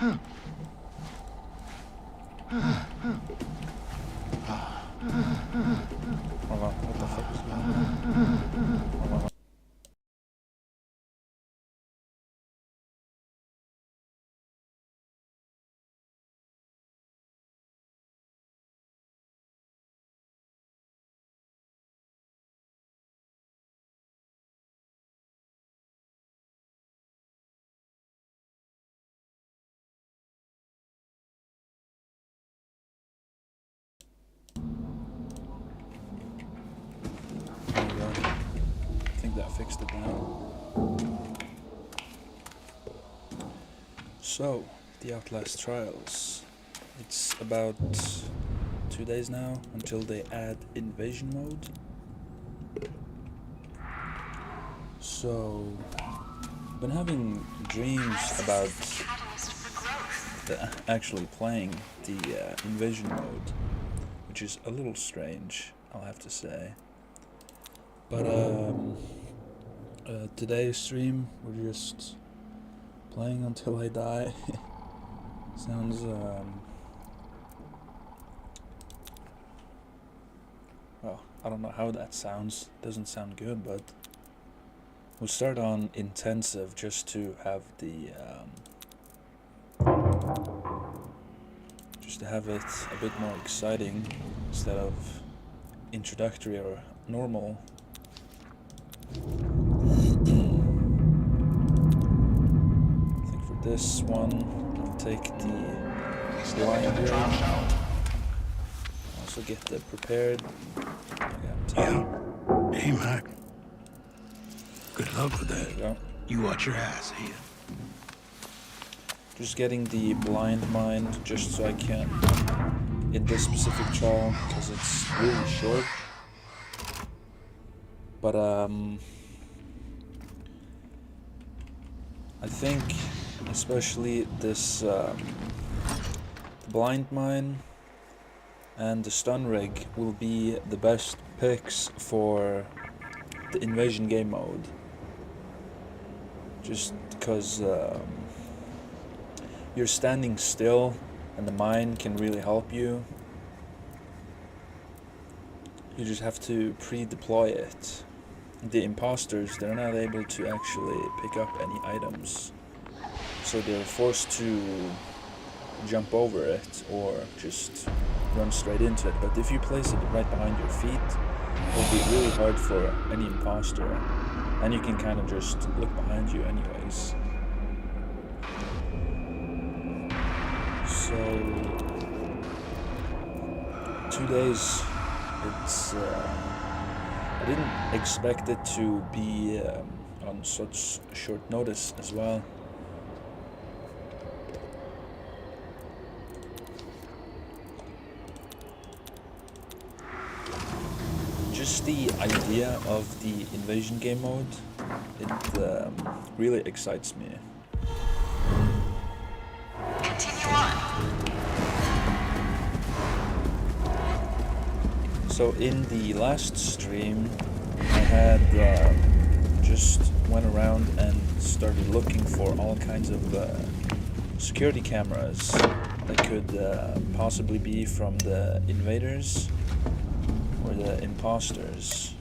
Hold on, what the fuck is going on? Hold on. There we go. I think that fixed it now. So, the Outlast trials. It's about 2 days now until they add invasion mode. So, I've been having dreams about actually playing the invasion mode, which is a little strange, I'll have to say. But today's stream, we're just playing until I die. Sounds well, I don't know how that sounds. Doesn't sound good, but we'll start on intensive just to have the just to have it a bit more exciting instead of introductory or normal. I think for this one I'll take the blind range. Also get the prepared. Yeah. Hey, Mac. Good luck with that. There you go. You watch your ass, here. Just getting the blind mind just so I can in this specific trial because it's really short. But I think especially this blind mine and the stun rig will be the best picks for the invasion game mode. Just because you're standing still and the mine can really help you. You just have to pre-deploy it. The imposters, they're not able to actually pick up any items, so they're forced to jump over it or just run straight into it. But if you place it right behind your feet, it'll be really hard for any imposter, and you can kind of just look behind you anyways. So 2 days, it's I didn't expect it to be on such short notice as well. Just the idea of the invasion game mode, it really excites me. Continue on. So in the last stream, I had just went around and started looking for all kinds of security cameras that could possibly be from the invaders or the imposters.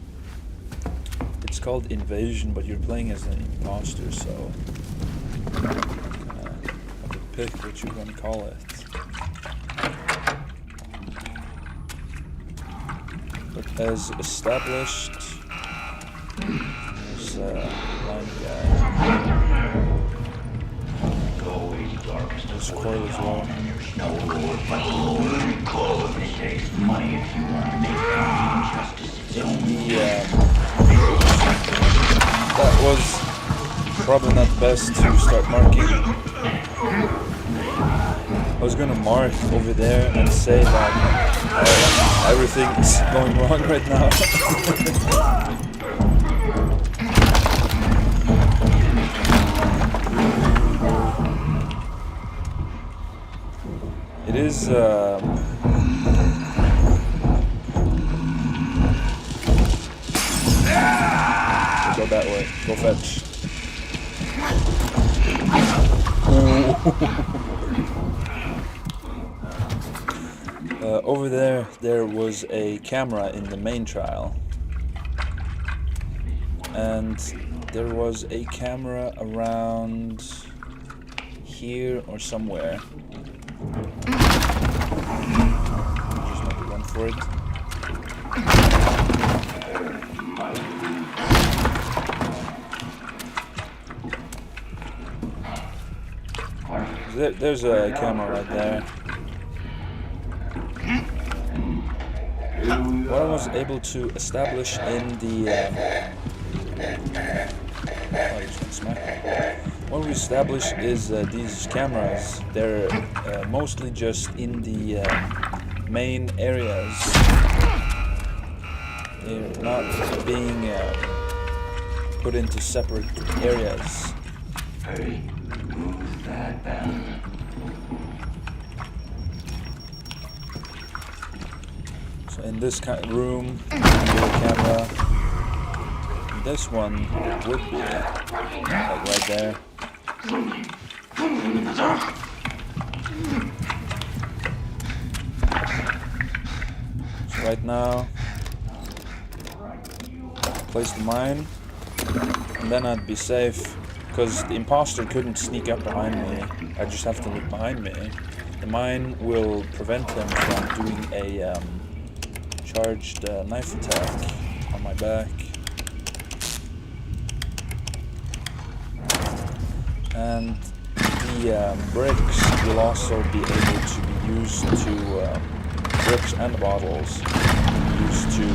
It's called invasion, but you're playing as an imposter, so have to pick what you're going to call it. But as established, there's a blind guy. There's coil as well. That was probably not the best to start marking. I was gonna mark over there and say that everything's going wrong right now. It is go that way. Go fetch. Over there was a camera in the main trial. And there was a camera around here or somewhere. Just maybe run for it. There's a camera right there. What I was able to establish in the what we established is these cameras, they're mostly just in the main areas. They're not being put into separate areas. Hey, move that bell. So in this kind of room, the camera. This one would be like right there. So right now, place the mine, and then I'd be safe, because the imposter couldn't sneak up behind me. I just have to look behind me. The mine will prevent him from doing a charged knife attack on my back. And the bricks will also be able to be used to, bricks and bottles, used to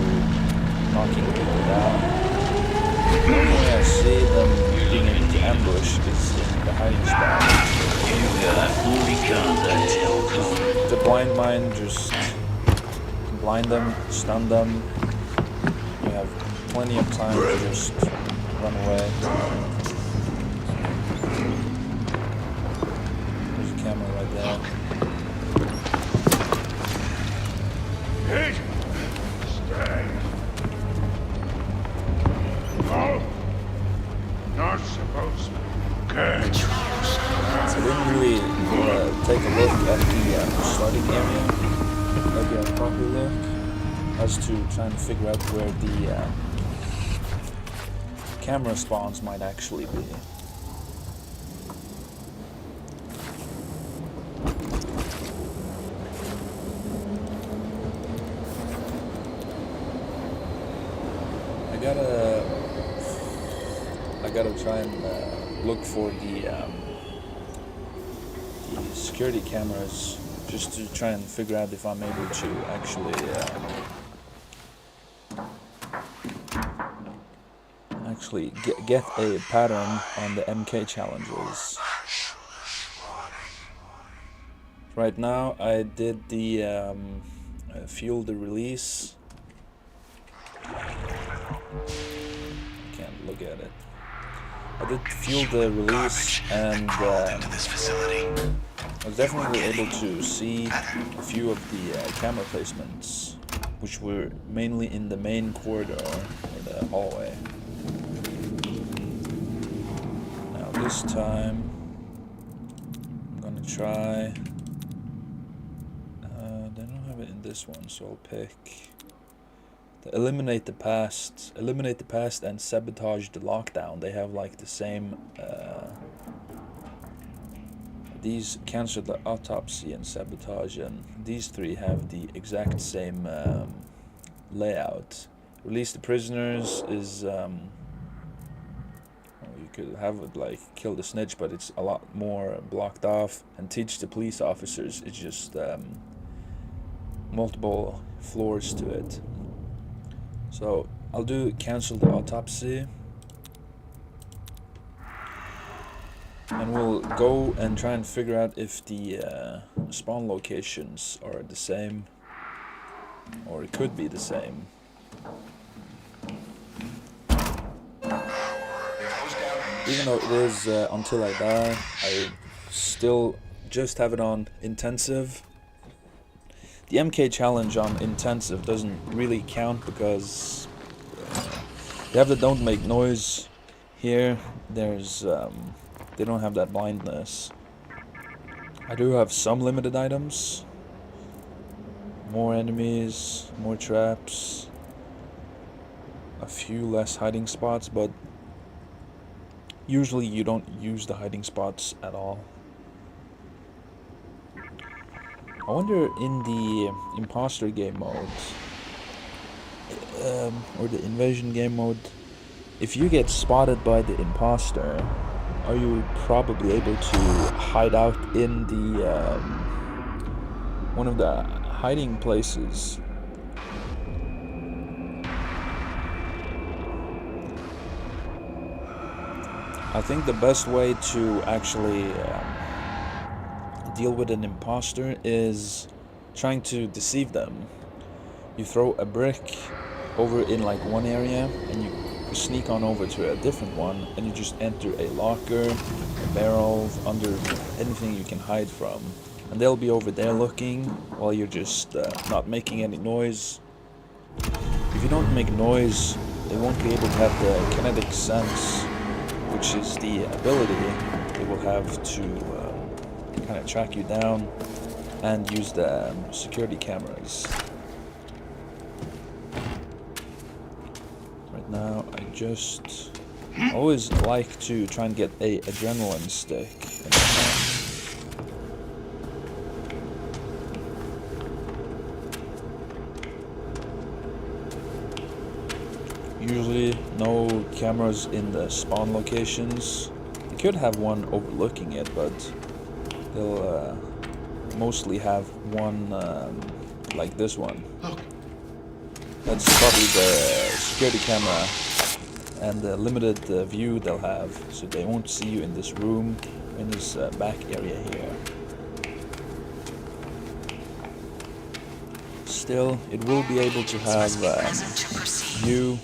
knocking people down. The only way I see them being able to ambush is in the hiding spot. The blind mine just blind them, stun them. You have plenty of time to just run away. There's a camera right there. Hey! Stay! Oh! Not supposed to. Okay. I didn't really take a look at the starting area, like a proper look, as to try and figure out where the camera spawns might actually be. I gotta try and look for the security cameras, just to try and figure out if I'm able to actually get a pattern on the MK challenges. Right now I did the fuel the release. Can't look at it. I did fuel the release, and I was definitely able to see a few of the camera placements, which were mainly in the main corridor or the hallway. Now this time I'm gonna try. They don't have it in this one, so I'll pick. Eliminate the past and sabotage the lockdown. They have like the same these cancel the autopsy and sabotage, and these three have the exact same layout. Release the prisoners is well, you could have it like kill the snitch, but it's a lot more blocked off. And teach the police officers, it's just multiple floors to it. So I'll do cancel the autopsy, and we'll go and try and figure out if the spawn locations are the same, or it could be the same. Even though it is until I die, I still just have it on intensive. The MK challenge on intensive doesn't really count because they have the don't make noise here. There's they don't have that blindness. I do have some limited items. More enemies, more traps, a few less hiding spots, but usually you don't use the hiding spots at all. I wonder in the imposter game mode, or the invasion game mode, if you get spotted by the imposter, are you probably able to hide out in the one of the hiding places? I think the best way to actually deal with an imposter is trying to deceive them. You throw a brick over in like one area and you sneak on over to a different one, and you just enter a locker, a barrel, under anything you can hide from, and they'll be over there looking while you're just not making any noise. If you don't make noise, they won't be able to have the kinetic sense, which is the ability they will have to kind of track you down and use the security cameras. Right now, I just always like to try and get a adrenaline stick in my hand. Usually no cameras in the spawn locations. They could have one overlooking it, but they'll mostly have one like this one. That's probably the security camera and the limited view they'll have, so they won't see you in this room, in this back area here. Still, it will be able to have view,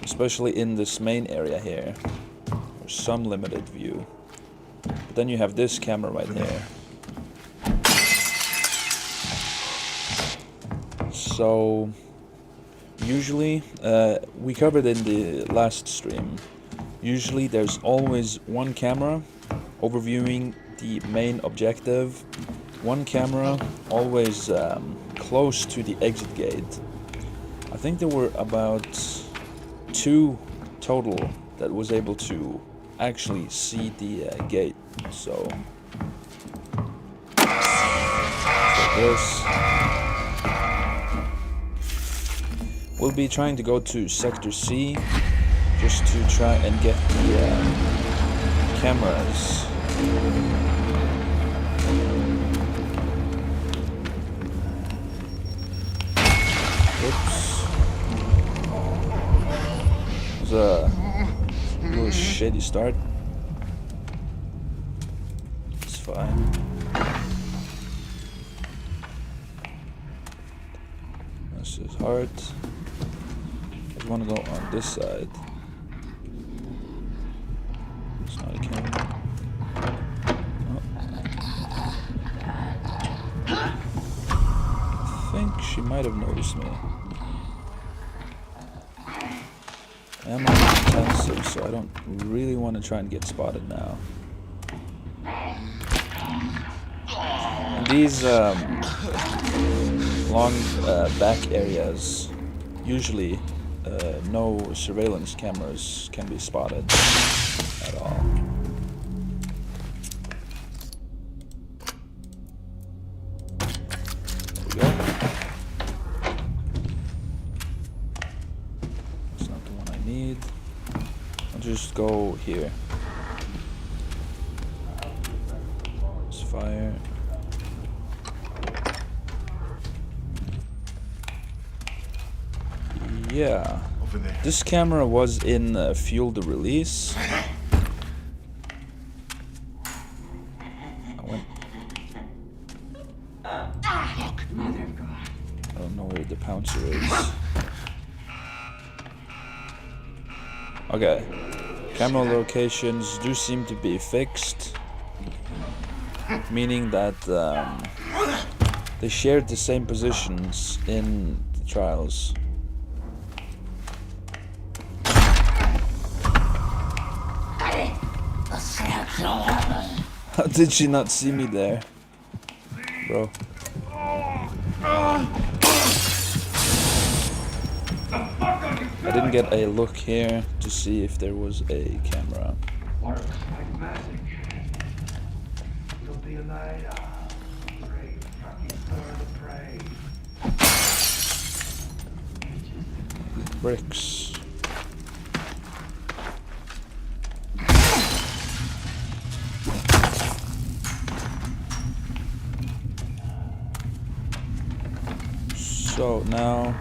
especially in this main area here, or some limited view. But then you have this camera right here. So usually, we covered in the last stream, usually there's always one camera overviewing the main objective, one camera always close to the exit gate. I think there were about 2 total that was able to actually see the gate. So this, we'll be trying to go to Sector C just to try and get the cameras. Oops. It was a little shady start. It's fine. This is hard. I want to go on this side. It's not a camera. Oh. I think she might have noticed me. I'm on intensive, so I don't really want to try and get spotted now. And these long back areas, usually no surveillance cameras can be spotted at all. There we go. It's not the one I need. I'll just go here. Let's fire. Yeah, this camera was in Fuel the Release. I don't know where the pouncer is. Okay, camera locations do seem to be fixed, meaning that they shared the same positions in the trials. How did she not see me there? Bro. I didn't get a look here to see if there was a camera. Works like magic. You'll be a night owl. Great fucking bird of prey. Bricks. So now,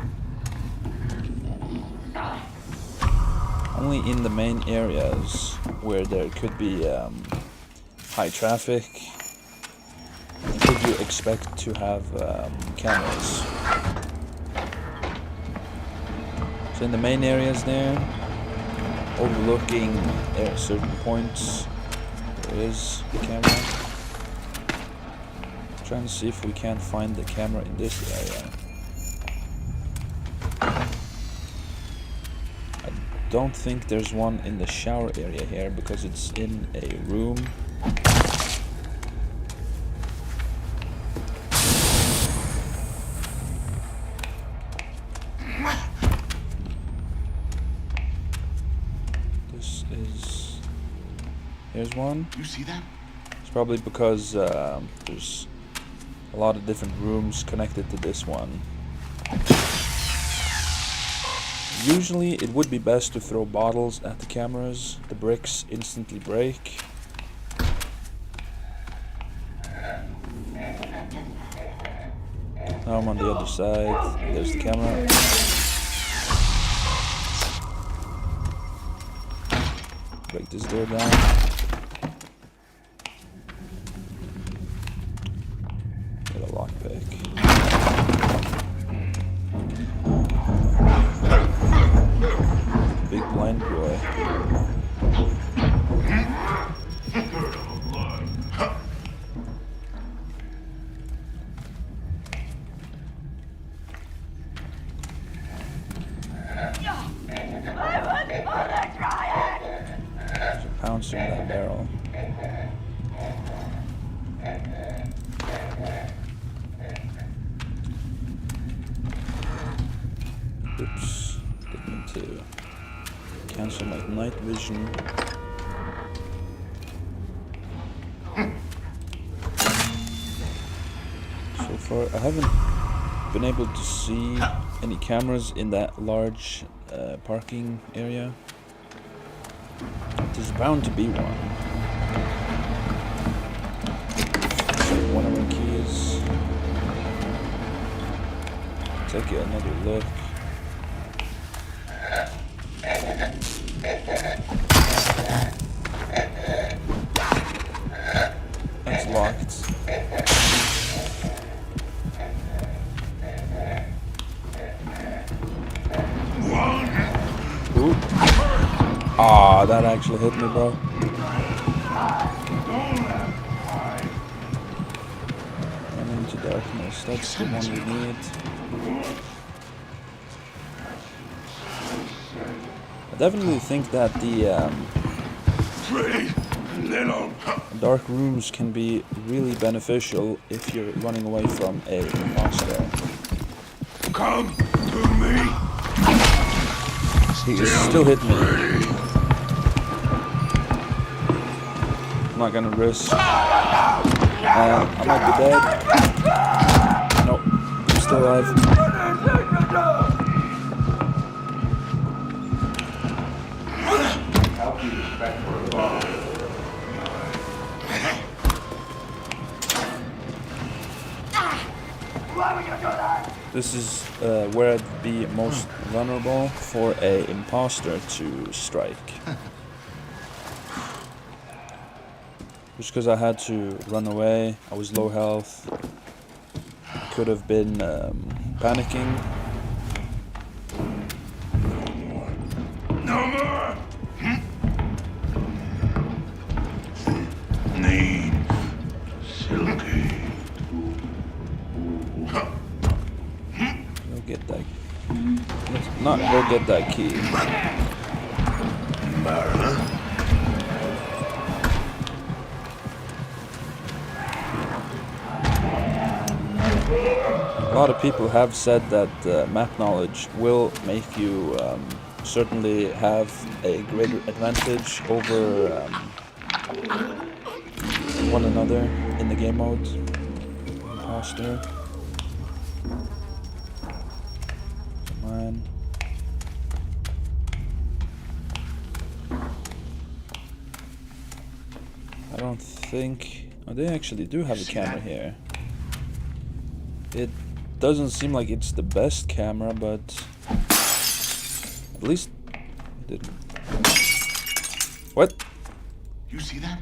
only in the main areas where there could be high traffic could you expect to have cameras. So in the main areas there, overlooking certain points, there is the camera. Trying to see if we can't find the camera in this area. I don't think there's one in the shower area here because it's in a room. This is... Here's one. You see that? It's probably because there's a lot of different rooms connected to this one. Usually it would be best to throw bottles at the cameras. The bricks instantly break. Now I'm on the other side. There's the camera. Break this door down. Get a lockpick. Big blind boy. There's a pouncer in that barrel. Oops, didn't mean to cancel my night vision. So far, I haven't been able to see any cameras in that large parking area. There's bound to be one. One of our keys. Take another look. That's locked. Ooh. Ah, that actually hit me, bro. Run into darkness. That's the one we need. I definitely think that the dark rooms can be really beneficial if you're running away from a monster. Come to me. He is still hitting me. I'm not gonna risk. I might be dead. Nope, I'm still alive. This is where I'd be most vulnerable for a imposter to strike. Just because I had to run away, I was low health, could have been panicking. No more. Need silky. Go get that. Let's not go get that key. lot of people have said that map knowledge will make you certainly have a greater advantage over one another in the game mode. Imposter. Come on. I don't think... Oh, they actually do have a camera here. It doesn't seem like it's the best camera, but at least it didn't. What? You see that?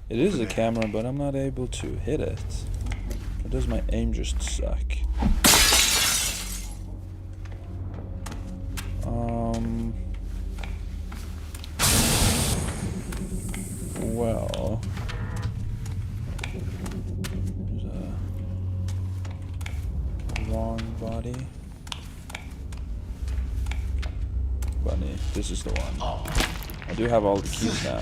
It is a camera, but I'm not able to hit it. Or does my aim just suck? Well, there's a wrong body. Bunny, this is the one. I do have all the keys now.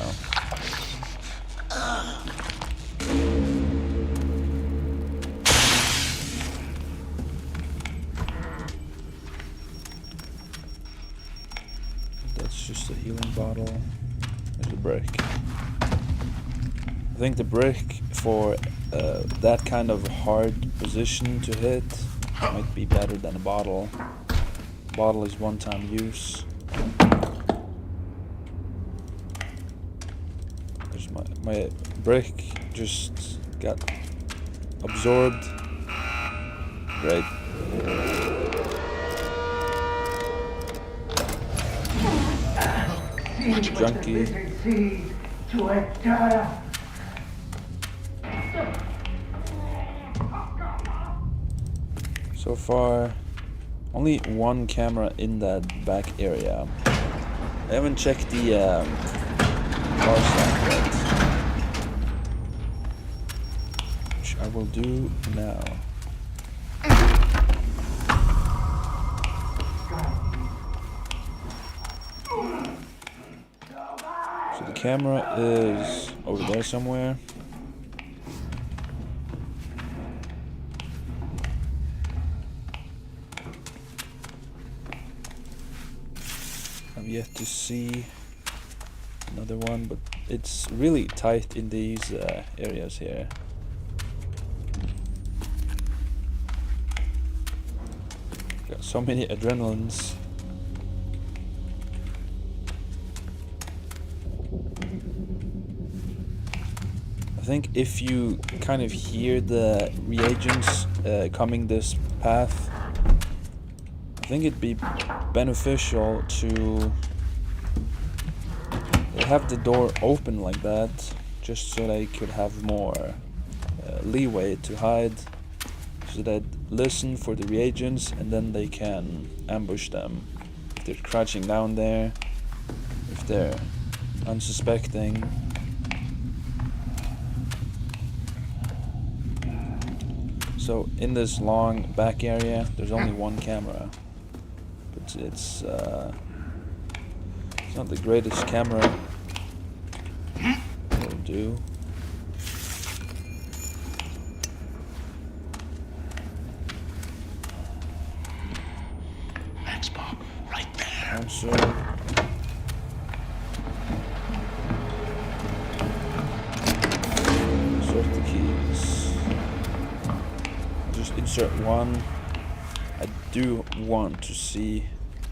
That's just a healing bottle. There's a brick. I think the brick for that kind of hard position to hit might be better than a bottle. Bottle is one-time use. There's my brick just got absorbed. Great. Junkie. So far, only one camera in that back area. I haven't checked the car stack yet, which I will do now. So the camera is over there somewhere. I've yet to see another one, but it's really tight in these areas here. Got so many adrenalines. I think if you kind of hear the reagents coming this path, I think it'd be beneficial to have the door open like that, just so they could have more leeway to hide, so that listen for the reagents and then they can ambush them. If they're crouching down there, if they're unsuspecting. So in this long back area, there's only one camera. But it's not the greatest camera. It'll do. Xbox, right there. Also, insert the keys. Just insert one. I do want to see.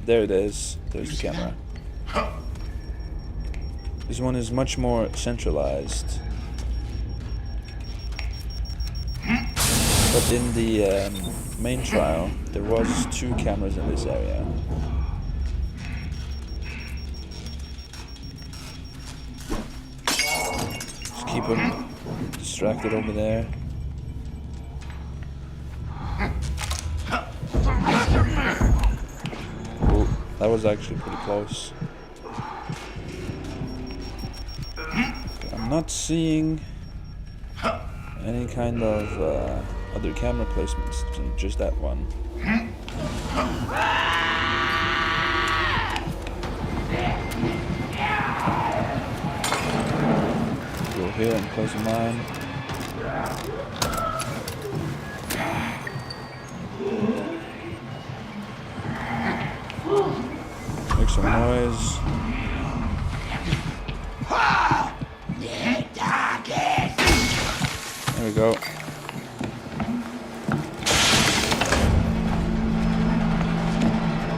There it is. There's the camera. This one is much more centralized. But in the main trial, there was 2 cameras in this area. Just keep him distracted over there. Ooh, that was actually pretty close. I'm not seeing any kind of other camera placements, just that one. Go here and close the mine. some noise. There we go.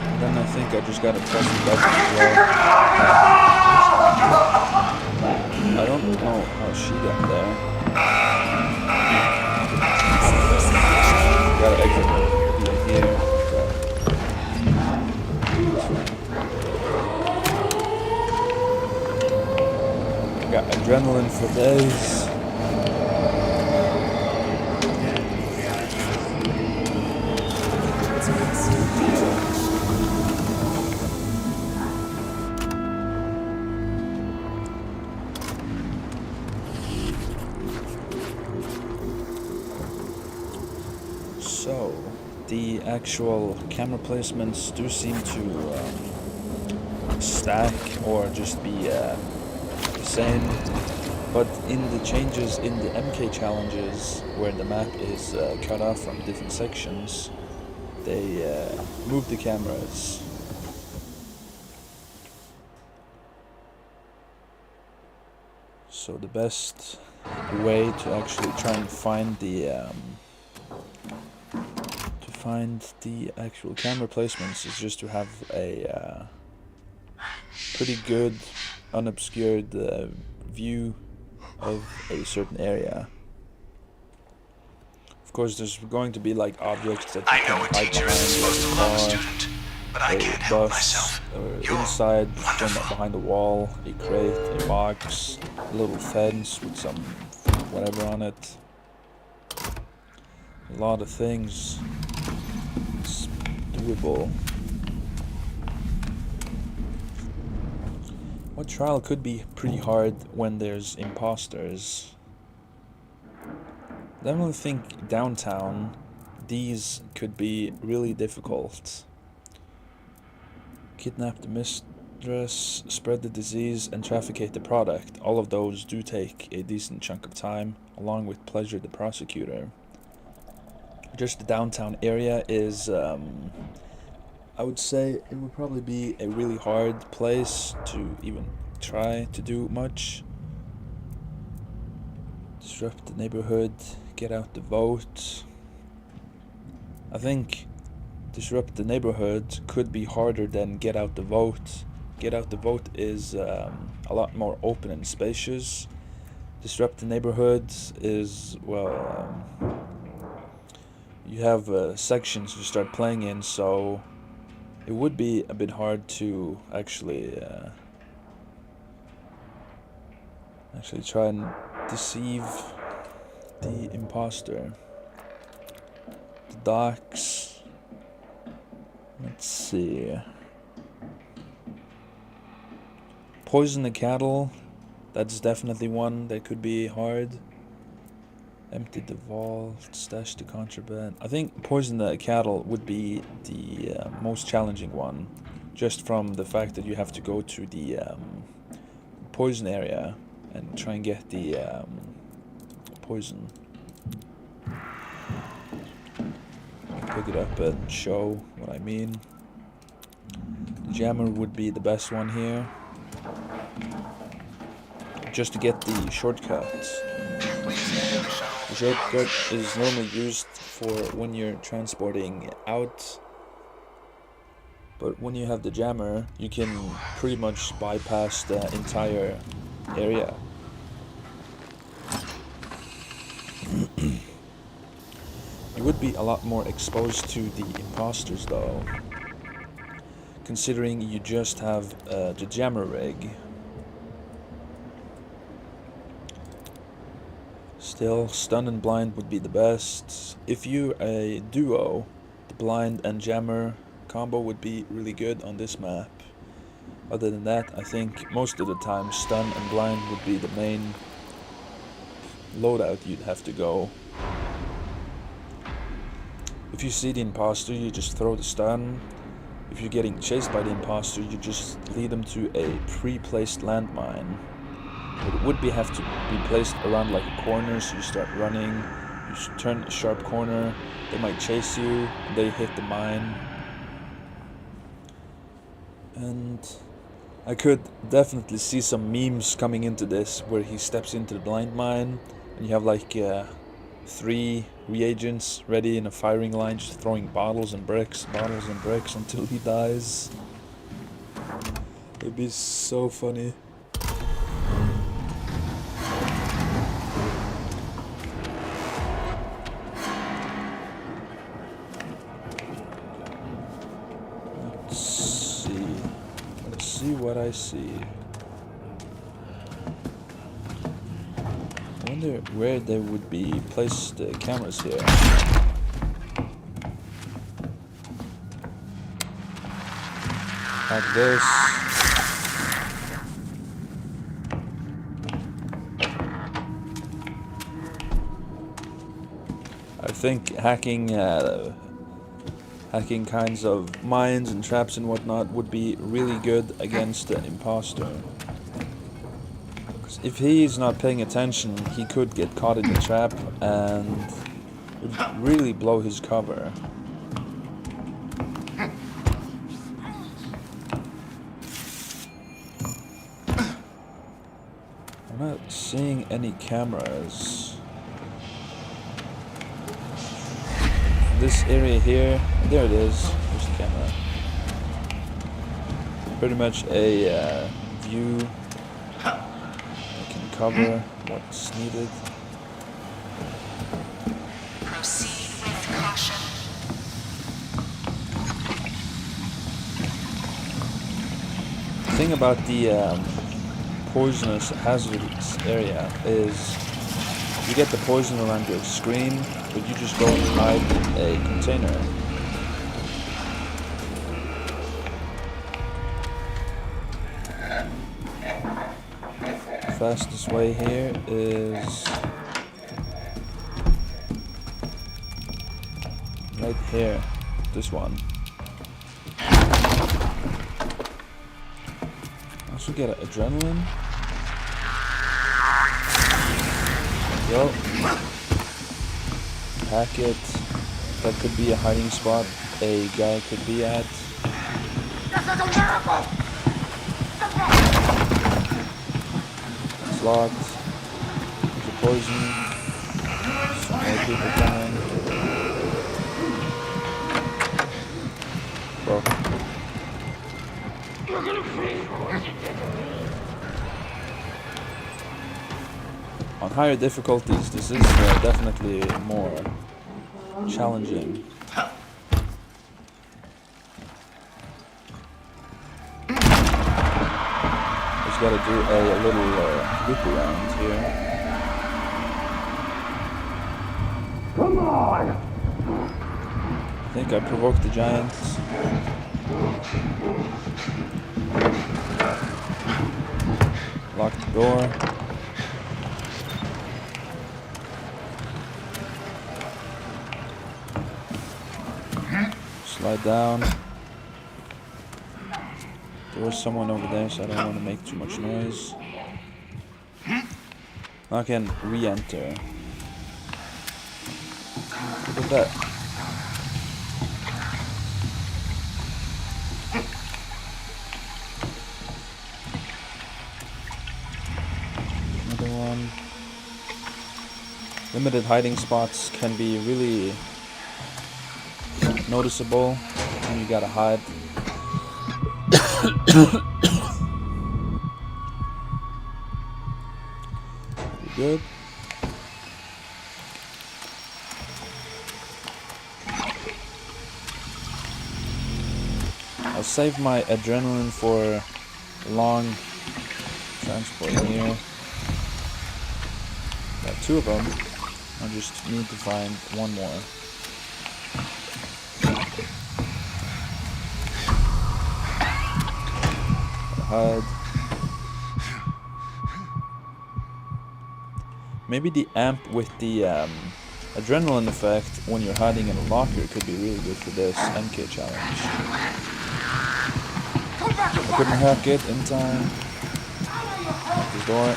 And then I think I just gotta press the button as well. I don't know how she got there. Gotta exit via here. Got adrenaline for days. So, the actual camera placements do seem to stack or just be the same, but in the changes in the MK challenges, where the map is cut off from different sections, they move the cameras. So the best way to actually try and find the actual camera placements is just to have a pretty good unobscured view of a certain area. Of course, there's going to be like objects that you can hide behind, like a car, a bus, or inside, behind a wall, a crate, a box, a little fence with some whatever on it. A lot of things. It's doable. What trial could be pretty hard when there's imposters? I definitely think downtown, these could be really difficult. Kidnap the mistress, spread the disease, and trafficate the product. All of those do take a decent chunk of time, along with pleasure the prosecutor. Just the downtown area is, I would say it would probably be a really hard place to even try to do much. Disrupt the neighborhood, get out the vote. I think disrupt the neighborhood could be harder than get out the vote. Get out the vote is a lot more open and spacious. Disrupt the neighborhood is, well, you have sections you start playing in, so it would be a bit hard to actually try and deceive the imposter. The docks. Let's see. Poison the cattle. That's definitely one that could be hard. Empty the vault, stash the contraband. I think poison the cattle would be the most challenging one, just from the fact that you have to go to the poison area and try and get the poison. Pick it up and show what I mean. The jammer would be the best one here, just to get the shortcut. The shortcut is normally used for when you're transporting out, but when you have the jammer, you can pretty much bypass the entire area. You would be a lot more exposed to the imposters though, considering you just have the jammer rig. Still, stun and blind would be the best. If you're a duo, the blind and jammer combo would be really good on this map. Other than that, I think most of the time stun and blind would be the main loadout you'd have to go. If you see the imposter, you just throw the stun. If you're getting chased by the imposter, you just lead them to a pre-placed landmine. It would have to be placed around like a corner, so you start running, you turn a sharp corner, they might chase you, they hit the mine. And I could definitely see some memes coming into this where he steps into the blind mine and you have like 3 reagents ready in a firing line, just throwing bottles and bricks until he dies. It'd be so funny. Let's see what I see. I wonder where they would be placed the cameras here. Like this. I think hacking kinds of mines and traps and whatnot would be really good against an imposter. If he's not paying attention, he could get caught in the trap and it would really blow his cover. I'm not seeing any cameras. This area here, there it is. There's the camera. Pretty much a view. Cover what's needed. Proceed with caution. The thing about the poisonous hazardous area is you get the poison around your screen, but you just go and hide in a container. Fastest way here is right here, this one. Also get adrenaline. Yo, hack it. That could be a hiding spot a guy could be at. This is a miracle! Locked. There's a poison. Some more people coming. Bro. You're gonna pay for it. On higher difficulties, this is definitely more challenging. Gotta do a little loop around here. Come on! I think I provoked the giants. Lock the door. Slide down. There was someone over there, so I don't want to make too much noise. Now I can re-enter. Look at that. Another one. Limited hiding spots can be really noticeable when you gotta hide. Good. I'll save my adrenaline for long transport here. Got 2 of them. I just need to find 1 more. Hide. Maybe the amp with the adrenaline effect when you're hiding in a locker could be really good for this MK challenge. I couldn't hack it in time. Lock the door.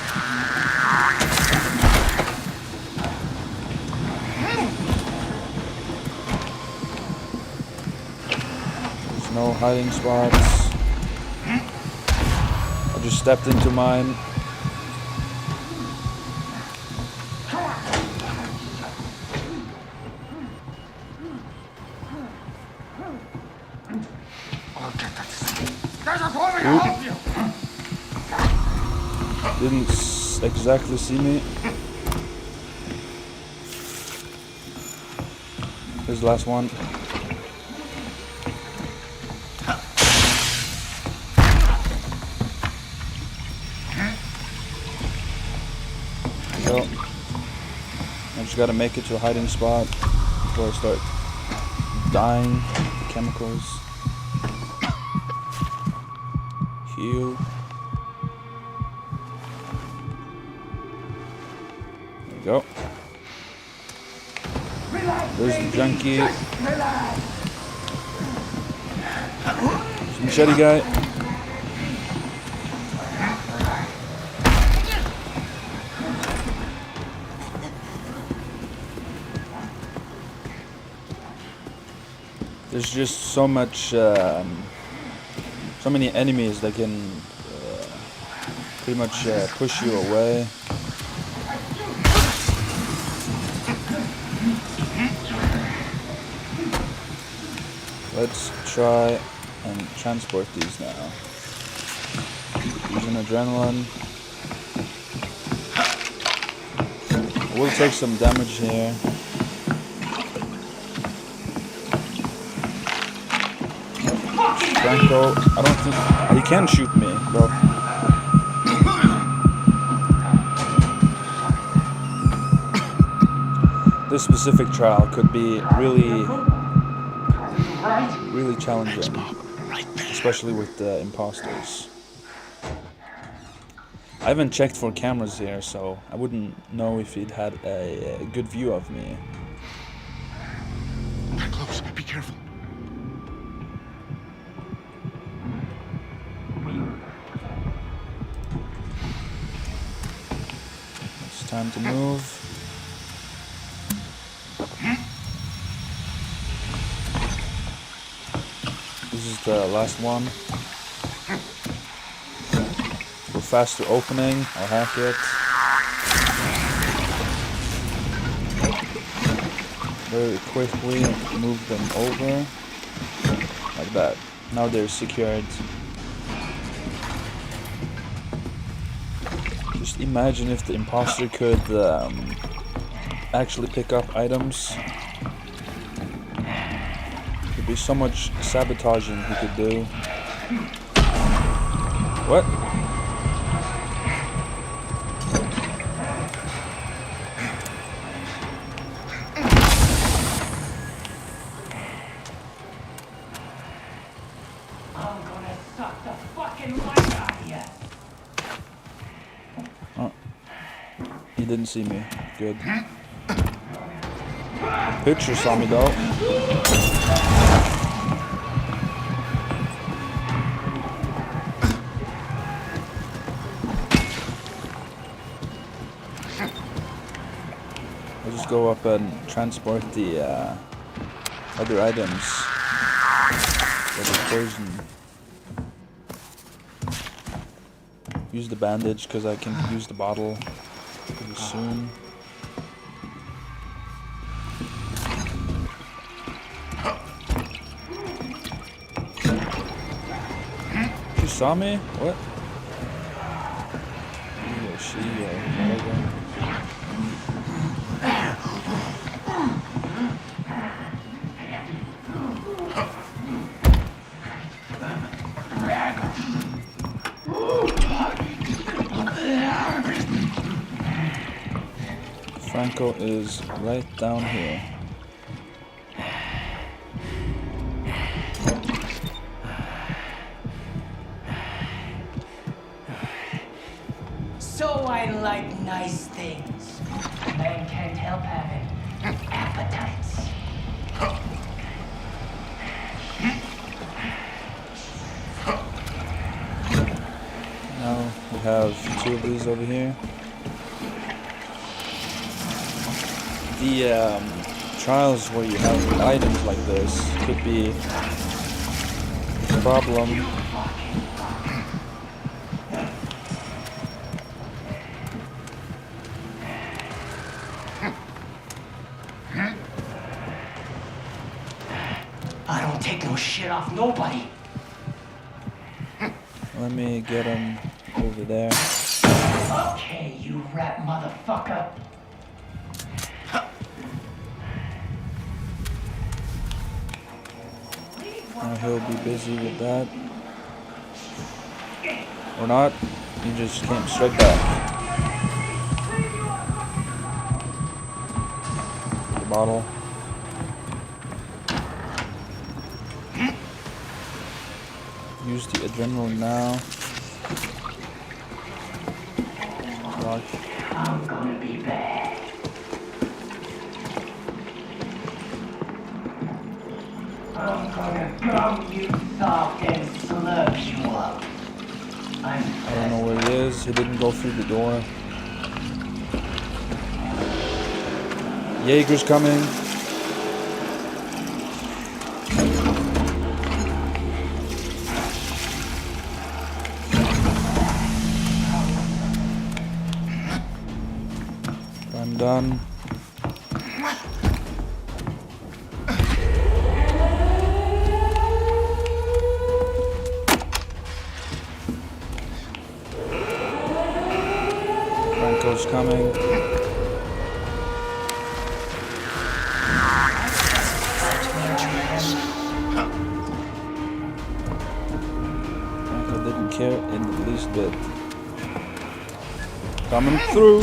There's no hiding spots. just stepped into mine. Didn't exactly see me. Here's the last one. So, I just gotta make it to a hiding spot before I start dying to chemicals. Heal. There we go. There's the junkie. There's the machete guy. There's just so much, so many enemies that can pretty much push you away. Let's try and transport these now. Using adrenaline. We'll take some damage here. Franco, I don't think he can shoot me, though. This specific trial could be really challenging, especially with the imposters. I haven't checked for cameras here, so I wouldn't know if he'd had a good view of me. They're close. Be careful. It's time to move. This is the last one. For faster opening, I'll hack it. Very quickly move them over. Like that. Now they're secured. Just imagine if the imposter could actually pick up items. There'd be so much sabotaging he could do. What? I'm gonna suck the fucking life out of you. Oh. He didn't see me. Good. Picture saw me though. I'll just go up and transport the other items that are poison. Use the bandage because I can use the bottle pretty soon. You saw me? What? He or she or whatever. Franco is right down here. So I like nice things. Man can't help having appetites. Now we have two of these over here. The trials where you have items like this could be a problem. take no shit off nobody. Let me get him over there. Okay, you rat motherfucker. Now he'll be busy with that. Or not. He just came straight back. The bottle. Use the adrenaline now. Watch. I'm gonna be bad. I'm gonna gum you soft and slurp you up. I don't know where he is. He didn't go through the door. Jaeger's coming. I'm done. Franco's coming. Franco didn't care in the least bit. Coming through.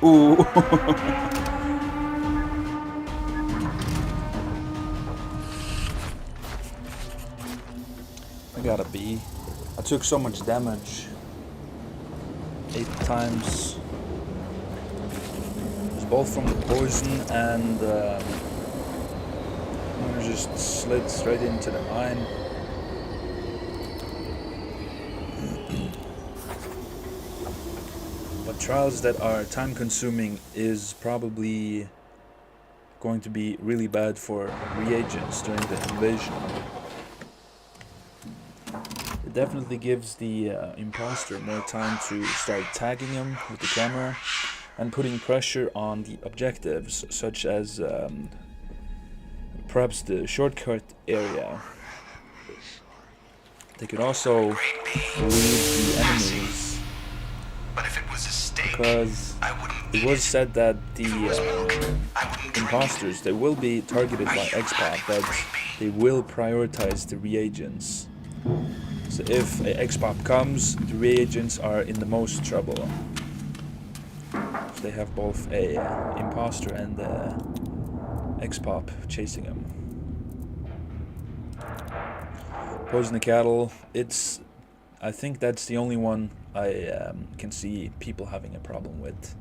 Ooh. I got a B. I took so much damage. 8 times. It was both from the poison and I just slid straight into the mine. But trials that are time consuming is probably going to be really bad for reagents during the invasion. It definitely gives the imposter more time to start tagging him with the camera and putting pressure on the objectives, such as perhaps the shortcut area. They could also lead the enemies, because it was said that the imposters, they will be targeted by XPOP, but they will prioritize the reagents. So if a XPOP comes, the reagents are in the most trouble. So they have both a imposter and a XPOP chasing them. Poison the cattle, I think that's the only one I can see people having a problem with.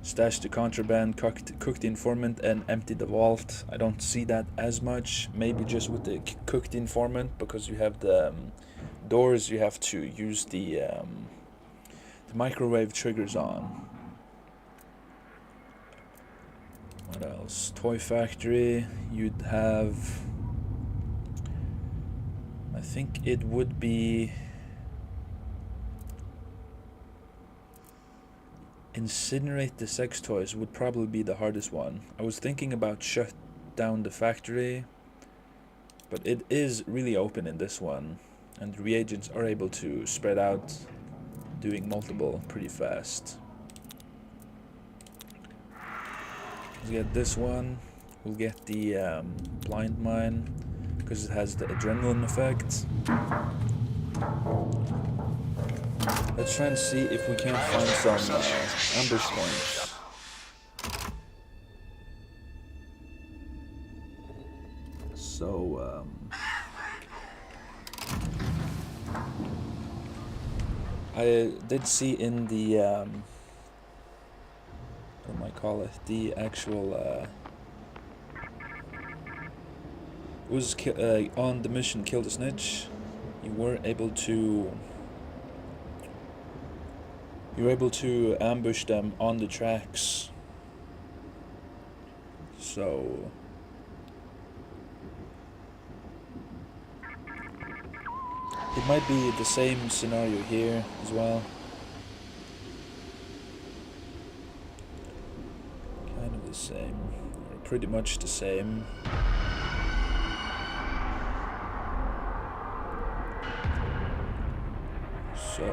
Stash the contraband, cook the informant, and empty the vault. I don't see that as much. Maybe just with the cooked informant, because you have the doors you have to use the microwave triggers on. What else? Toy factory. You'd have, I think it would be incinerate the sex toys would probably be the hardest one. I was thinking about shut down the factory, but it is really open in this one, and the reagents are able to spread out, doing multiple pretty fast. Let's get this one. We'll get the blind mine, because it has the adrenaline effect. Let's try and see if we can find some ambush points. So, I did see in the, what do I call it? The actual, it was on the mission Kill the Snitch. You were able to ambush them on the tracks. So it might be the same scenario here as well. Kind of the same, or pretty much the same. So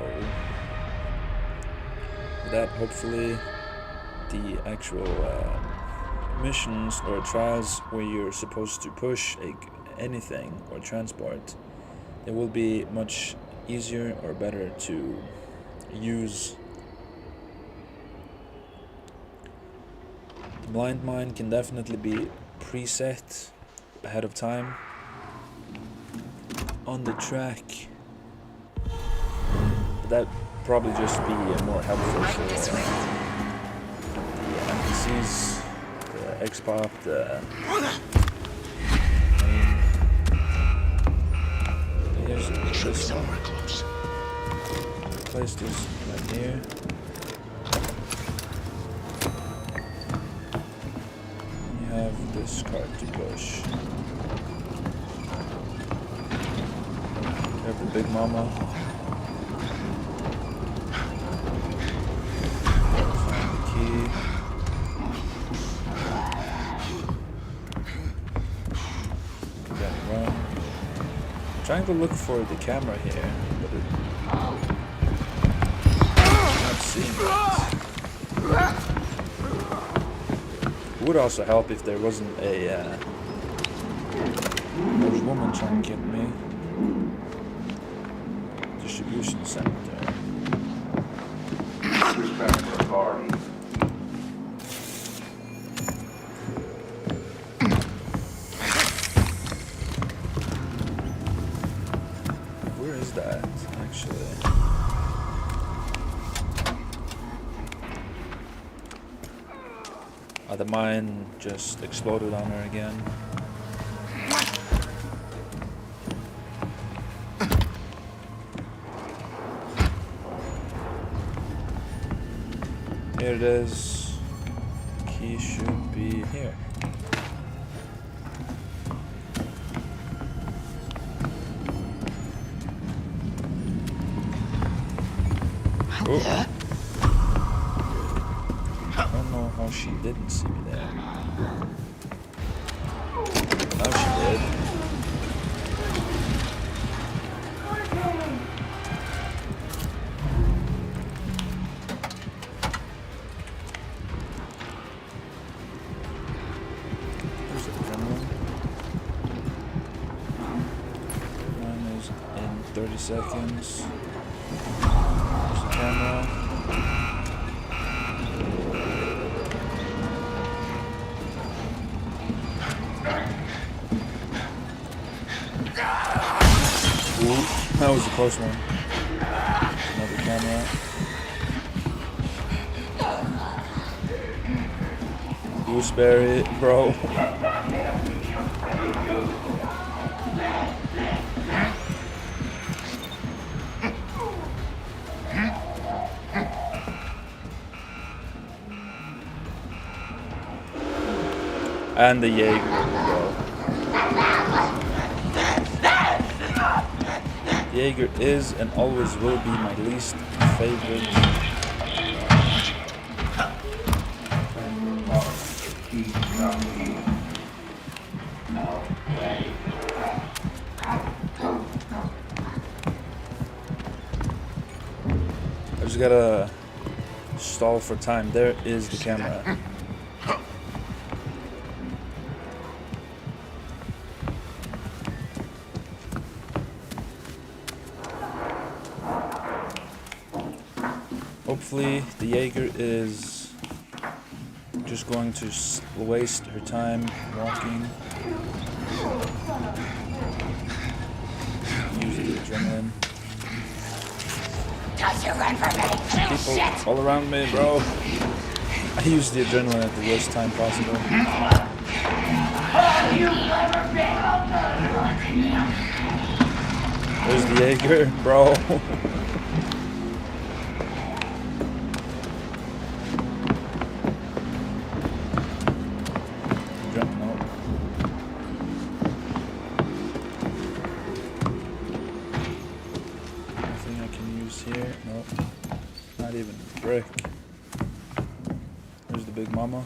with that, hopefully the actual missions or trials where you're supposed to push anything or transport, it will be much easier or better to use. The blind mine can definitely be preset ahead of time on the track. That probably just be more helpful for the NPCs, the X-Pop, the here's this one. Somewhere close. Place this right here. And you have this cart to push. You have the Big Mama. Find the key. Then run. I'm trying to look for the camera here, but I'm not seeing it. It would also help if there wasn't a there's a woman trying to get me. Distribution center. Respect for authority. Where is that actually? The mine just exploded on her again. Here it is. Key should be here. Oh. I don't know how she didn't see me there. Now she did. There's the adrenaline. Mine is in 30 seconds. There's the camera. That was a close one. Another camera. Gooseberry, bro. And the Jaeger, bro. Jaeger is and always will be my least favorite. I just gotta stall for time. There is the camera. Hopefully the Jaeger is just going to waste her time walking. Use the adrenaline. People all around me, bro. I use the adrenaline at the worst time possible. There's the Jaeger, bro. Here, nope, not even a brick. There's the Big Mama.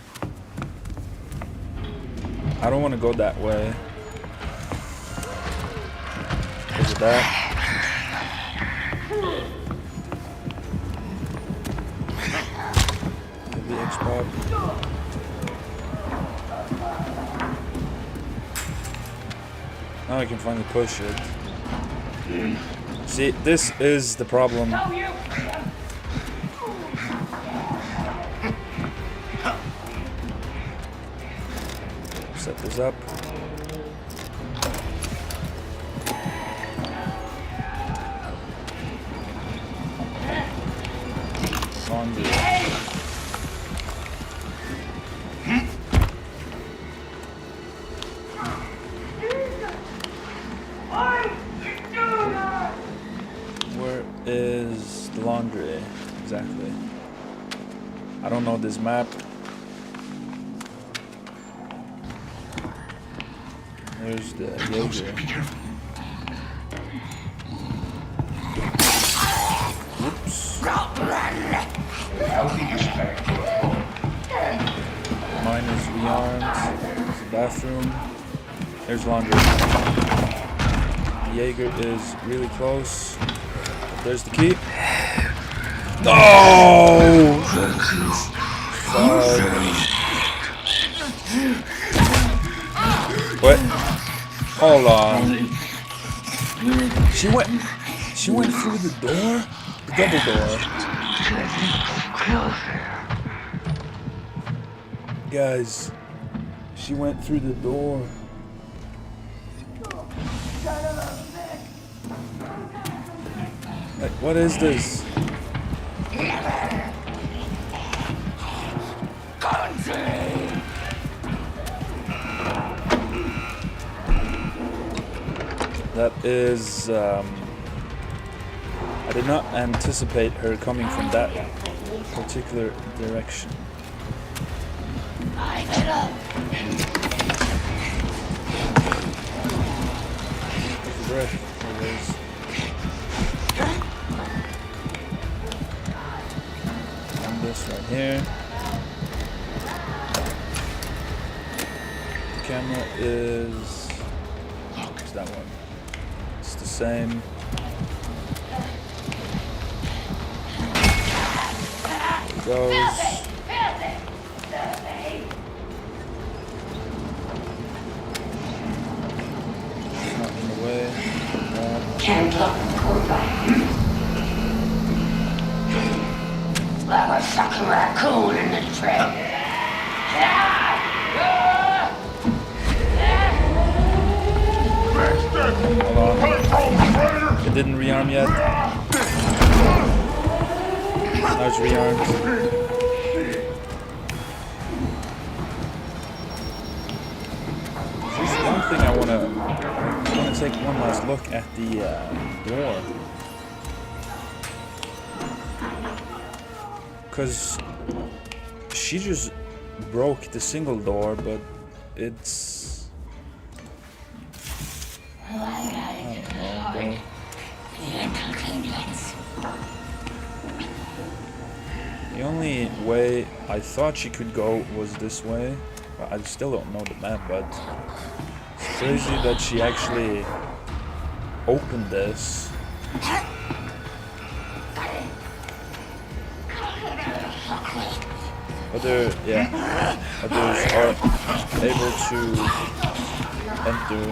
I don't want to go that way because of that. Thanks, Bob. Now I can finally push it. See, this is the problem. Set this up. Laundry. Where is the laundry exactly? I don't know this map. There's the Jaeger. Be careful. Whoops. Healthy respect for a foe. Mine is rearmed. There's the bathroom. There's laundry. Jaeger is really close. There's the key. No! Fuck. What? Hold on. She went through the door? The double door. Guys, she went through the door. Like, what is this? That is, I did not anticipate her coming from that particular direction. Take a breath. There it is. And this right here. The camera is... It's that one. It's the same. It goes. Not in the way. Can't look like a fucking raccoon in the tray. Hold on. It didn't rearm yet. Now it's rearmed. There's one thing I wanna take one last look at the door. Cause she just broke the single door, but it's... I don't know, bro. The only way I thought she could go was this way. Well, I still don't know the map, but it's crazy that she actually opened this. Others are able to enter.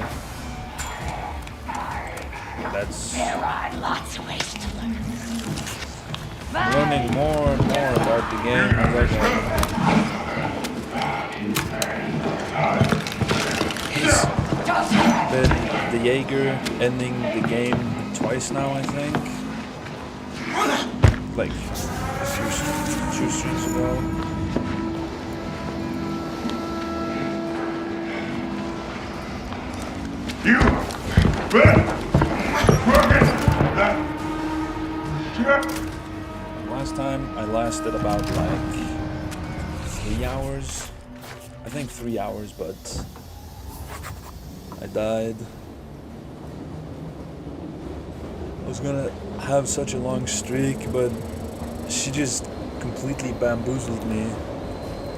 That's There are lots of ways to learn. learning more and more about the game as I go. Been the Jaeger ending the game twice now, I think. Like a few streams ago. You! Ready? Last time I lasted about like 3 hours. I think 3 hours, but I died. I was gonna have such a long streak, but she just completely bamboozled me.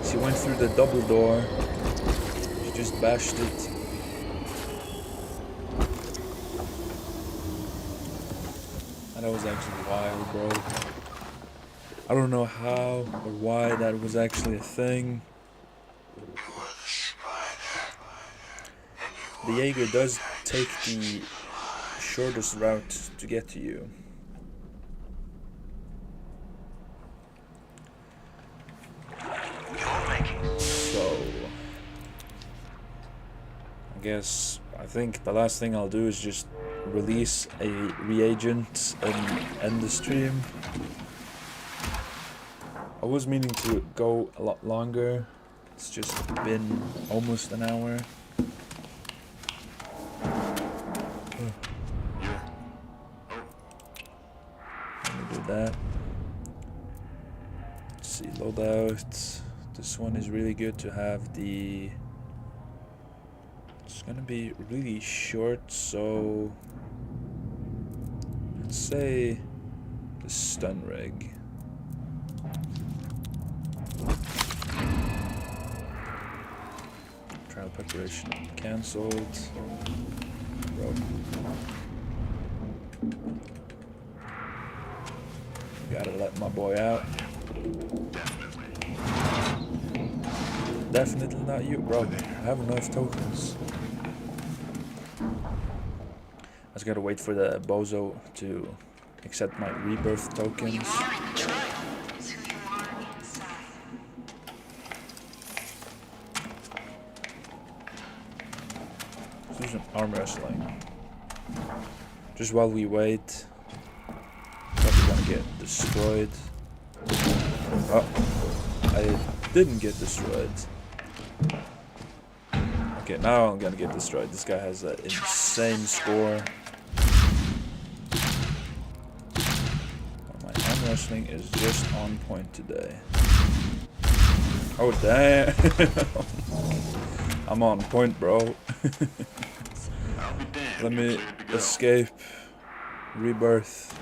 She went through the double door. She just bashed it. That was actually wild, bro. I don't know how or why that was actually a thing. The Jaeger does take the shortest route to get to you. So, I think the last thing I'll do is just release a reagent and end the stream. I was meaning to go a lot longer. It's just been almost an hour. Let me do that. Let's see, loadout. This one is really good to have the... It's gonna be really short, so... Let's say the stun rig. Trial preparation cancelled. Bro. Gotta let my boy out. Definitely not you, bro. I have enough tokens. I just gotta wait for the bozo to accept my rebirth tokens. You are in the trial, is who you are inside. Let's do some arm wrestling. Just while we wait. Probably gonna get destroyed. Oh, I didn't get destroyed. Okay, now I'm gonna get destroyed. This guy has an insane score. My arm wrestling is just on point today. Oh damn! I'm on point, bro. Let me escape. Rebirth.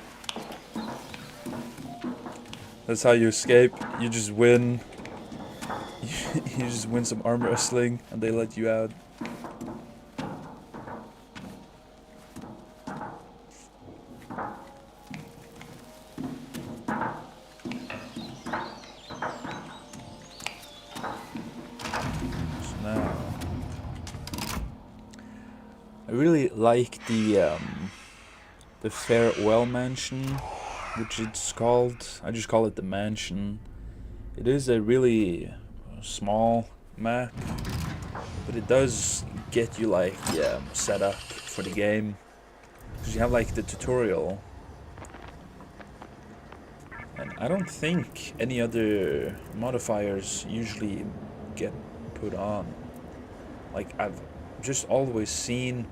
That's how you escape. You just win. You just win some arm wrestling and they let you out. So now I really like the Farewell Mansion, which it's called. I just call it the mansion. It is a really small map, but it does get you like set up for the game, because you have like the tutorial, and I don't think any other modifiers usually get put on. Like, I've just always seen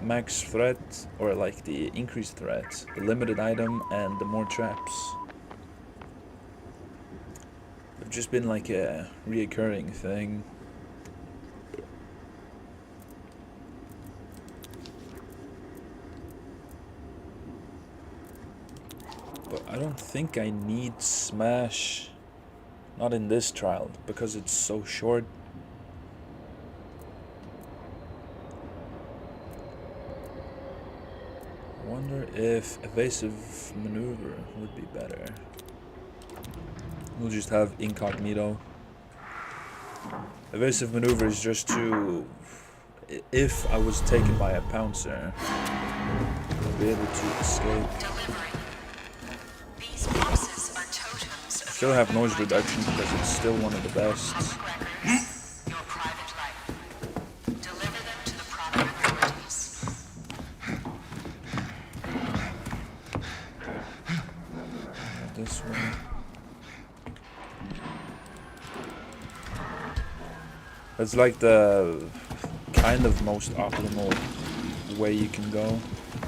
max threat, or like the increased threat, the limited item, and the more traps. They've just been like a reoccurring thing. But I don't think I need Smash. Not in this trial, because it's so short. I wonder if evasive maneuver would be better. We'll just have incognito. Evasive maneuver is just to... If I was taken by a pouncer, I'll be able to escape. These boxes are totems of Still have noise reduction because it's still one of the best. records, your private life. Deliver them to the proper authorities. This one. It's like the kind of most optimal way you can go.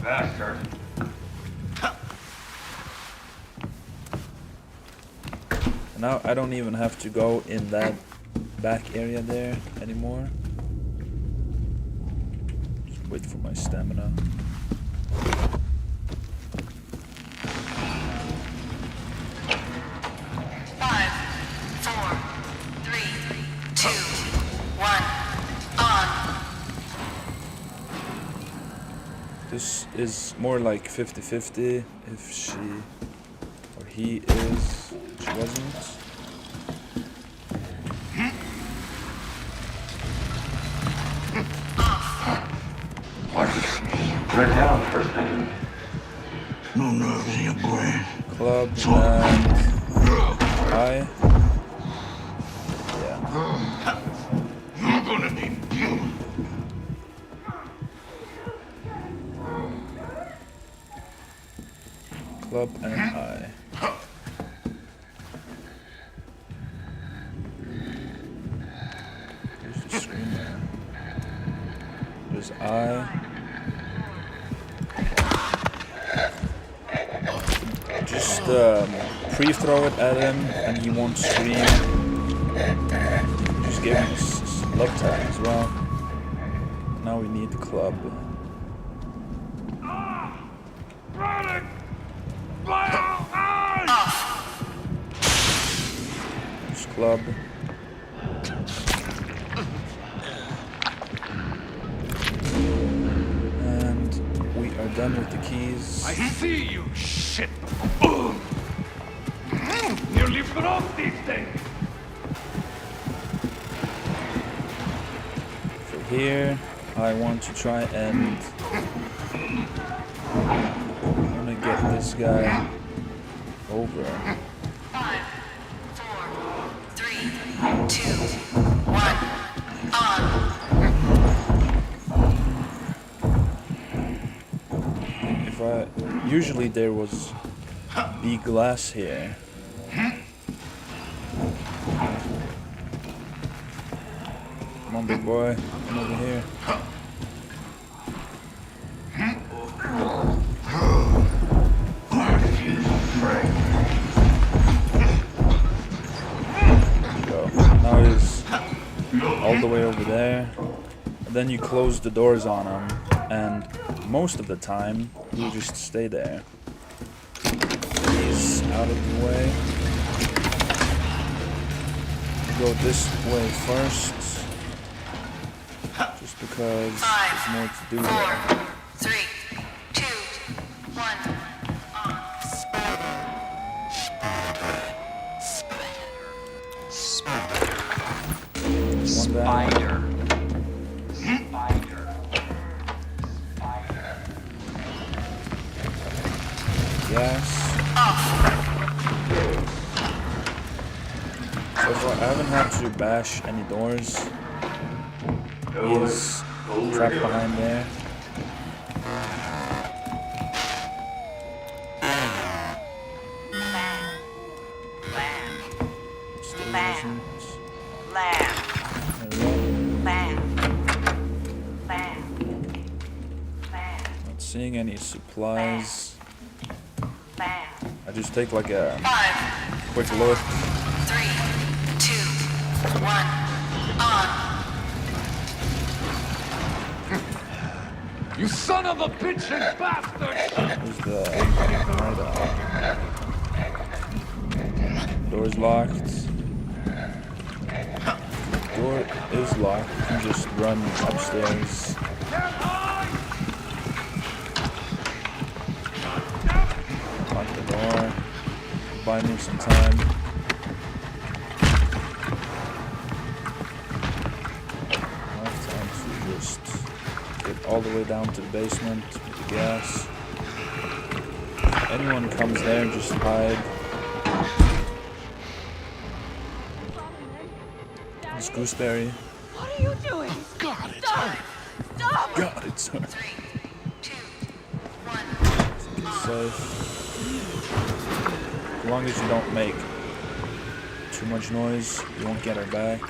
Bastard. Now I don't even have to go in that back area there anymore. Just wait for my stamina. Five, four, three, two, one, on. This is more like 50-50 if she or he is. She wasn't. Put it down for a second. No nerves in your brain. Club and I. Yeah. I'm gonna need you. Club and I. There's the screen there. There's I. Just pre-throw it at him and he won't scream. Just give him love tap as well. Now we need the club. Just club. And we are done with the keys. I see you, shit. Nearly broke these things. For here, I want to try and I'm gonna get this guy over. 5, 4, 3, 2, 1. On. If I usually there was the glass here. Come on, big boy, come over here. Go. Now he's all the way over there. And then you close the doors on him, and most of the time he'll just stay there. He's out of the way. Go this way first. Just because there's more to do there. 4, 3, 2, 1. One down. Yes. So far, I haven't had to bash any doors. He's trapped behind there. Still isn't. There we go. Not seeing any supplies. I just take like a 5, quick look. 3, 2, 1. On. You son of a bitchin' bastard! Where's the door's locked. Door is locked. You can just run upstairs. Lock the door. Buy me some time. Enough time to just get all the way down to the basement with the gas. If anyone comes there, just hide. It's Gooseberry. What are you doing? Got it. Stop! Stop! God, it's so 3, 2, 1. it's safe. As long as you don't make too much noise, you won't get her back.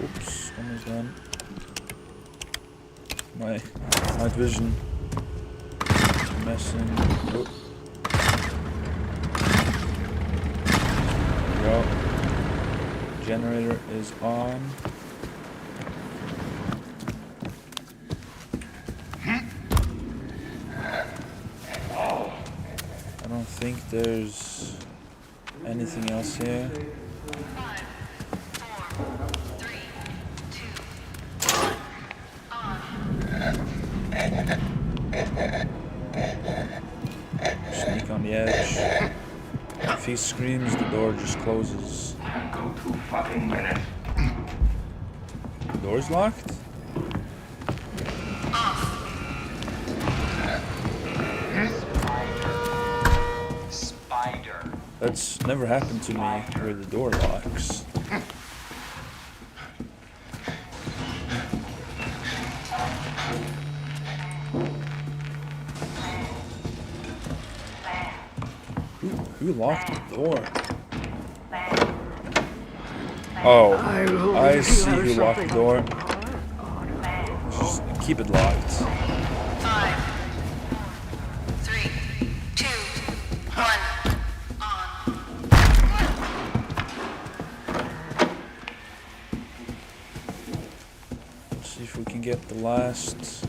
Oops, almost done. My night vision messing. Oop. There we go. Generator is on. I don't think there's anything else here. 5, If he screams, the door just closes. Go to fucking minute. The door's locked? Spider. That's never happened to me where the door locks. Who locked the door? Oh, I see who locked the door. Just keep it locked. 5, 3, 2, 1. On. Let's see if we can get the last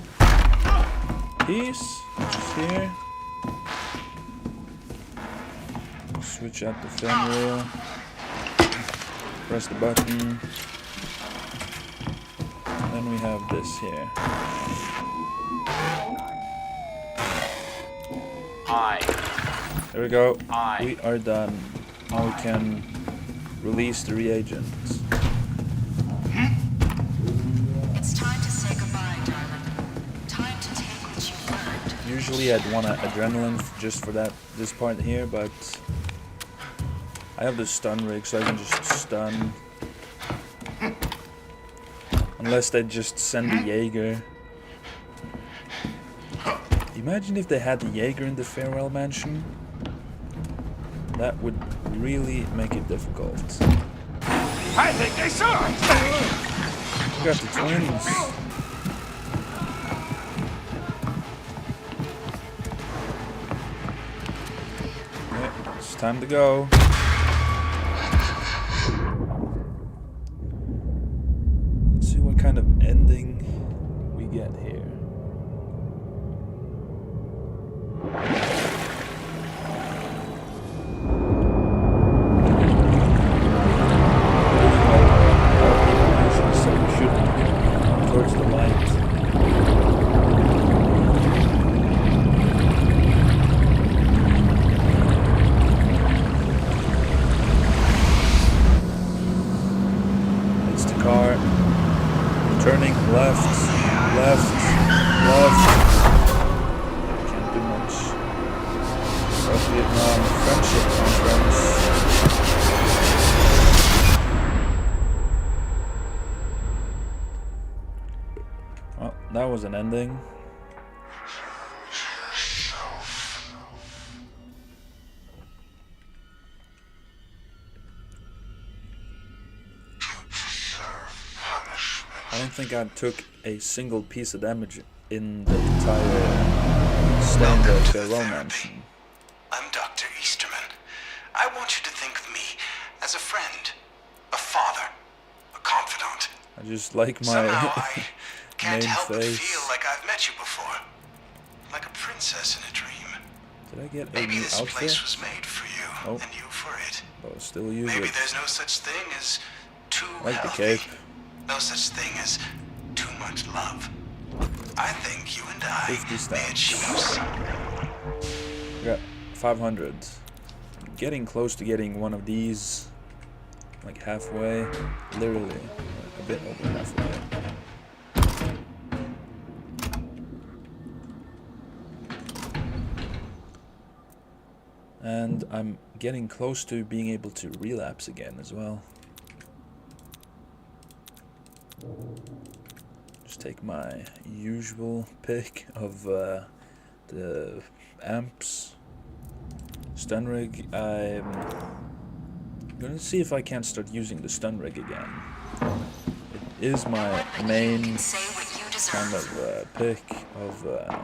piece, which is here. Switch out the film reel. Press the button. Then we have this here. There we go. We are done. Now we can release the reagents. It's time to say goodbye, darling. Time to take what you've learned. Usually I'd want adrenaline just for this part here, but I have the stun rig, so I can just stun. Unless they just send the Jaeger. Imagine if they had the Jaeger in the Farewell Mansion. That would really make it difficult. I think I saw it! We got the twins. Okay, it's time to go. Let's see what kind of ending we get here. So we should towards the light. It's the car. Turning left, left, left. Can't do much. South Vietnam Friendship Conference. Well, that was an ending. I don't think I took a single piece of damage in the entire stand of Farewell Mansion. I'm Dr. Easterman. I want you to think of me as a friend, a father, a confidant. I just like my Somehow I can't main help but face. feel like I've met you before. Like a princess in a dream. Did I get a Maybe new this outfit? place was made for you, Oh. and you for it. But I'll still use Maybe it. there's no such thing as too Like the healthy. cape. No such thing as too much love. I think you and I 50 may achieve something. We got 500. Getting close to getting one of these. Like halfway. Literally. A bit over halfway. And I'm getting close to being able to relapse again as well. Just take my usual pick of the amps. Stun rig. I'm gonna see if I can't start using the stun rig again. It is my main Say what you kind deserve. of pick of the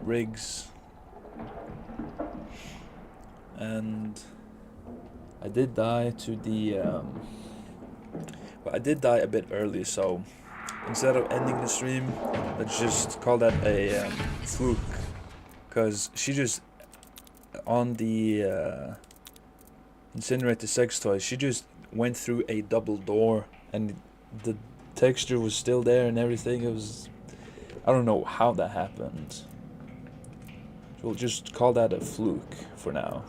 rigs, and I did die to the well, I did die a bit early, so instead of ending the stream, let's just call that a fluke, because she just on the incinerate the sex toy, she just went through a double door and the texture was still there and everything. It was, I don't know how that happened. We'll just call that a fluke for now.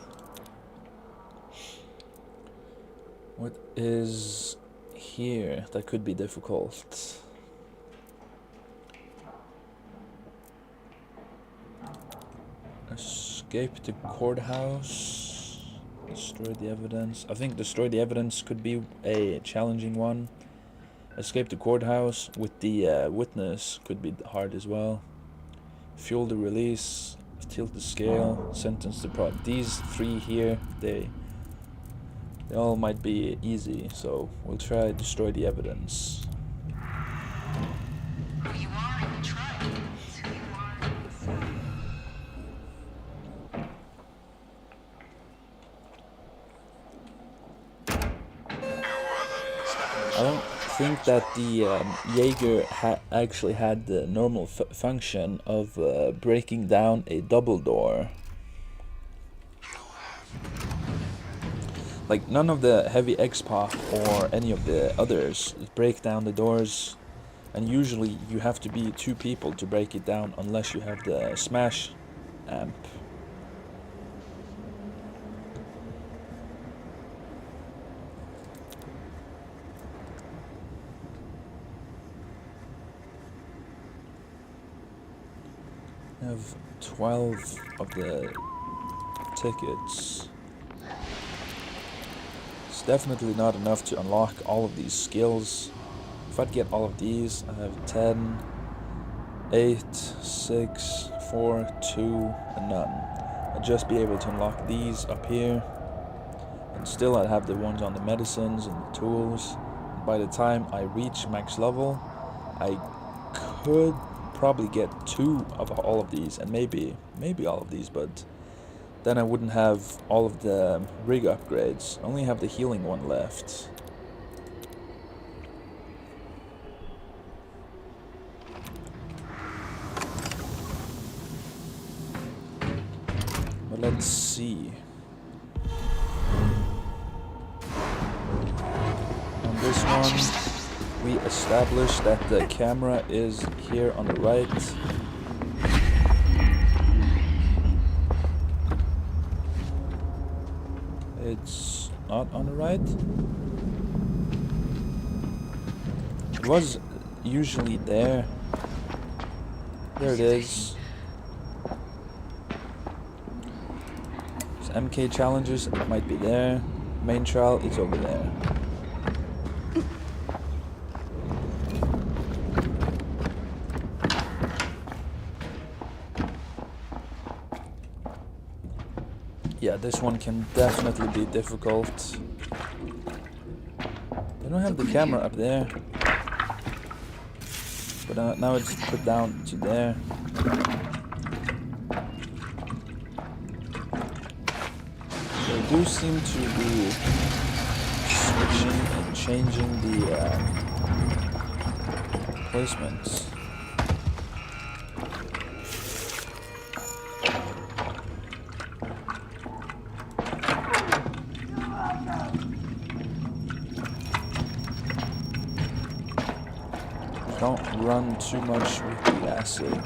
What is here that could be difficult? Escape the courthouse. Destroy the evidence. I think destroy the evidence could be a challenging one. Escape the courthouse with the witness could be hard as well. Fuel the release. Tilt the scale. Sentence the prod. These three here, they all might be easy, so we'll try destroy the evidence. Who you are in the truck is who you are inside. I don't think that the Jaeger actually had the normal function of breaking down a double door. Like, none of the heavy X-Pop or any of the others break down the doors, and usually you have to be 2 people to break it down unless you have the smash amp. I have 12 of the tickets. It's definitely not enough to unlock all of these skills. If I'd get all of these, I have 10, 8, 6, 4, 2, and none. I'd just be able to unlock these up here, and still I'd have the ones on the medicines and the tools. By the time I reach max level, I could probably get 2 of all of these, and maybe all of these, but then I wouldn't have all of the rig upgrades. I only have the healing one left. But let's see. On this one, we established that the camera is here on the right. It's not on the right. It was usually there. There it is. There's MK challenges, it might be there. Main trial, it's over there. Yeah, this one can definitely be difficult. I don't have the camera up there, but now it's put down to there. They do seem to be switching and changing the placements. Don't run too much with the acid.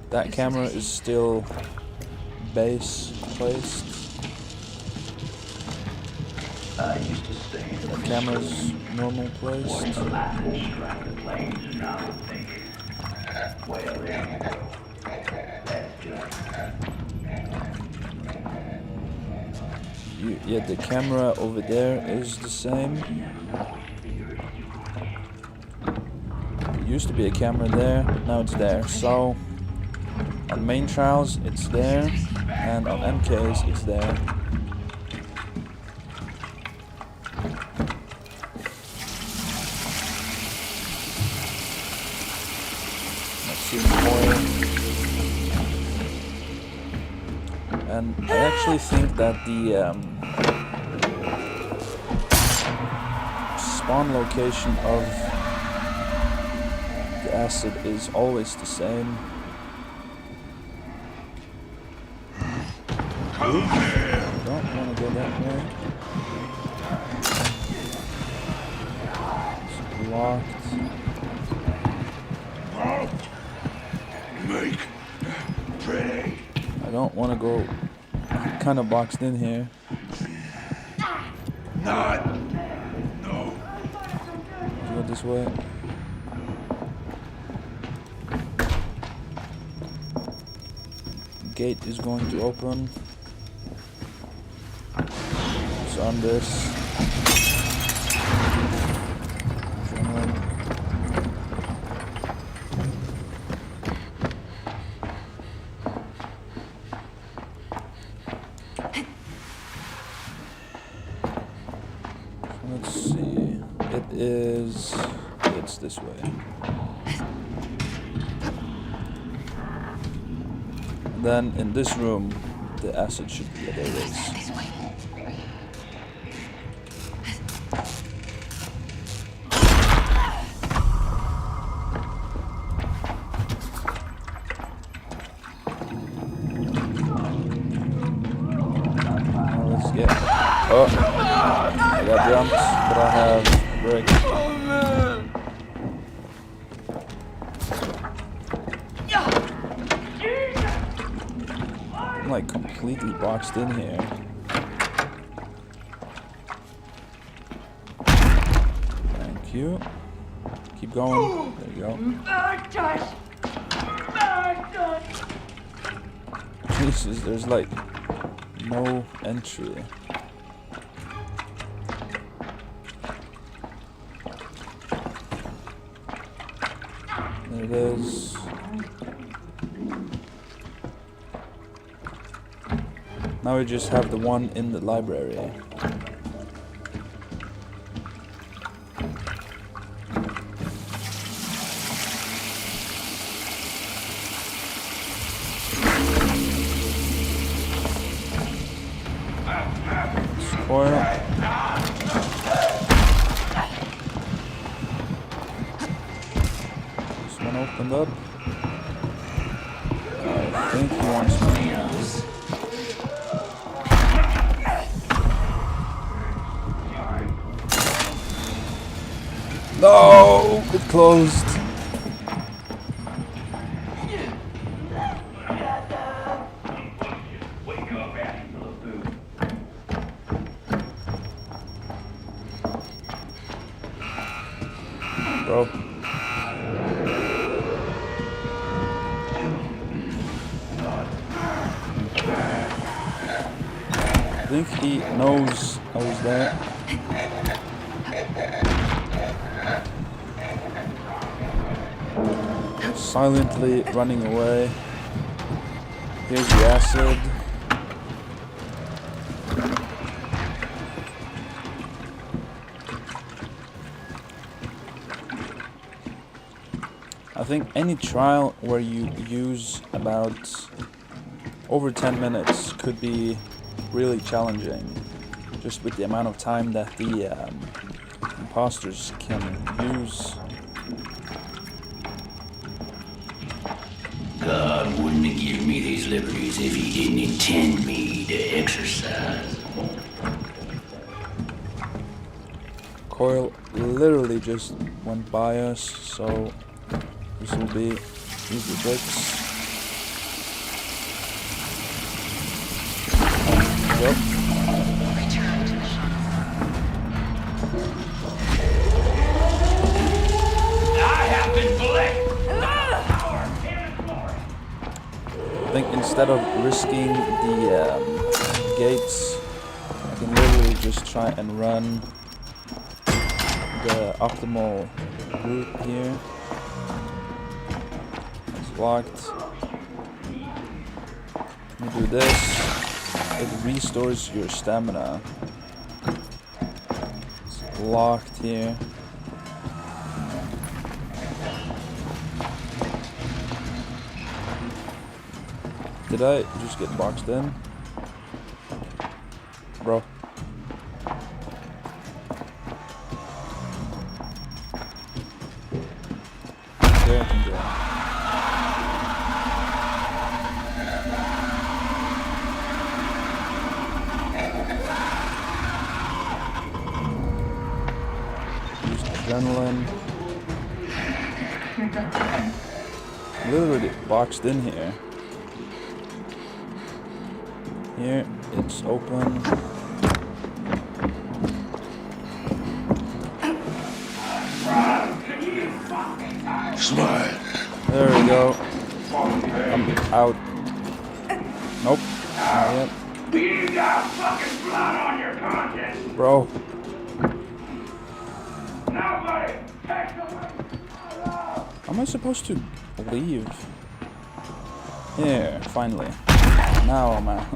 That camera is still base placed. I used to stay in The camera's normal placed. the last distracted planes, and now I'm thinking, well, there you go. Let's just... Yeah, the camera over there is the same. There used to be a camera there, but now it's there. So on main trials it's there, and on MKs it's there. Let's see more. And I actually think that the spawn location of the acid is always the same. Don't want to go that way. It's blocked. Make pretty. I don't want to go kind of boxed in here. Not. No. Let's go this way. Gate is going to open. It's on this. Adrenaline. Let's see. It's this way. Then in this room, the acid should be there. It is. Now let's get. Oh, I got jumped, but I have a break. I'm like completely boxed in here. Thank you. Keep going. There you go. Jesus, there's like no entry. There it is. Now we just have the one in the library. Coil. This one opened up. I think he wants me. No, it closed. Bro. I think he knows I was there. Silently running away. Here's the acid. I think any trial where you use about over 10 minutes could be really challenging, just with the amount of time that the imposters can use. God wouldn't have given me these liberties if he didn't intend me to exercise. Coil literally just went by us, so this will be easy fix. Yep. I have been blessed. I think instead of risking the gates, I can literally just try and run the optimal route here. It's locked. Let me do this. It restores your stamina. It's locked here. Did I just get boxed in? Bro. Okay, I can go. Use adrenaline. literally boxed in here. Here, it's open. Slide. There we go. I'm out. Nope. Not yet. You got fucking blood on your conscience! Bro. Nobody takes away! How am I supposed to leave? Here, finally. Now I'm out.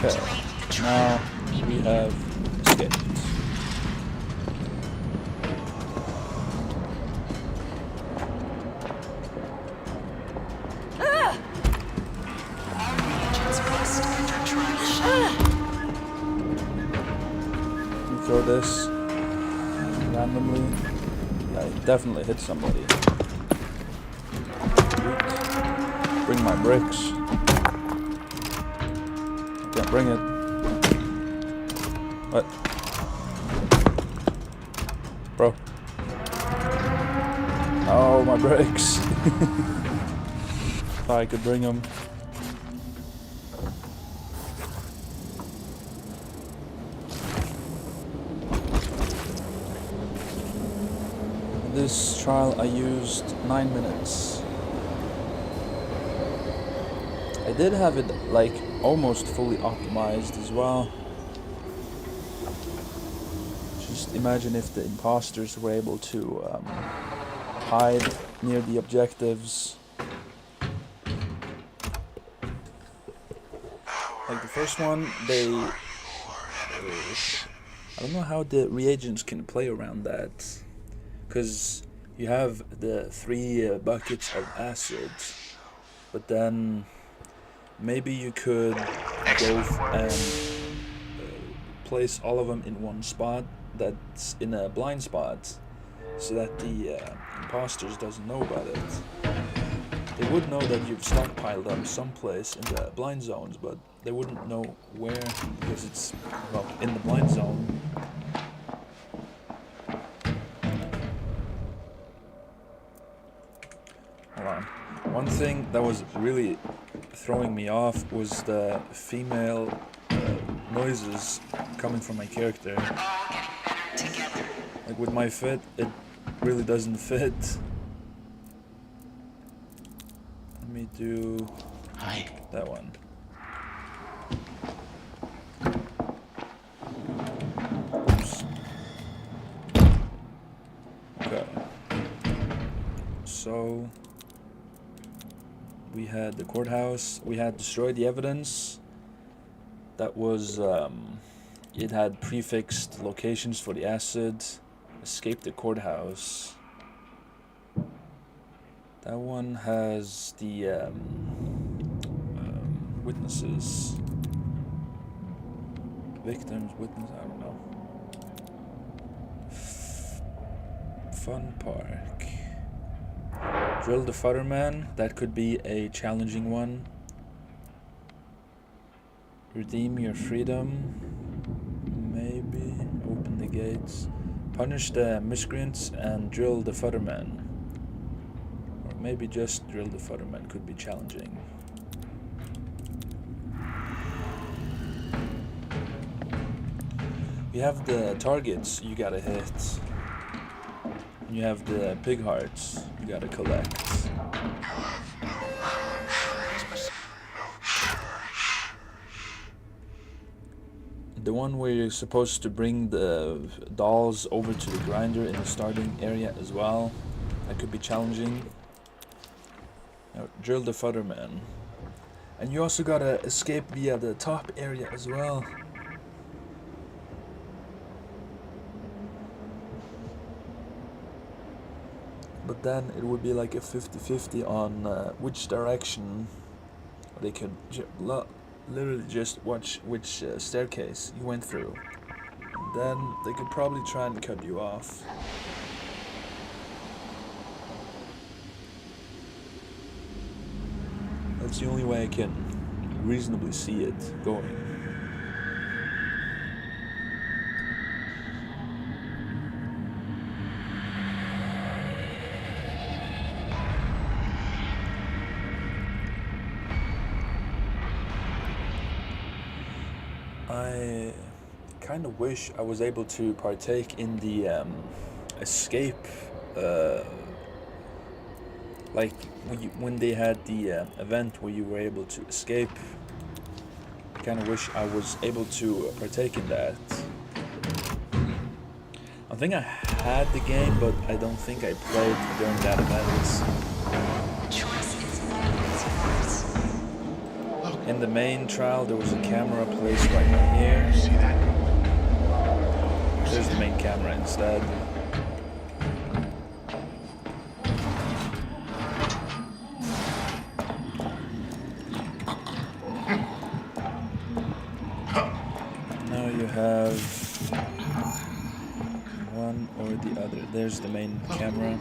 Okay, now we have escaped. Throw this randomly. Yeah, I definitely hit somebody. Bring my bricks. Can't bring it. What? Bro. Oh, my bricks. Thought I could bring them. This trial I used 9 minutes. I did have it like almost fully optimized as well. Just imagine if the imposters were able to hide near the objectives. Like the first one, I don't know how the reagents can play around that. Because you have the 3 buckets of acid, but then maybe you could go and place all of them in one spot that's in a blind spot, so that the imposters doesn't know about it. They would know that you've stockpiled them someplace in the blind zones, but they wouldn't know where, because it's, well, in the blind zone. Hold on. One thing that was really throwing me off was the female noises coming from my character. Like with my fit, it really doesn't fit. Let me do that one. Oops. Okay. So we had the courthouse. We had destroyed the evidence. That was it had prefixed locations for the acid. Escaped the courthouse. That one has the witnesses. Victims, witnesses, I don't know. Fun park. Drill the fireman, that could be a challenging one. Redeem your freedom. Maybe. Open the gates. Punish the miscreants and drill the fireman. Or maybe just drill the fireman could be challenging. You have the targets you gotta hit. You have the pig hearts you gotta collect. The one where you're supposed to bring the dolls over to the grinder in the starting area as well. That could be challenging. Now, drill the fireman. And you also gotta escape via the top area as well. But then it would be like a 50-50 on which direction they could literally just watch which staircase you went through. And then they could probably try and cut you off. That's the only way I can reasonably see it going. I kind of wish I was able to partake in the escape, like when they had the event where you were able to escape. I kind of wish I was able to partake in that. I think I had the game, but I don't think I played during that event. Choice is yours. In the main trial, there was a camera placed right here. See that? There's the main camera instead. Now you have one or the other. There's the main camera.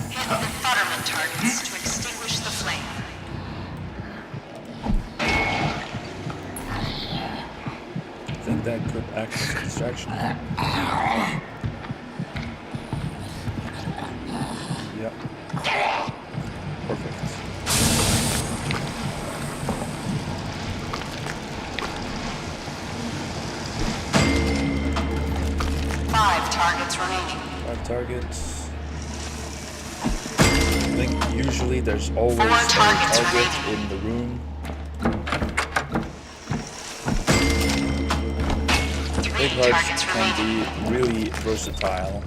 Hit the Futterman targets to extinguish the flame. I think that could act as a distraction. Yep. Perfect. Five targets remaining. 5 targets. I think usually there's always a targets target in the room. Big hearts can be really versatile.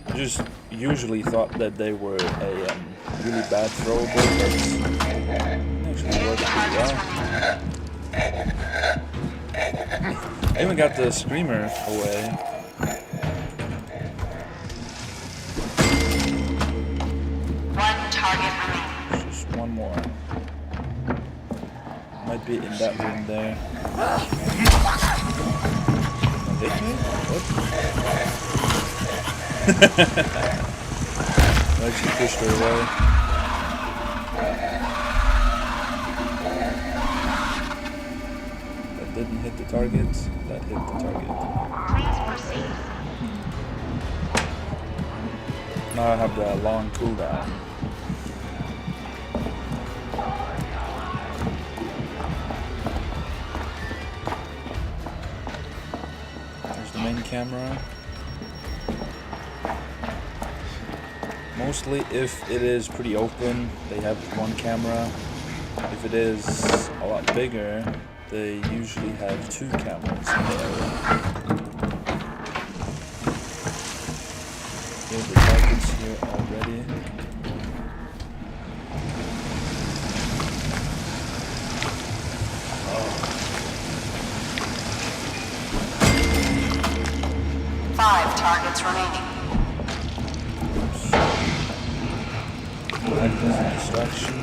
I just usually thought that they were a really bad throwable, but actually worked pretty well. I even got the screamer away. One target remaining. Just one more. Might be in that room there. Hit me? What? I actually pushed her away. That didn't hit the target. That hit the target. Please proceed. Now I have the long cooldown. There's the main camera. Mostly if it is pretty open, they have one camera. If it is a lot bigger, they usually have 2 cameras in the area. There's the targets here already. Five targets remaining. Act as a distraction.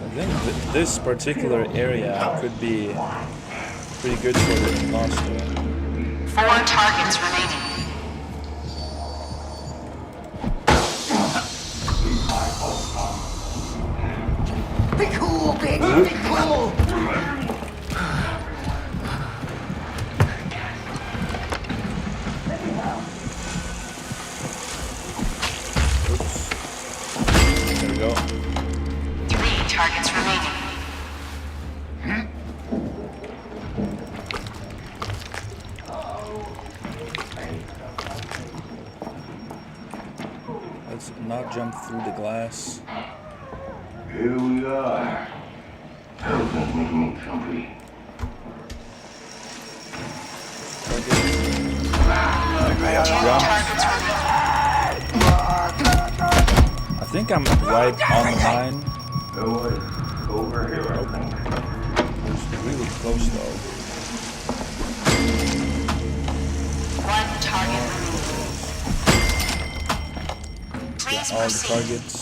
I think this particular area could be pretty good for the imposter. 4 targets remaining. Be cool, bitch. Be cool. Oops. There we go. 3 targets remaining. Let's not jump through the glass. Here we are. Elephant's making me comfy. Targets remaining. I think I'm right on the line. Over here, I think. It was really close though. 1 target remaining. Please All the proceed. targets.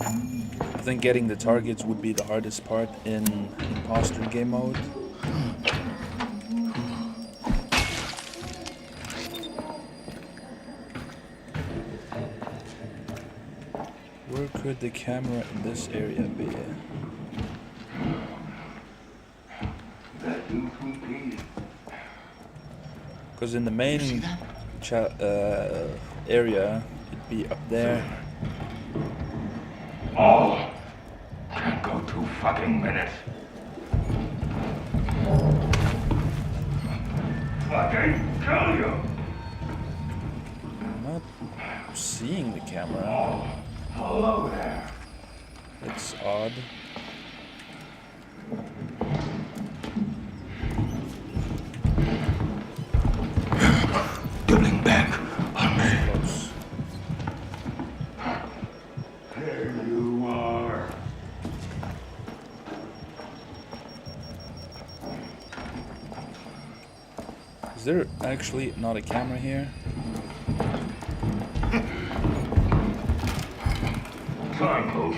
I think getting the targets would be the hardest part in imposter game mode. Where could the camera in this area be? Because in the main area, it'd be up there. Oh! Can't go 2 fucking minutes. Fucking kill you! I'm not seeing the camera. Hello there. It's odd. Doubling back on me. Close. There you are. Is there actually not a camera here? Time close.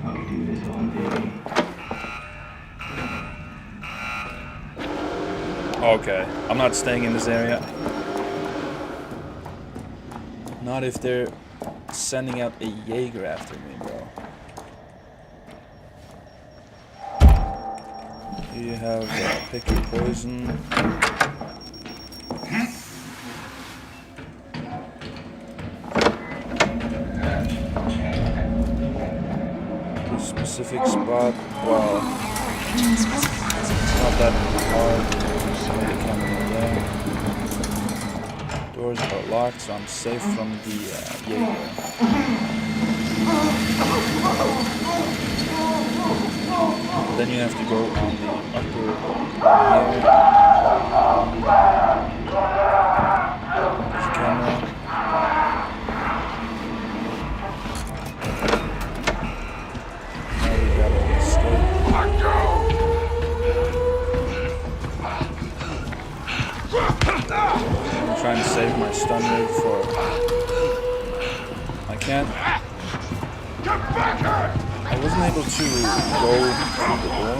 I could do this all day. Okay, I'm not staying in this area. Not if they're sending out a Jaeger after me, bro. Here you have pick your poison. This specific spot, well, it's not that hard. The camera there. Doors are locked, so I'm safe from the Jaeger. Then you have to go on the upper part here. There's a camera. Now we gotta escape. I'm trying to save my stun rig for... I can't... I wasn't able to go through the door.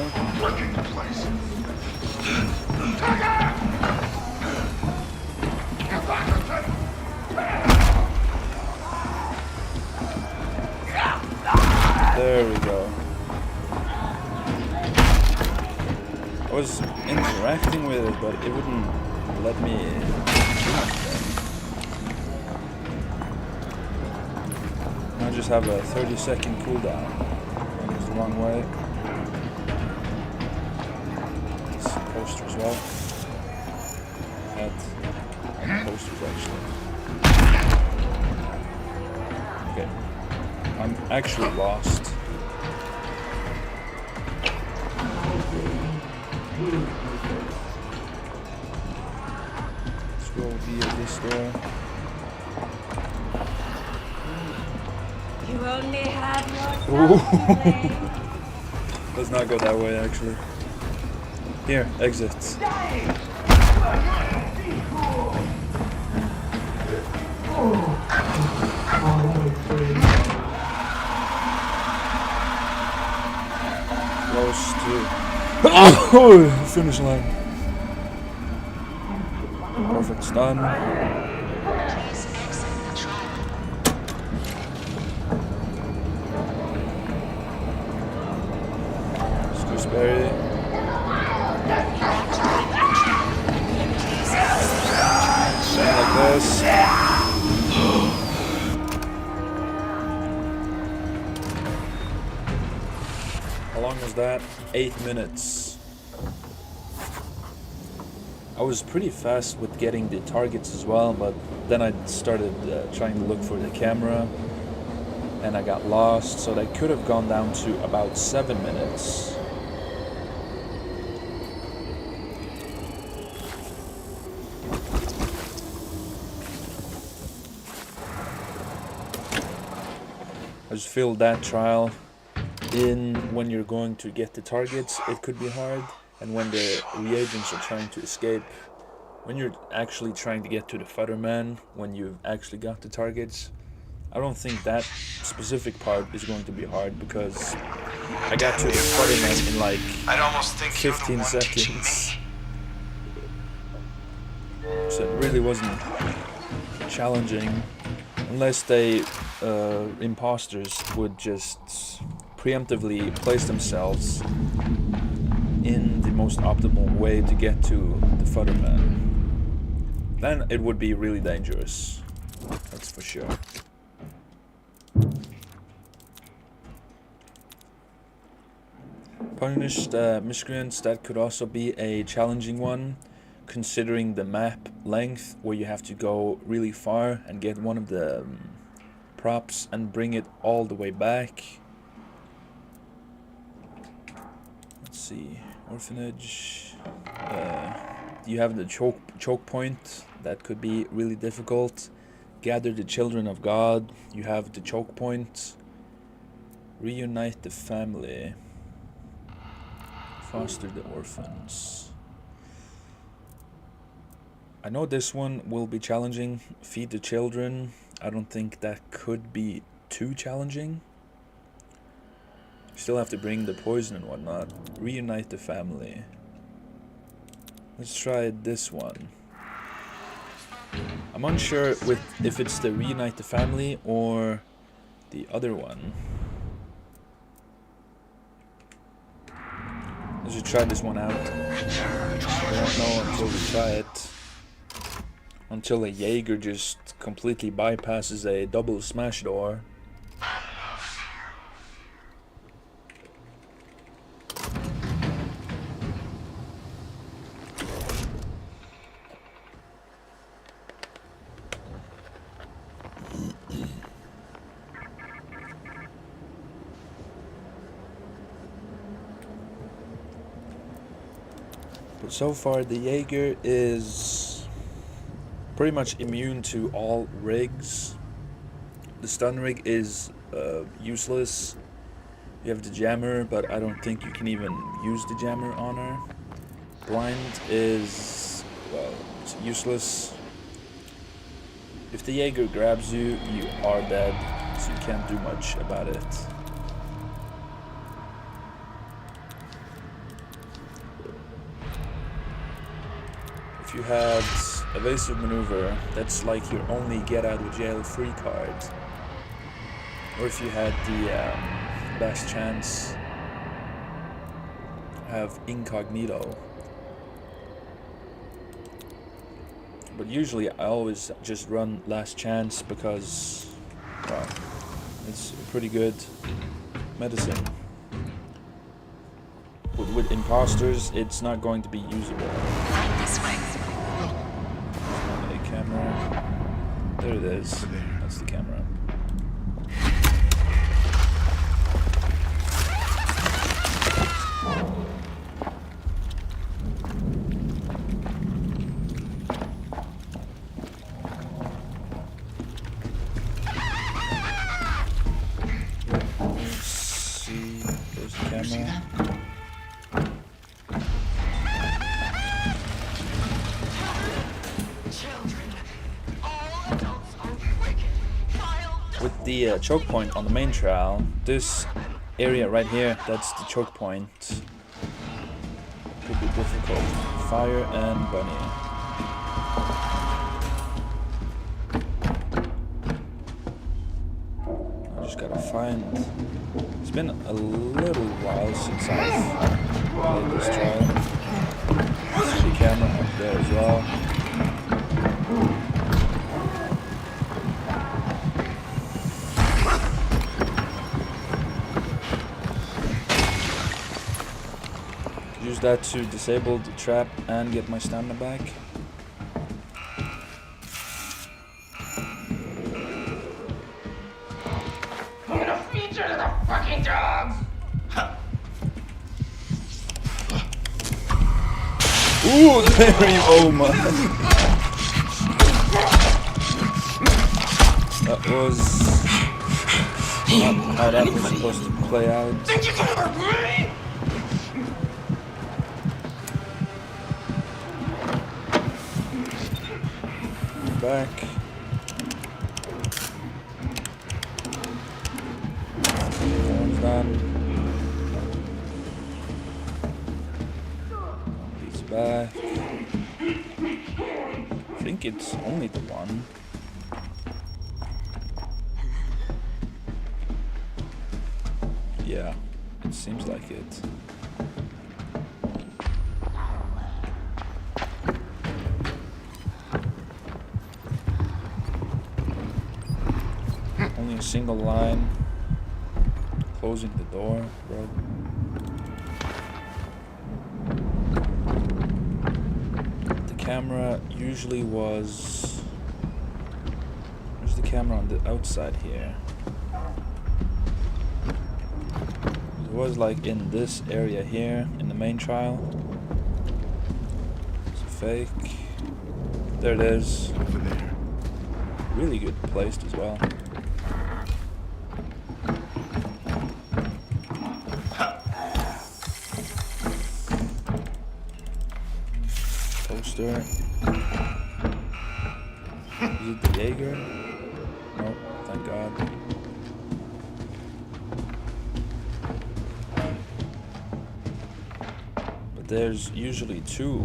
There we go. I was interacting with it, but it wouldn't let me do anything. I just have a 30-second cooldown. It's the wrong way. It's a poster as well. And posters actually. Okay. I'm actually lost. Let's go via this door. You only have yourself to blame. Let's not go that way actually. Here, exit. Close to finish line. Perfect stun. Please exit the trial. Gooseberry. Something like this. How long was that? 8 minutes. I was pretty fast with getting the targets as well, but then I started trying to look for the camera and I got lost, so that could have gone down to about 7 minutes. I just feel that trial in when you're going to get the targets, it could be hard, and when the reagents are trying to escape, when you're actually trying to get to the fighterman, when you've actually got the targets, I don't think that specific part is going to be hard because I got to the fighterman in like I'd almost think 15 seconds. So it really wasn't challenging unless they imposters would just preemptively place themselves in the most optimal way to get to the Futterman, then it would be really dangerous. That's for sure. Punished miscreants, that could also be a challenging one, considering the map length, where you have to go really far and get one of the props and bring it all the way back. Let's see, orphanage. You have the choke point, that could be really difficult. Gather the children of God, you have the choke point. Reunite the family. Foster the orphans. I know this one will be challenging. Feed the children. I don't think that could be too challenging. Still have to bring the poison and whatnot. Reunite the family. Let's try this one. I'm unsure with if it's the reunite the family or the other one. Let's just try this one out. We don't know until we try it. Until a Jaeger just completely bypasses a double smash door. But so far the Jaeger is pretty much immune to all rigs. The stun rig is useless. You have the jammer, but I don't think you can even use the jammer on her. Blind is, well, it's useless. If the Jaeger grabs you, you are dead, so you can't do much about it. If you had evasive maneuver, that's like your only get out of jail free card. Or if you had the last chance, have incognito. But usually I always just run last chance because, well, it's pretty good medicine. But with imposters, it's not going to be usable. This way. A camera. There it is. That's the camera. Let's see. There's the camera. With the choke point on the main trail, this area right here, that's the choke point. Could be difficult. Fire and bunny. I just gotta find. It's been a little while since I've played this trial. See the camera up there as well. Use that to disable the trap and get my stamina back. I'm gonna feed you to the fucking dogs! Ooh, there you, oh my. That was not how that was supposed to play out. Think you can hurt me? Back. One's done. He's back. I think it's only the one. Yeah, it seems like it. Only a single line. Closing the door, bro. The camera usually was... Where's the camera on the outside here? It was like in this area here, in the main trial. It's a fake. There it is. Over there. Really good placed as well. Poster. Is it the Jaeger? No, thank God. But there's usually two.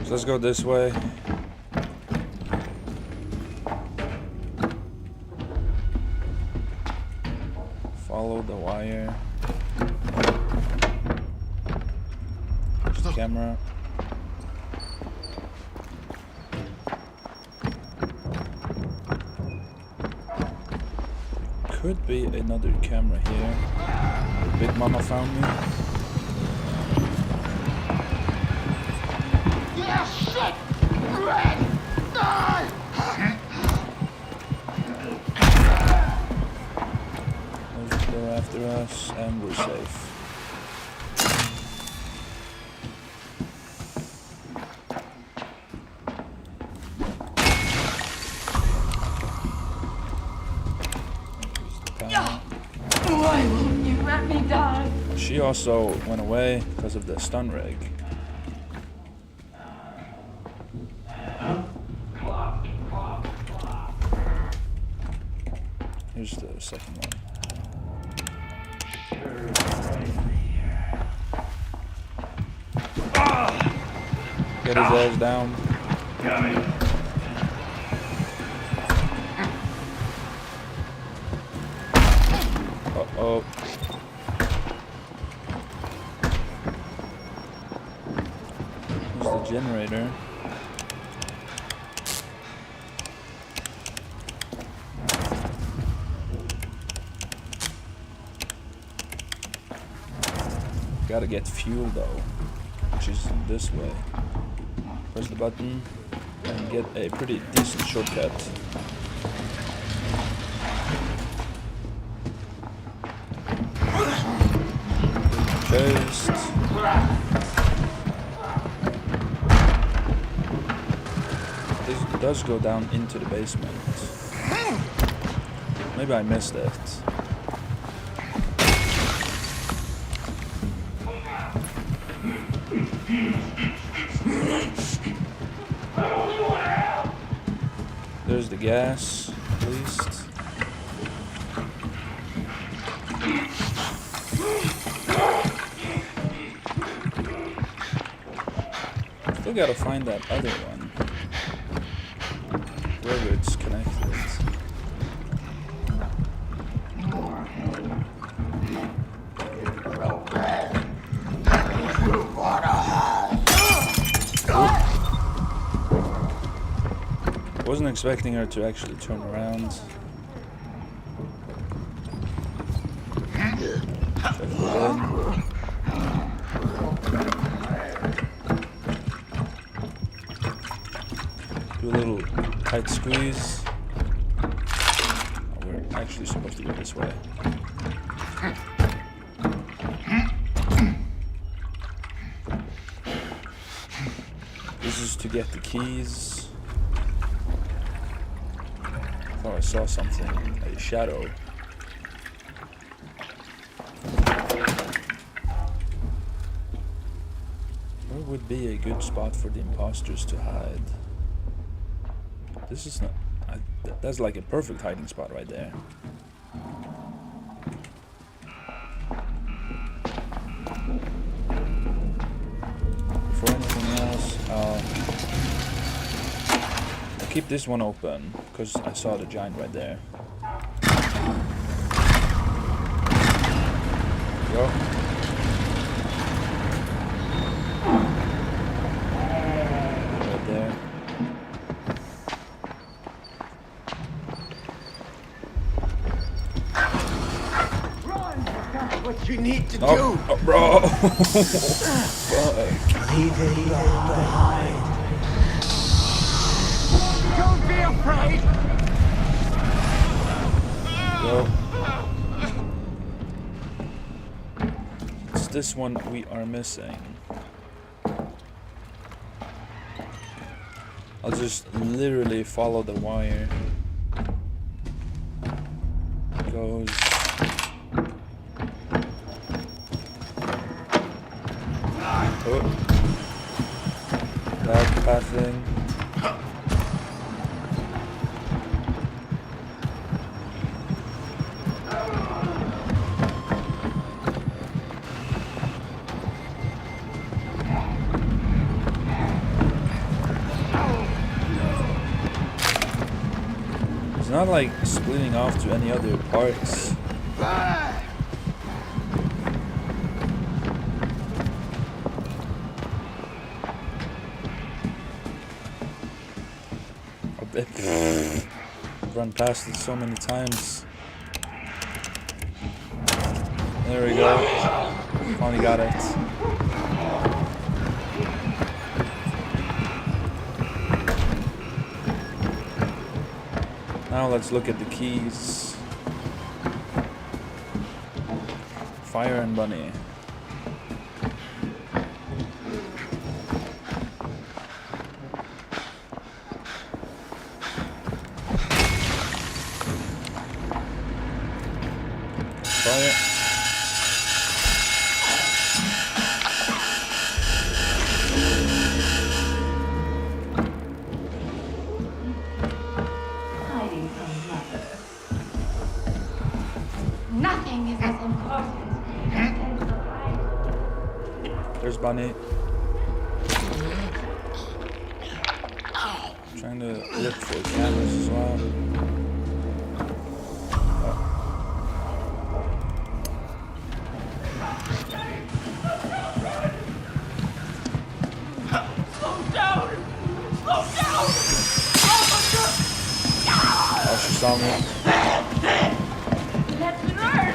So let's go this way. Follow the wire. There's the camera. Could be another camera here. Big Mama found me. Yeah, shit! Red! Die! They're after us, and we're safe. Why won't you let me die? She also went away because of the stun rig. Here's the second one. Get his ass down. Uh-oh. Here's the generator. Gotta get fuel though, which is this way. Press the button and get a pretty decent shortcut. Chest. This does go down into the basement. Maybe I missed it. There's the gas, at least. Still gotta find that other one. Wherever it's connected. Wasn't expecting her to actually turn around. Check it in. Do a little tight squeeze. Oh, we're actually supposed to go this way. This is to get the keys. Oh, I saw something, a shadow. Where would be a good spot for the imposters to hide? This is not... that's like a perfect hiding spot right there. Before anything else, I'll keep this one open, because I saw the giant right there. Go. Right there. What you need to Oh, oh bro. Fuck. Leave it all behind. Don't be afraid. Go. It's this one we are missing. I'll just literally follow the wire. Goes. Oh. That pathing. It's not like splitting off to any other parts. I've run past it so many times. There we go. Finally got it. Now let's look at the keys. Fire and bunny. Fire. Hiding from mother. Nothing is as important as survival. There's Bunny. Trying to look for cameras as well. Oh, she saw me. Let's learn.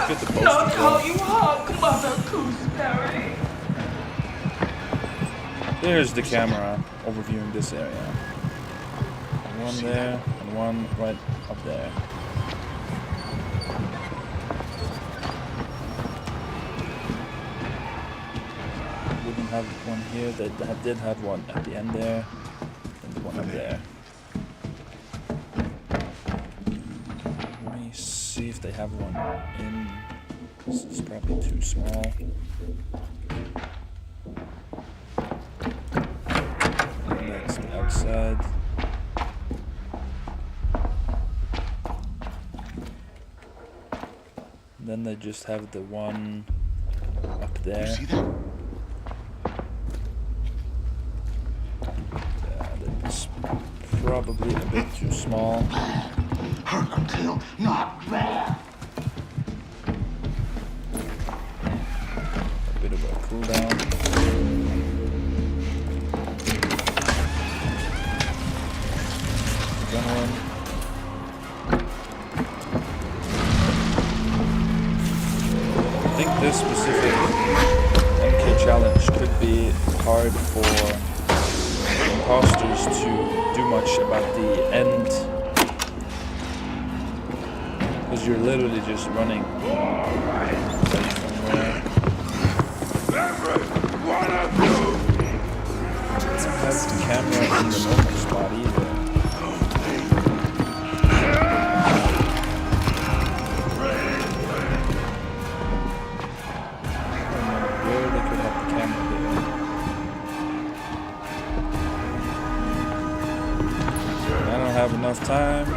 Get the Not poster. how you hug Mother Gooseberry. There's the camera overviewing this area. One there and one right up there. We didn't have one here. They did have one at the end there, and the one up there. Let me see if they have one in. This is probably too small. And that's the outside. Then they just have the one up there. See that? Yeah, that's probably a bit too small. Hurt until not rare. A bit of a cooldown. Adrenaline. I think this specific MK challenge could be hard for imposters to do much about the end, because you're literally just running right from where. That's the camera in the normal spot either. Where they could have the camera there. I don't have enough time.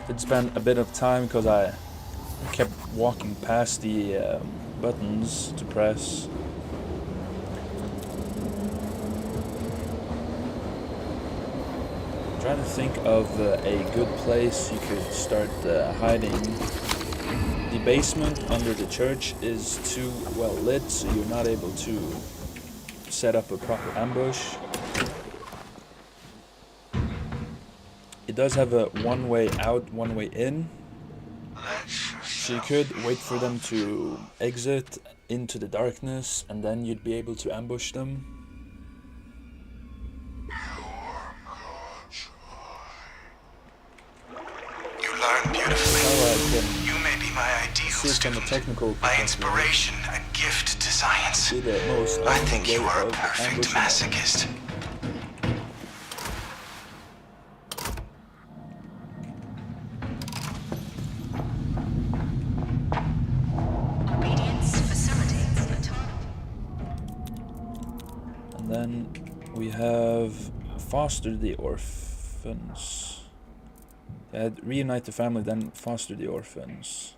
It's been a bit of time because I kept walking past the buttons to press. trying to think of a good place you could start hiding. The basement under the church is too well lit, so you're not able to set up a proper ambush. It does have a one-way out, one-way in. So you could wait for them to exit into the darkness, and then you'd be able to ambush them. You learn beautifully. How You may be my ideal see it from a student, technical my perspective. inspiration, a gift to science. See the most I think you ultimate are way a of perfect ambushing. masochist. Obedience facilitates autonomy. And then we have foster the orphans. Reunite the family, then foster the orphans.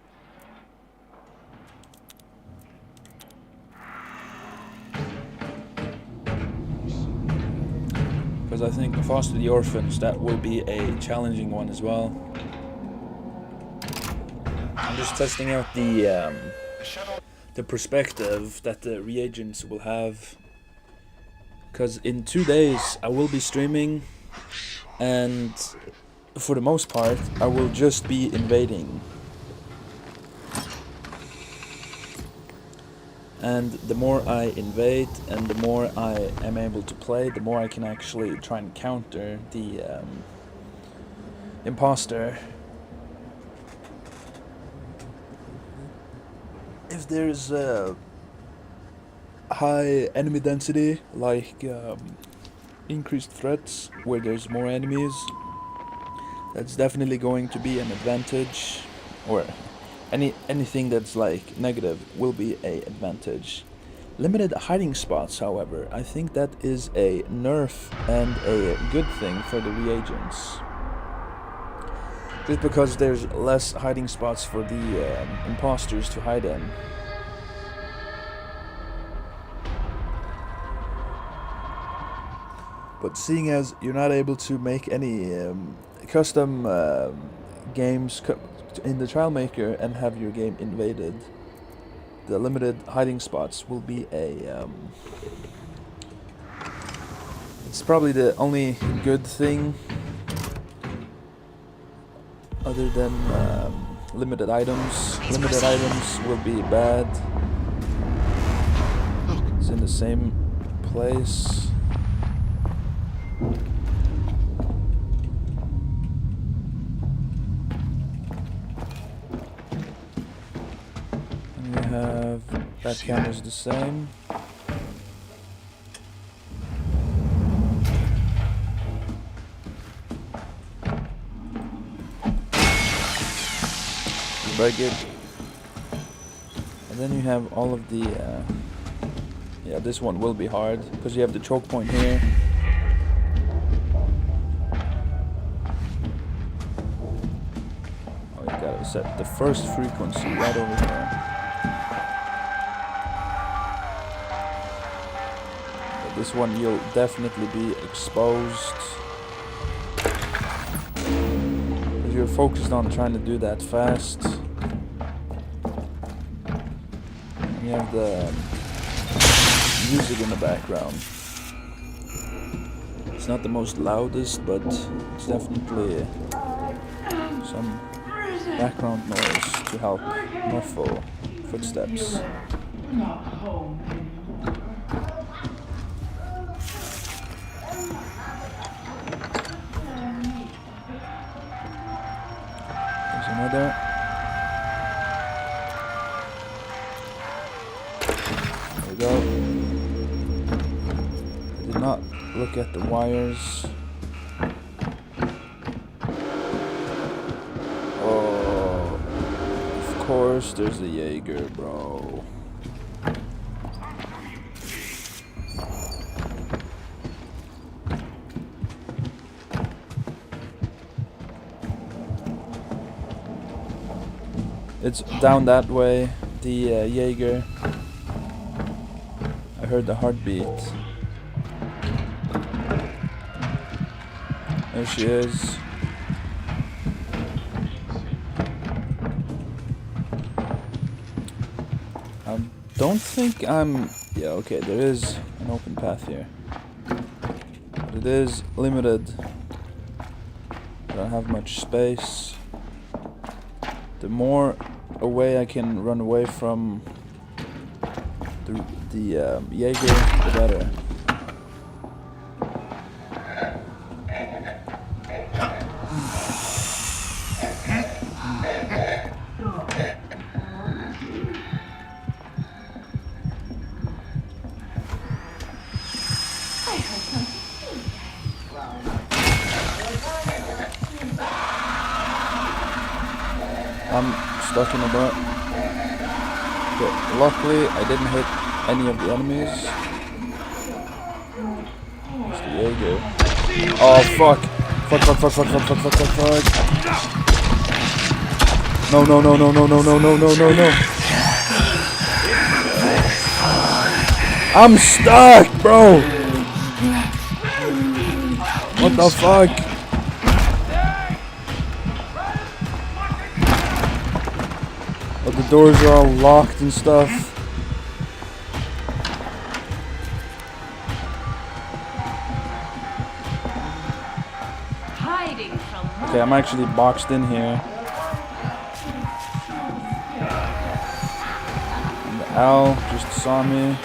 Because I think foster the orphans, that will be a challenging one as well. I'm just testing out the perspective that the reagents will have. Because in 2 days I will be streaming, and for the most part I will just be invading. And the more I invade and the more I am able to play, the more I can actually try and counter the imposter. If there's a high enemy density, like increased threats where there's more enemies, that's definitely going to be an advantage, or anything that's like negative will be a advantage. Limited hiding spots, however, I think that is a nerf and a good thing for the reagents. Just because there's less hiding spots for the imposters to hide in. But seeing as you're not able to make any custom games in the trial maker and have your game invaded, the limited hiding spots will be a it's probably the only good thing other than limited items. Limited items will be bad. It's in the same place. And we have that camera's the same. Very good. And then you have all of the yeah, this one will be hard because you have the choke point here. Oh, you gotta set the first frequency right over here. But this one you'll definitely be exposed. Because you're focused on trying to do that fast. And you have the music in the background. It's not the most loudest, but it's definitely some background noise to help muffle footsteps. Not home anymore. There's another. There we go. I did not look at the wires. Oh, of course there's a Jaeger, bro. It's down that way, the Jaeger. I heard the heartbeat. There she is. I don't think I'm... Yeah, okay, there is an open path here. But it is limited. I don't have much space. The more away I can run away from the Jaeger, the better. I'm stuck in a butt. But luckily, I didn't hit any of the enemies. It's the Jaeger. Oh, fuck. Fuck. No. I'm stuck, bro. What the fuck? Oh, the doors are all locked and stuff. Hiding from Okay, I'm actually boxed in here. And the owl just saw me.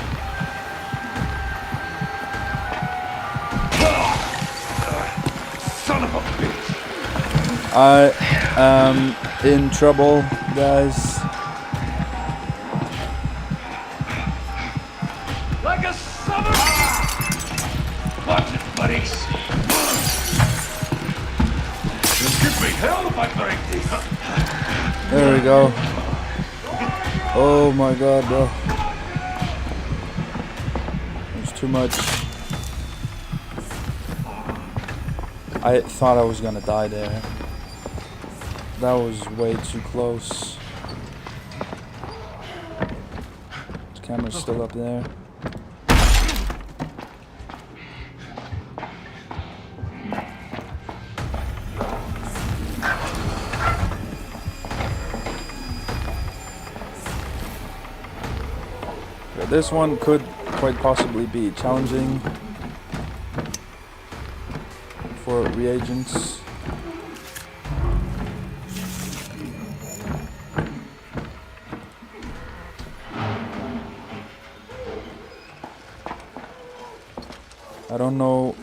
Son of a bitch! I am in trouble, guys. Like a summer! Watch it, buddies! You'll give me hell if I break this! There we go. Oh my god, bro. There's too much. I thought I was gonna die there. That was way too close. The camera's still up there. Yeah, this one could quite possibly be challenging for reagents. I don't know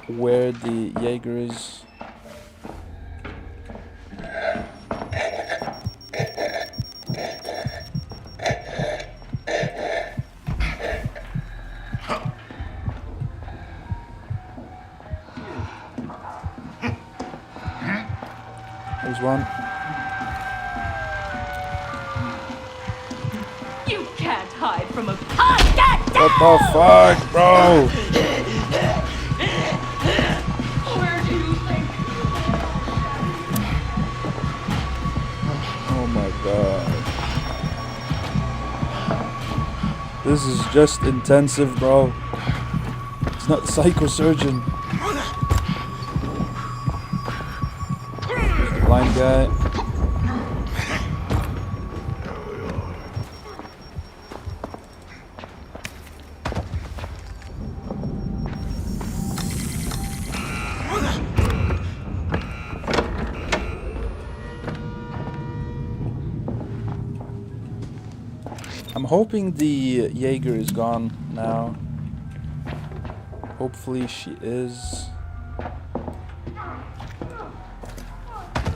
where the Jaeger is. There's one. You can't hide from a God damn! What the fuck, bro? Where do you think? Oh my god. This is just intensive, bro. It's not psychosurgeon. Blind guy. I'm hoping the Jaeger is gone now. Hopefully she is.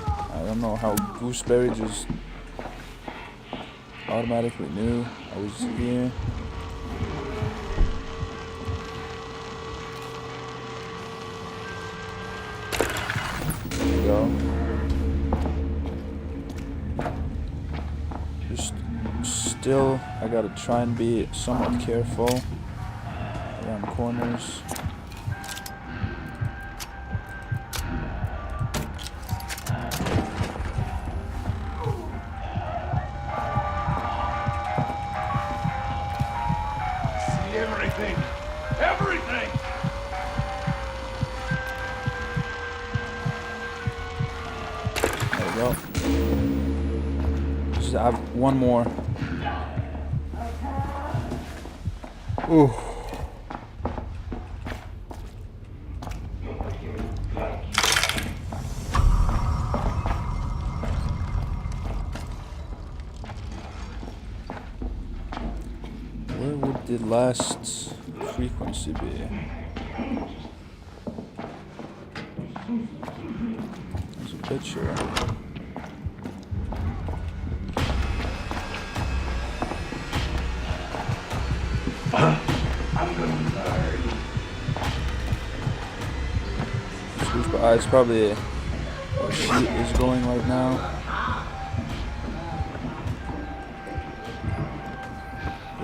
I don't know how Gooseberry just automatically knew I was here. There we go. Just still, I gotta try and be somewhat careful around corners. See everything! Everything! Just have one more. Ooh. Where would the last frequency be? There's a picture. I'm gonna die. It's probably where she is going right now.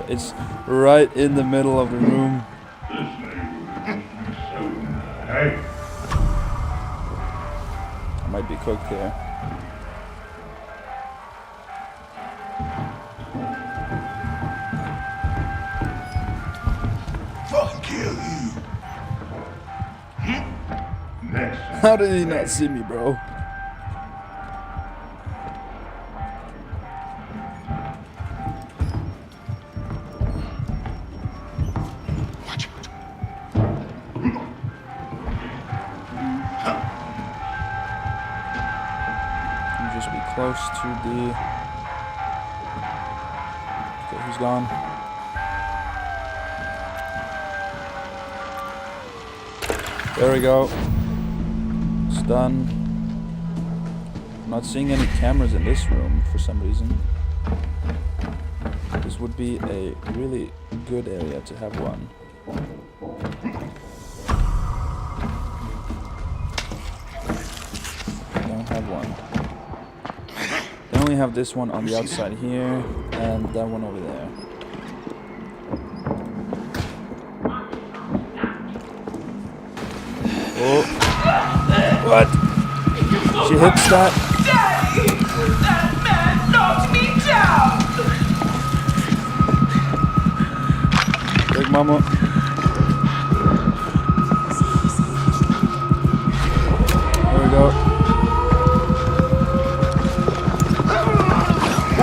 It's right in the middle of the room. Hey, I might be cooked here. Fuck kill you. next. How did he not see me, bro? Watch out. You just be close to the. Okay, he's gone. There we go. It's done. I'm not seeing any cameras in this room for some reason. This would be a really good area to have one. Don't have one. They only have this one on the outside here and that one over there. Oh. What? She hits that. Daddy! That man knocked me down! Big mama. There we go.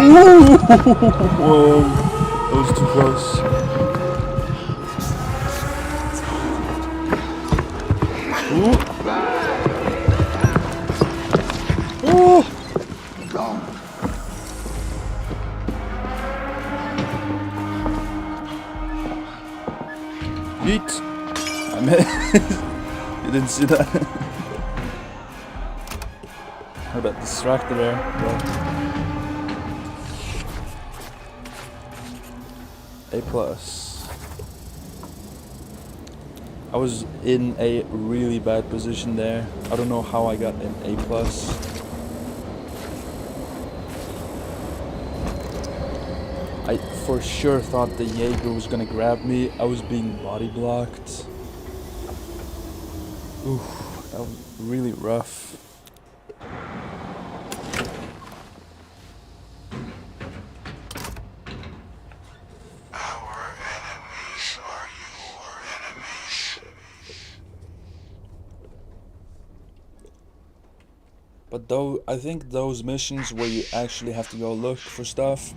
Ooh! Whoa. That was too close. Ooh. Ooh. Yeet. I missed. You didn't see that. I got distracted there. A plus. I was in a really bad position there. I don't know how I got an A plus. I for sure thought the Jaeger was gonna grab me. I was being body blocked. Oof, that was really rough. Our enemies are your enemies. But though I think those missions where you actually have to go look for stuff,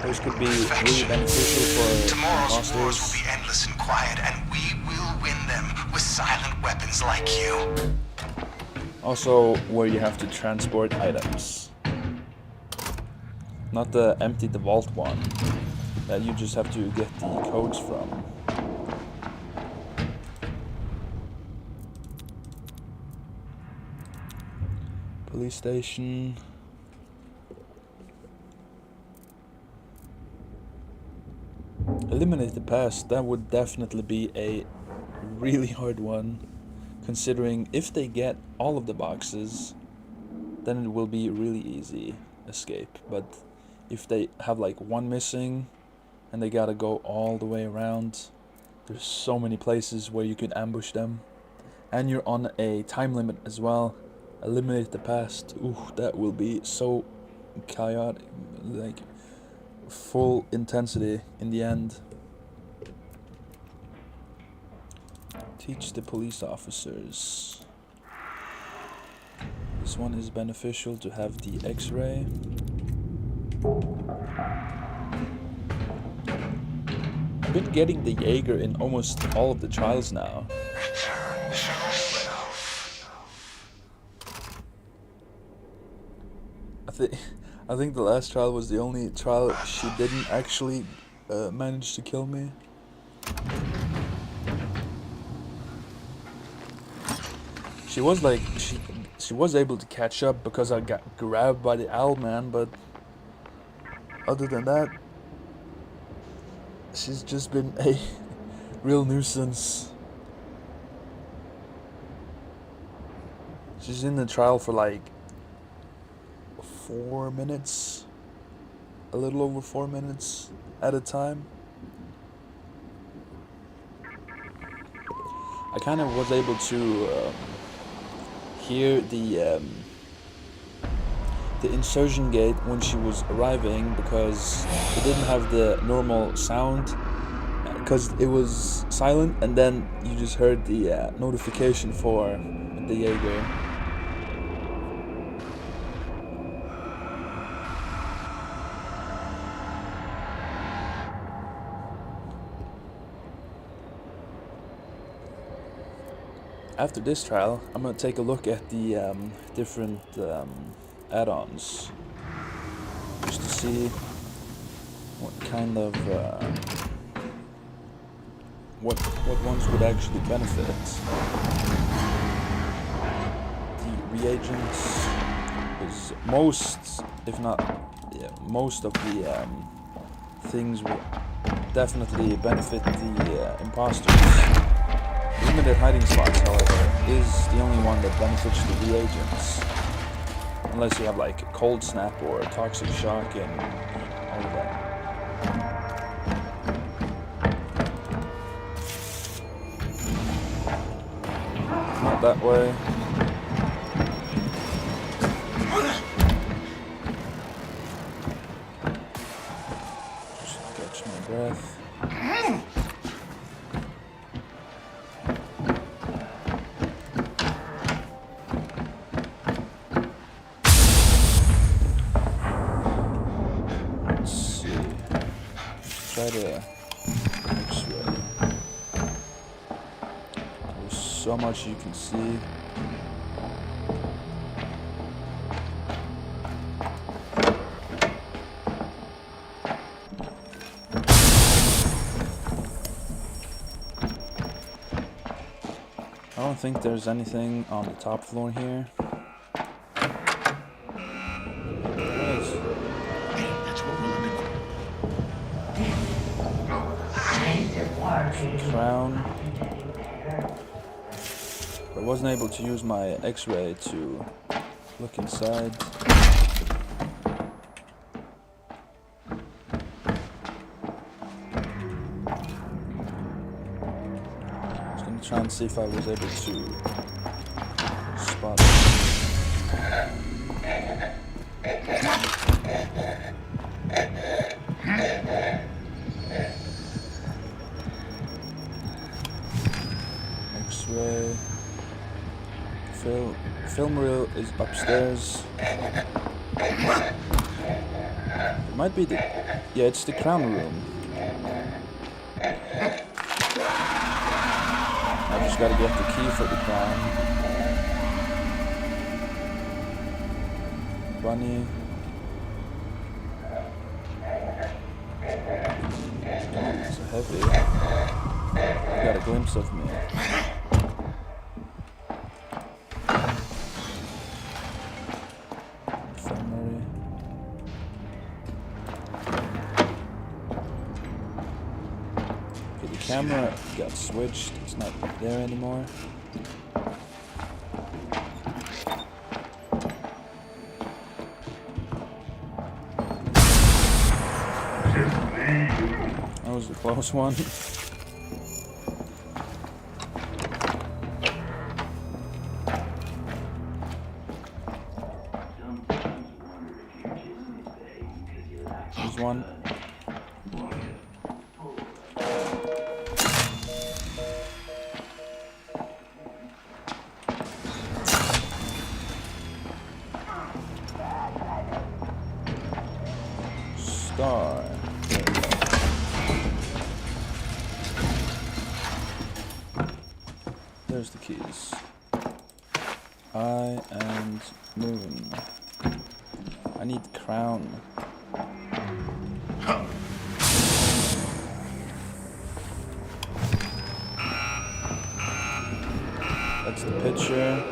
those could be really beneficial for Tomorrow's wars will imposters. be endless and quiet, and we will win them with silent weapons like you. Also, where you have to transport items. Not the empty the vault one, that you just have to get the codes from. Police station. Eliminate the past, that would definitely be a really hard one, considering if they get all of the boxes, then it will be really easy escape. But if they have like one missing and they gotta go all the way around, there's so many places where you can ambush them, and you're on a time limit as well. Eliminate the past, ooh, that will be so chaotic, like full intensity in the end. Teach the police officers. This one is beneficial to have the X-ray. I've been getting the Jaeger in almost all of the trials now. I think the last trial was the only trial she didn't actually manage to kill me. She was like she was able to catch up because I got grabbed by the owl man, but other than that, she's just been a real nuisance. She's in the trial for like 4 minutes, a little over 4 minutes at a time. I kind of was able to hear the insurgent gate when she was arriving because it didn't have the normal sound because it was silent, and then you just heard the notification for the Jaeger. After this trial, I'm gonna take a look at the different add-ons just to see what kind of what ones would actually benefit. The reagents is most, if not most of the things will definitely benefit the imposters. Limited hiding spots, however, is the only one that benefits the reagents. Unless you have like cold snap or toxic shock and all of that. Not that way. Just catch my breath. Try to X-ray. There's so much you can see. I don't think there's anything on the top floor here. Crown. I wasn't able to use my X-ray to look inside. I was gonna try and see if I was able to spot it. X-ray. Film reel is upstairs. It might be the... yeah, it's the crown room. I just gotta get the key for the crown. Bunny. It's heavy. I got a glimpse of me. Infirmary. Okay, the camera got switched. It's not there anymore. That was a close one. There's one. star. There we go. There's the keys. Eye and moon. I need crown. That's the picture.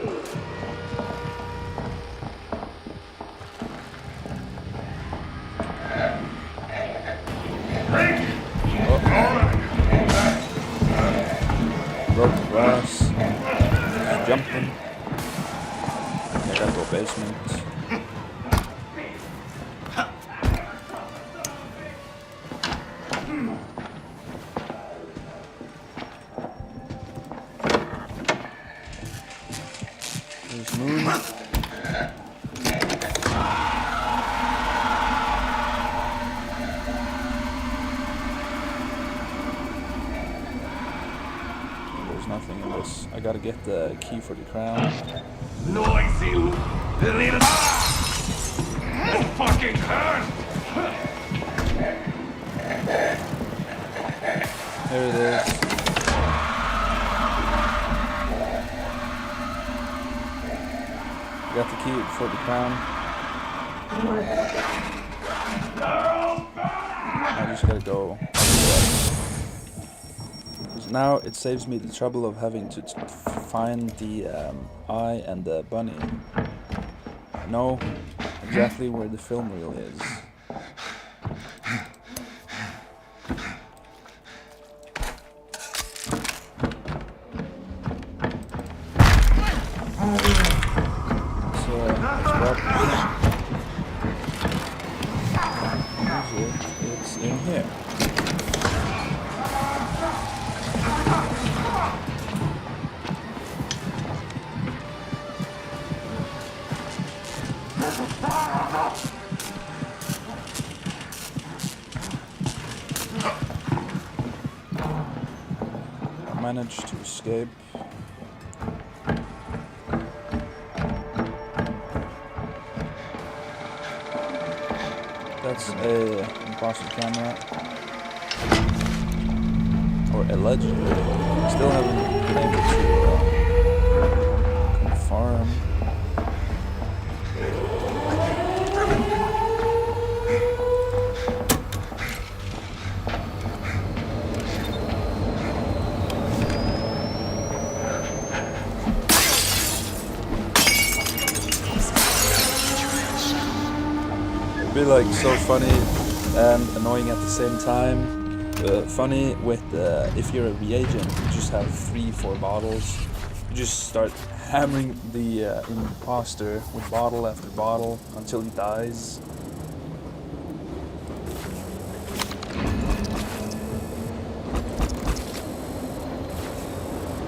Broke the glass. Just jumping. I gotta go basement. There's moon. There's nothing in this. I gotta get the key for the crown. Noisy little. This fucking hurt. There it is. Got the key for the crown. I just gotta go. Because now it saves me the trouble of having to find the eye and the bunny. I know exactly where the film reel is. It's in here. I managed to escape. That's a imposter camera, or allegedly. Still haven't been able to confirm. Be like so funny and annoying at the same time. Funny with if you're a reagent, you just have 3-4 bottles. You just start hammering the imposter with bottle after bottle until he dies.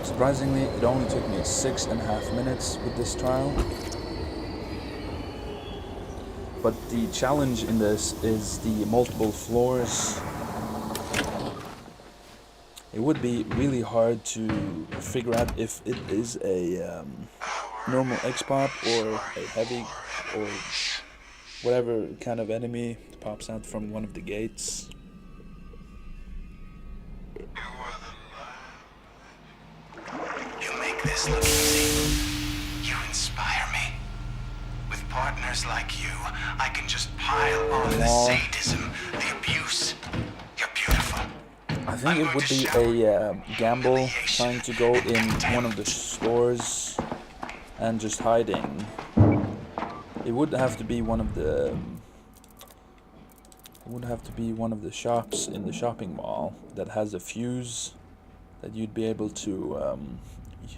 Surprisingly, it only took me 6.5 minutes with this trial. But the challenge in this is the multiple floors. It would be really hard to figure out if it is a normal X-pop or a heavy or whatever kind of enemy pops out from one of the gates. You make this look easy. You inspire me. With partners like you, I can just pile on the sadism, the abuse. You're beautiful. I think it would be a gamble trying to go in one of the stores and just hiding. It would have to be one of the shops in the shopping mall that has a fuse that you'd be able to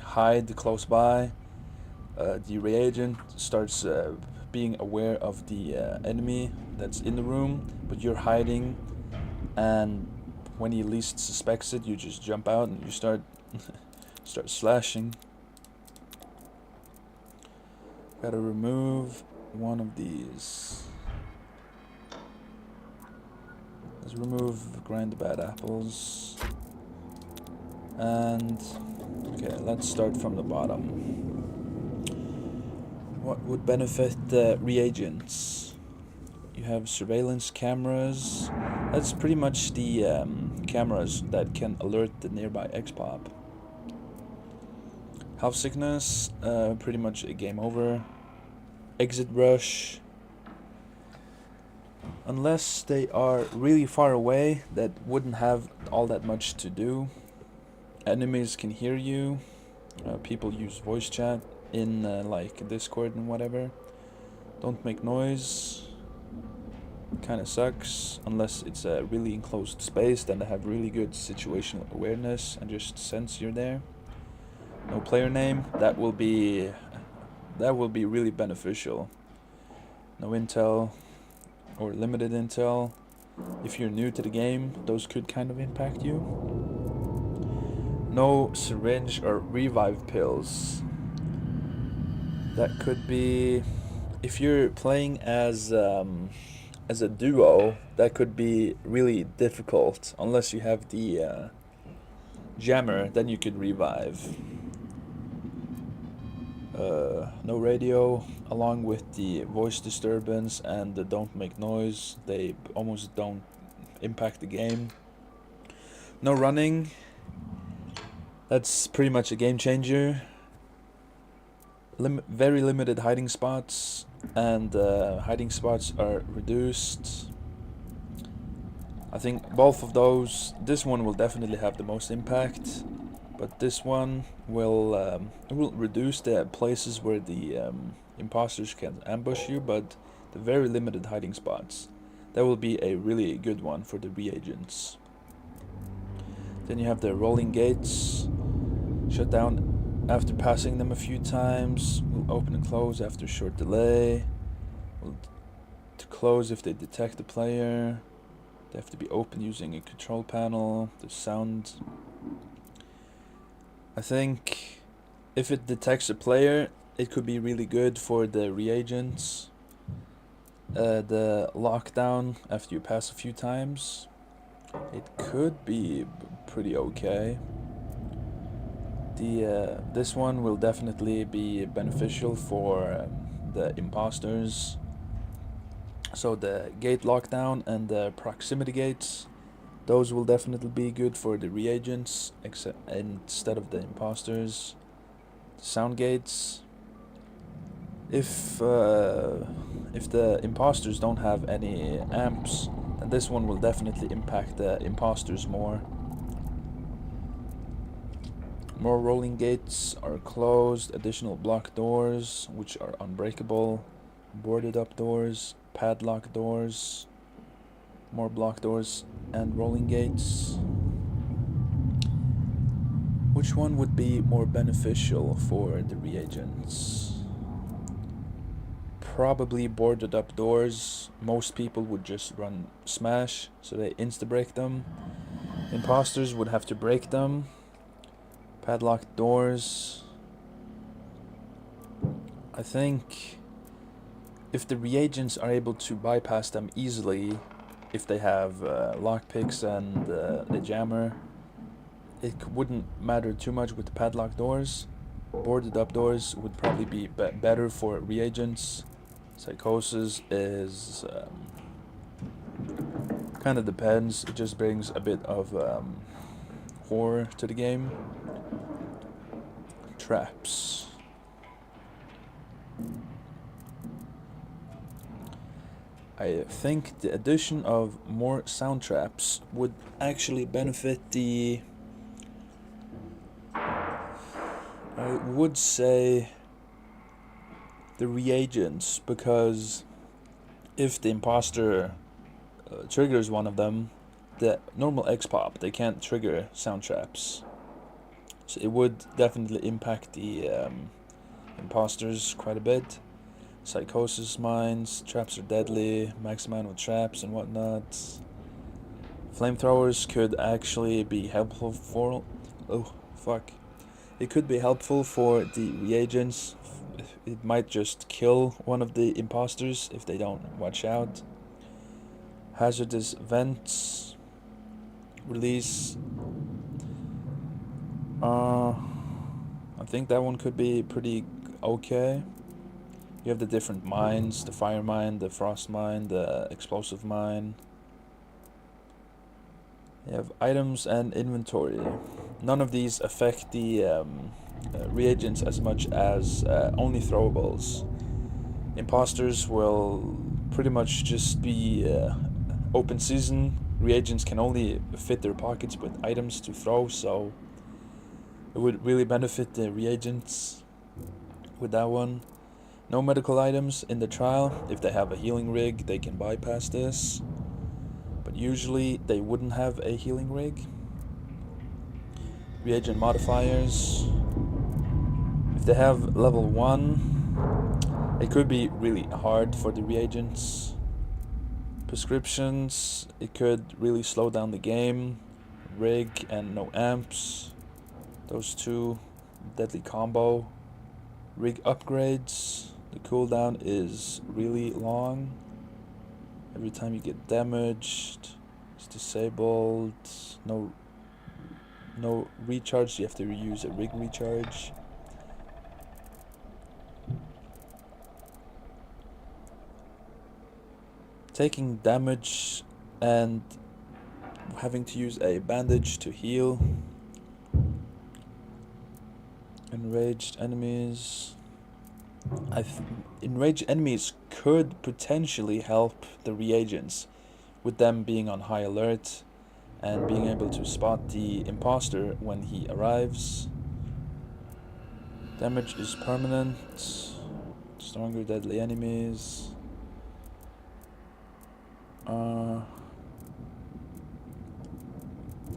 hide close by. The reagent starts being aware of the enemy that's in the room, but you're hiding, and when he least suspects it, you just jump out and you start slashing. Gotta remove one of these. Let's grind the bad apples. And okay, let's start from the bottom. What would benefit the reagents? You have surveillance cameras. That's pretty much the cameras that can alert the nearby X-Pop. Health sickness, pretty much a game over. Exit rush. Unless they are really far away, that wouldn't have all that much to do. Enemies can hear you. People use voice chat in like Discord and whatever. Don't make noise. Kind of sucks. Unless it's a really enclosed space, then they have really good situational awareness and just sense you're there. No player name. That will be really beneficial. No intel or limited intel. If you're new to the game, those could kind of impact you. No syringe or revive pills. That could be, if you're playing as a duo, that could be really difficult unless you have the jammer. Then you could revive. No radio, along with the voice disturbance and the don't make noise, they almost don't impact the game. No running, that's pretty much a game changer. Very limited hiding spots, and hiding spots are reduced. I think both of those, this one will definitely have the most impact. But this one will reduce the places where the imposters can ambush you, but the very limited hiding spots. That will be a really good one for the reagents. Then you have the rolling gates. Shut down after passing them a few times. Will open and close after a short delay. Will to close if they detect the player. They have to be open using a control panel. The sound. I think if it detects a player, it could be really good for the reagents. The lockdown after you pass a few times, it could be pretty okay. This one will definitely be beneficial for the imposters. So the gate lockdown and the proximity gates, those will definitely be good for the reagents instead of the imposters. Sound gates. If the imposters don't have any amps, then this one will definitely impact the imposters more. More rolling gates are closed. Additional block doors, which are unbreakable. Boarded up doors. Padlock doors. More block doors and rolling gates. Which one would be more beneficial for the reagents? Probably boarded up doors. Most people would just run smash, so they insta-break them. Imposters would have to break them. Padlocked doors. I think if the reagents are able to bypass them easily, if they have lockpicks and the jammer, it wouldn't matter too much with the padlock doors. Boarded up doors would probably be better for reagents. Psychosis is kind of depends. It just brings a bit of horror to the game. Traps. I think the addition of more sound traps would actually benefit the... I would say the reagents, because if the imposter triggers one of them, the normal X-Pop, they can't trigger sound traps. So it would definitely impact the imposters quite a bit. Psychosis mines, traps are deadly, max amount of traps and whatnot. Flamethrowers could actually be helpful for... oh, fuck. It could be helpful for the reagents. It might just kill one of the imposters if they don't watch out. Hazardous vents. Release. I think that one could be pretty okay. You have the different mines, the fire mine, the frost mine, the explosive mine. You have items and inventory. None of these affect the reagents as much as only throwables. Imposters will pretty much just be open season. Reagents can only fit their pockets with items to throw, so it would really benefit the reagents with that one. No medical items in the trial. If they have a healing rig, they can bypass this. But usually they wouldn't have a healing rig. Reagent modifiers. If they have level 1, it could be really hard for the reagents. Prescriptions, it could really slow down the game. Rig and no amps. Those two, deadly combo. Rig upgrades, the cooldown is really long. Every time you get damaged, it's disabled. No recharge, you have to use a rig recharge. Taking damage and having to use a bandage to heal. Enraged enemies. Enraged enemies could potentially help the reagents, with them being on high alert and being able to spot the imposter when he arrives. Damage is permanent. Stronger deadly enemies.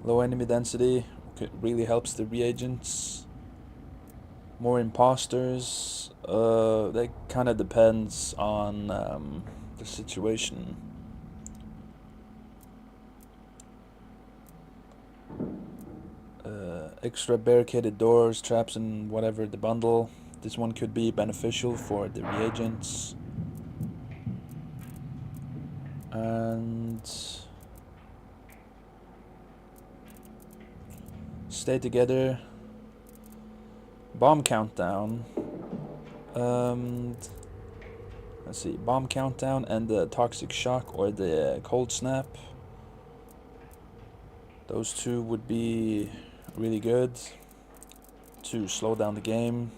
Low enemy density really helps the reagents. More imposters. That kind of depends on the situation. Extra barricaded doors, traps, and whatever the bundle. This one could be beneficial for the reagents. And stay together. Bomb countdown. Let's see, bomb countdown and the toxic shock or the cold snap. Those two would be really good to slow down the game.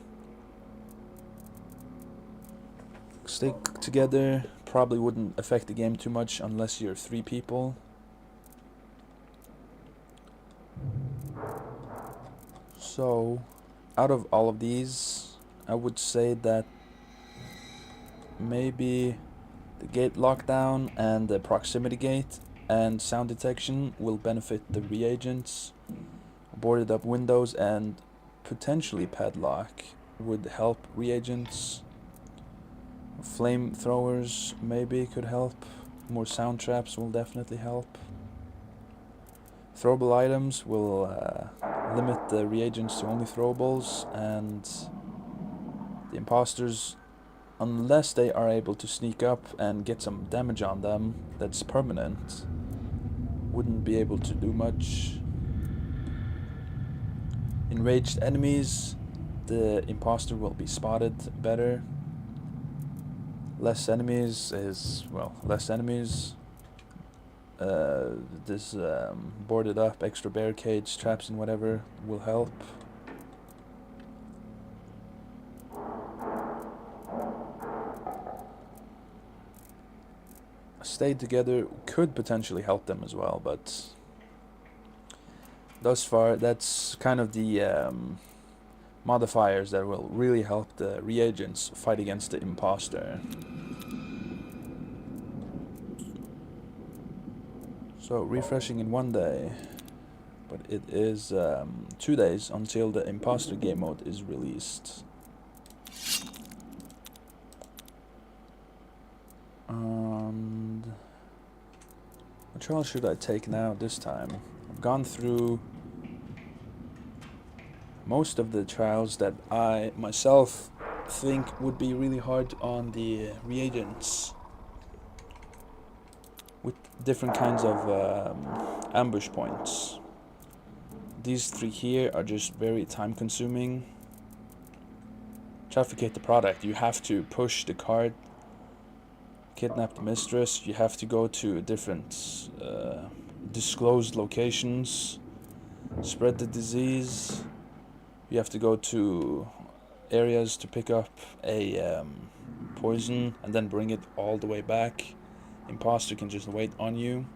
Stick together probably wouldn't affect the game too much unless you're 3 people. So out of all of these, I would say that maybe the gate lockdown and the proximity gate and sound detection will benefit the reagents. Boarded up windows and potentially padlock would help reagents. Flamethrowers maybe could help. More sound traps will definitely help. Throwable items will limit the reagents to only throwables, and the imposters, unless they are able to sneak up and get some damage on them that's permanent, wouldn't be able to do much. Enraged enemies, the imposter will be spotted better. Less enemies is, well, less enemies. This boarded up, extra barricades, traps and whatever will help. Stay together could potentially help them as well, but thus far that's kind of the modifiers that will really help the reagents fight against the imposter. So refreshing in 1 day, but it is 2 days until the imposter game mode is released. And what trial should I take now this time? I've gone through most of the trials that I myself think would be really hard on the reagents, with different kinds of ambush points. These 3 here are just very time consuming. trafficate the product, you have to push the cart, kidnap the mistress, you have to go to different disclosed locations, spread the disease, you have to go to areas to pick up a poison and then bring it all the way back. Imposter can just wait on you.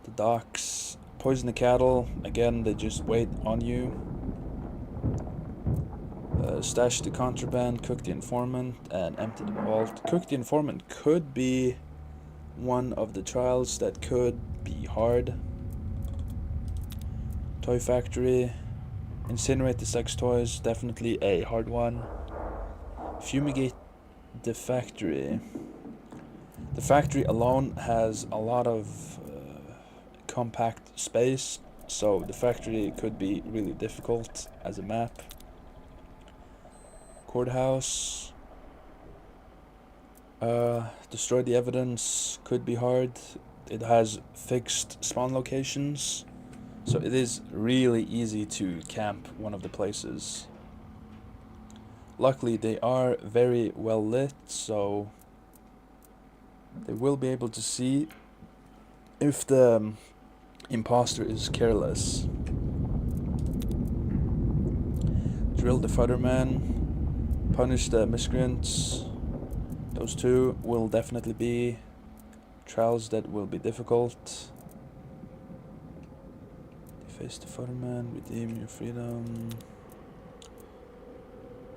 The docks, poison the cattle, again they just wait on you. Stash the contraband, cook the informant, and empty the vault. Cook the informant could be one of the trials that could be hard. Toy factory, incinerate the sex toys, definitely a hard one. Fumigate the factory. The factory alone has a lot of compact space, so the factory could be really difficult as a map. Courthouse. Destroy the evidence could be hard. It has fixed spawn locations, so it is really easy to camp one of the places. Luckily they are very well lit, so they will be able to see if the imposter is careless. Drill the fireman. Punish the miscreants. Those two will definitely be trials that will be difficult. Deface the fireman, redeem your freedom.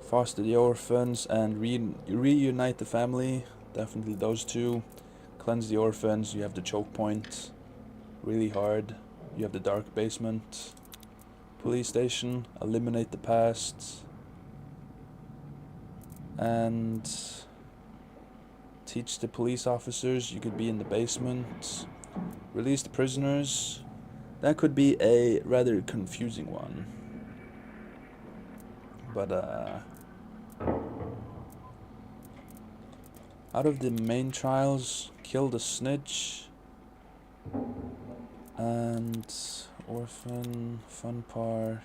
Foster the orphans and reunite the family. Definitely those two. Cleanse the orphans, you have the choke point. Really hard. You have the dark basement. Police station, eliminate the past. And teach the police officers you could be in the basement. Release the prisoners. That could be a rather confusing one. But out of the main trials, kill the snitch and orphan, fun park.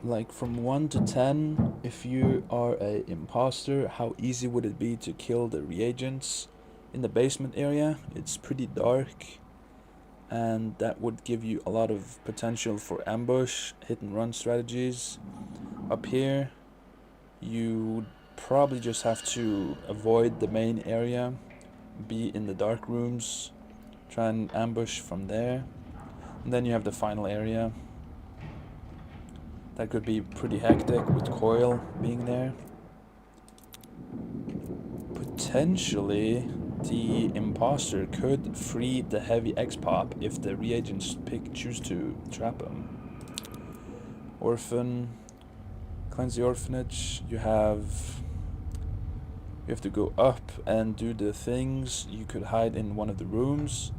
Like from 1 to 10, if you are a imposter, how easy would it be to kill the reagents in the basement area? It's pretty dark, and that would give you a lot of potential for ambush, hit and run strategies. Up here, you would probably just have to avoid the main area, be in the dark rooms, try and ambush from there. And then you have the final area. That could be pretty hectic with Coil being there. Potentially, the imposter could free the heavy X-pop if the reagents choose to trap him. Orphan, cleanse the orphanage. You have to go up and do the things. You could hide in one of the rooms,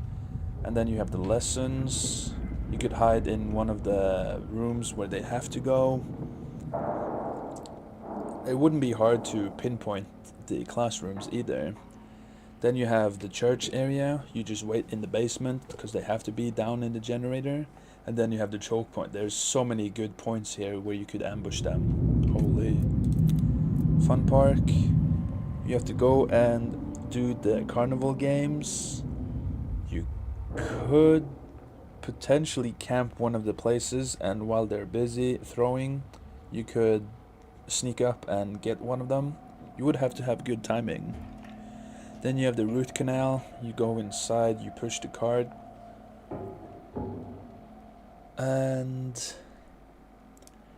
and then you have the lessons. You could hide in one of the rooms where they have to go. It wouldn't be hard to pinpoint the classrooms either. Then you have the church area. You just wait in the basement because they have to be down in the generator. And then you have the choke point. There's so many good points here where you could ambush them. Holy. Fun park. You have to go and do the carnival games. You could potentially camp one of the places, and while they're busy throwing, you could sneak up and get one of them. You would have to have good timing. Then you have the root canal. You go inside, you push the cart, and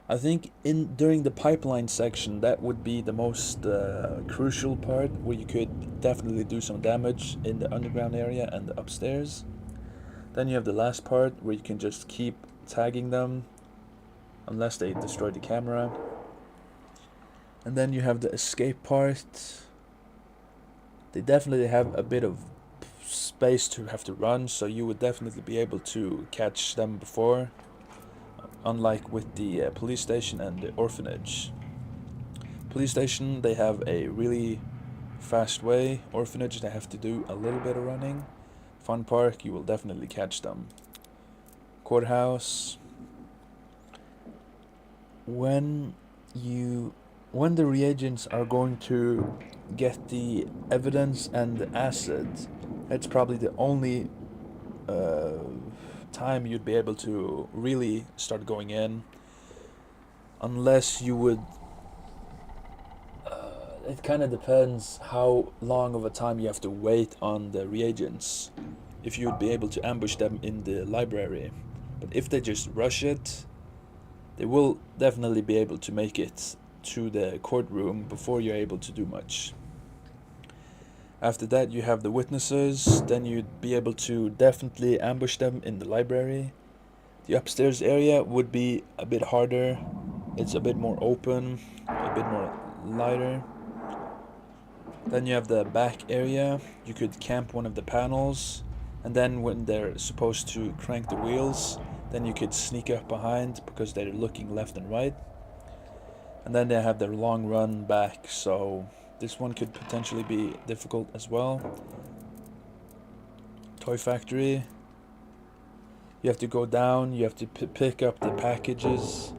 I think during the pipeline section, that would be the most crucial part, where you could definitely do some damage in the underground area and the upstairs. Then you have the last part where you can just keep tagging them unless they destroy the camera. And then you have the escape part. They definitely have a bit of space to have to run, so you would definitely be able to catch them before, unlike with the police station and the orphanage. Police station, they have a really fast way. Orphanage, they have to do a little bit of running. Fun park, you will definitely catch them. Courthouse, when you when the reagents are going to get the evidence and the acid, it's probably the only time you'd be able to really start going in, unless you would. It kind of depends how long of a time you have to wait on the reagents, if you'd be able to ambush them in the library. But if they just rush it, they will definitely be able to make it to the courtroom before you're able to do much. After that, you have the witnesses, then you'd be able to definitely ambush them in the library. The upstairs area would be a bit harder, it's a bit more open, a bit more lighter. Then you have the back area, you could camp one of the panels, and then when they're supposed to crank the wheels, then you could sneak up behind because they're looking left and right. And then they have their long run back, so this one could potentially be difficult as well. Toy factory. You have to go down, you have to pick up the packages.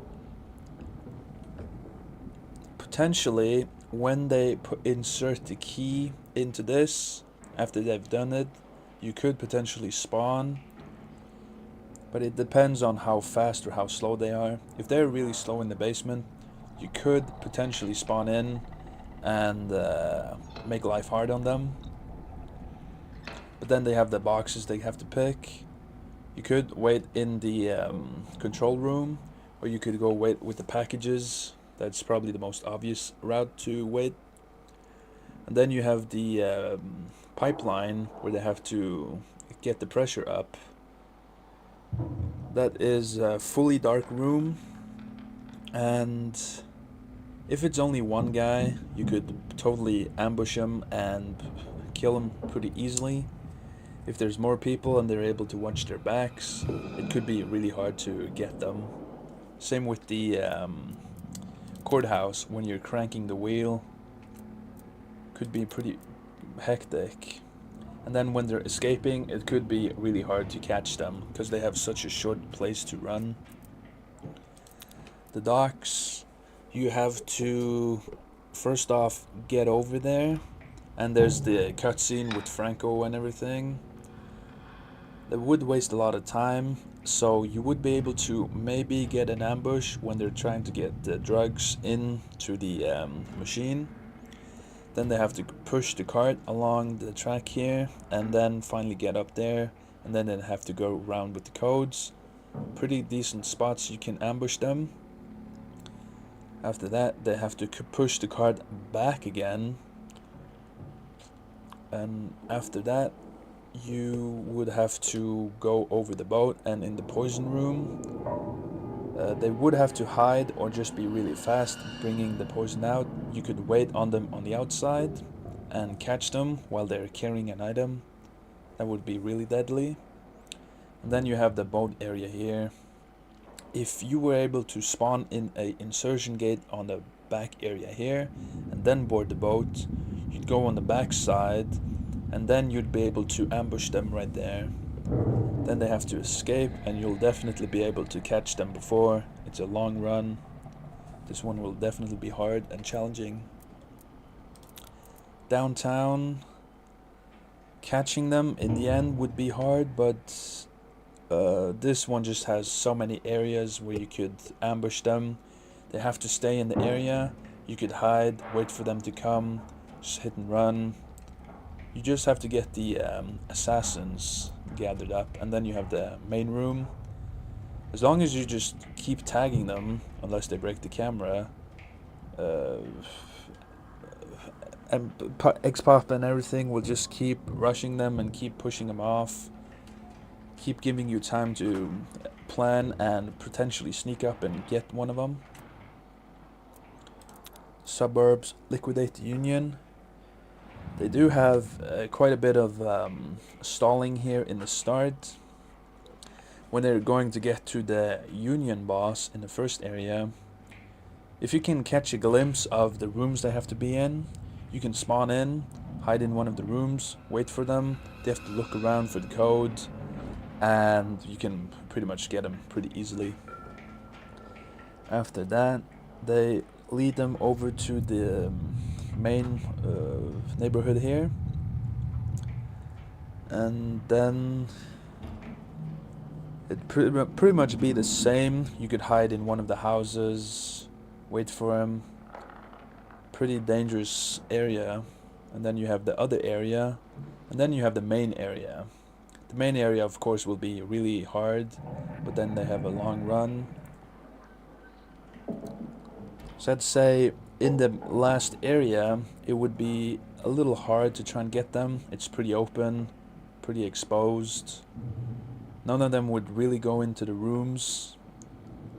Potentially, when they insert the key into this, after they've done it, you could potentially spawn. But it depends on how fast or how slow they are. If they're really slow in the basement, you could potentially spawn in and make life hard on them. But then they have the boxes they have to pick. You could wait in the control room, or you could go wait with the packages. That's probably the most obvious route to wait. And then you have the pipeline where they have to get the pressure up. That is a fully dark room, and if it's only one guy, you could totally ambush him and kill him pretty easily. If there's more people and they're able to watch their backs, it could be really hard to get them. Same with the courthouse, when you're cranking the wheel, could be pretty hectic. And then when they're escaping, it could be really hard to catch them because they have such a short place to run. The docks, you have to first off get over there, and there's the cutscene with Franco and everything. That would waste a lot of time, so you would be able to maybe get an ambush when they're trying to get the drugs into the machine. Then they have to push the cart along the track here, and then finally get up there, and then they have to go around with the codes. Pretty decent spots you can ambush them. After that, they have to push the cart back again, and after that you would have to go over the boat. And in the poison room, they would have to hide or just be really fast bringing the poison out. You could wait on them on the outside and catch them while they're carrying an item. That would be really deadly. And then you have the boat area here. If you were able to spawn in a insertion gate on the back area here and then board the boat, you'd go on the back side, and then you'd be able to ambush them right there. Then they have to escape, and you'll definitely be able to catch them before. It's a long run. This one will definitely be hard and challenging. Downtown, catching them in the end would be hard, but this one just has so many areas where you could ambush them. They have to stay in the area. You could hide, wait for them to come, just hit and run. You just have to get the assassins gathered up, and then you have the main room. As long as you just keep tagging them, unless they break the camera, and X-Pop and everything will just keep rushing them and keep pushing them off, keep giving you time to plan and potentially sneak up and get one of them. Suburbs, liquidate the Union. They do have quite a bit of stalling here in the start. When they're going to get to the Union boss in the first area, if you can catch a glimpse of the rooms they have to be in, you can spawn in, hide in one of the rooms, wait for them. They have to look around for the code, and you can pretty much get them pretty easily. After that, they lead them over to the main neighborhood here, and then it pretty much be the same. You could hide in one of the houses, wait for him. Pretty dangerous area. And then you have the other area, and then you have the main area. The main area, of course, will be really hard, but then they have a long run. So I'd say in the last area, it would be a little hard to try and get them. It's pretty open, pretty exposed. None of them would really go into the rooms,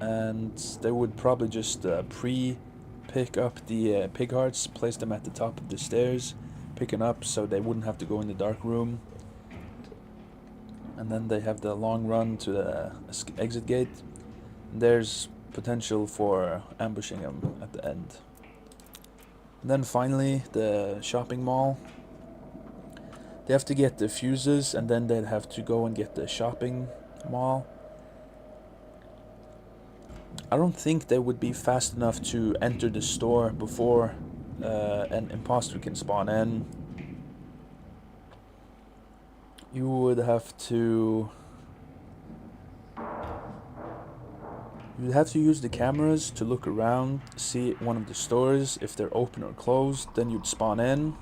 and they would probably just pick up the pig hearts, place them at the top of the stairs, picking up so they wouldn't have to go in the dark room. And then they have the long run to the exit gate. There's potential for ambushing them at the end. And then finally, the shopping mall. They have to get the fuses, and then they'd have to go and get the shopping mall. I don't think they would be fast enough to enter the store before an imposter can spawn in. You would have to... You'd have to use the cameras to look around, see one of the stores, if they're open or closed. Then you'd spawn in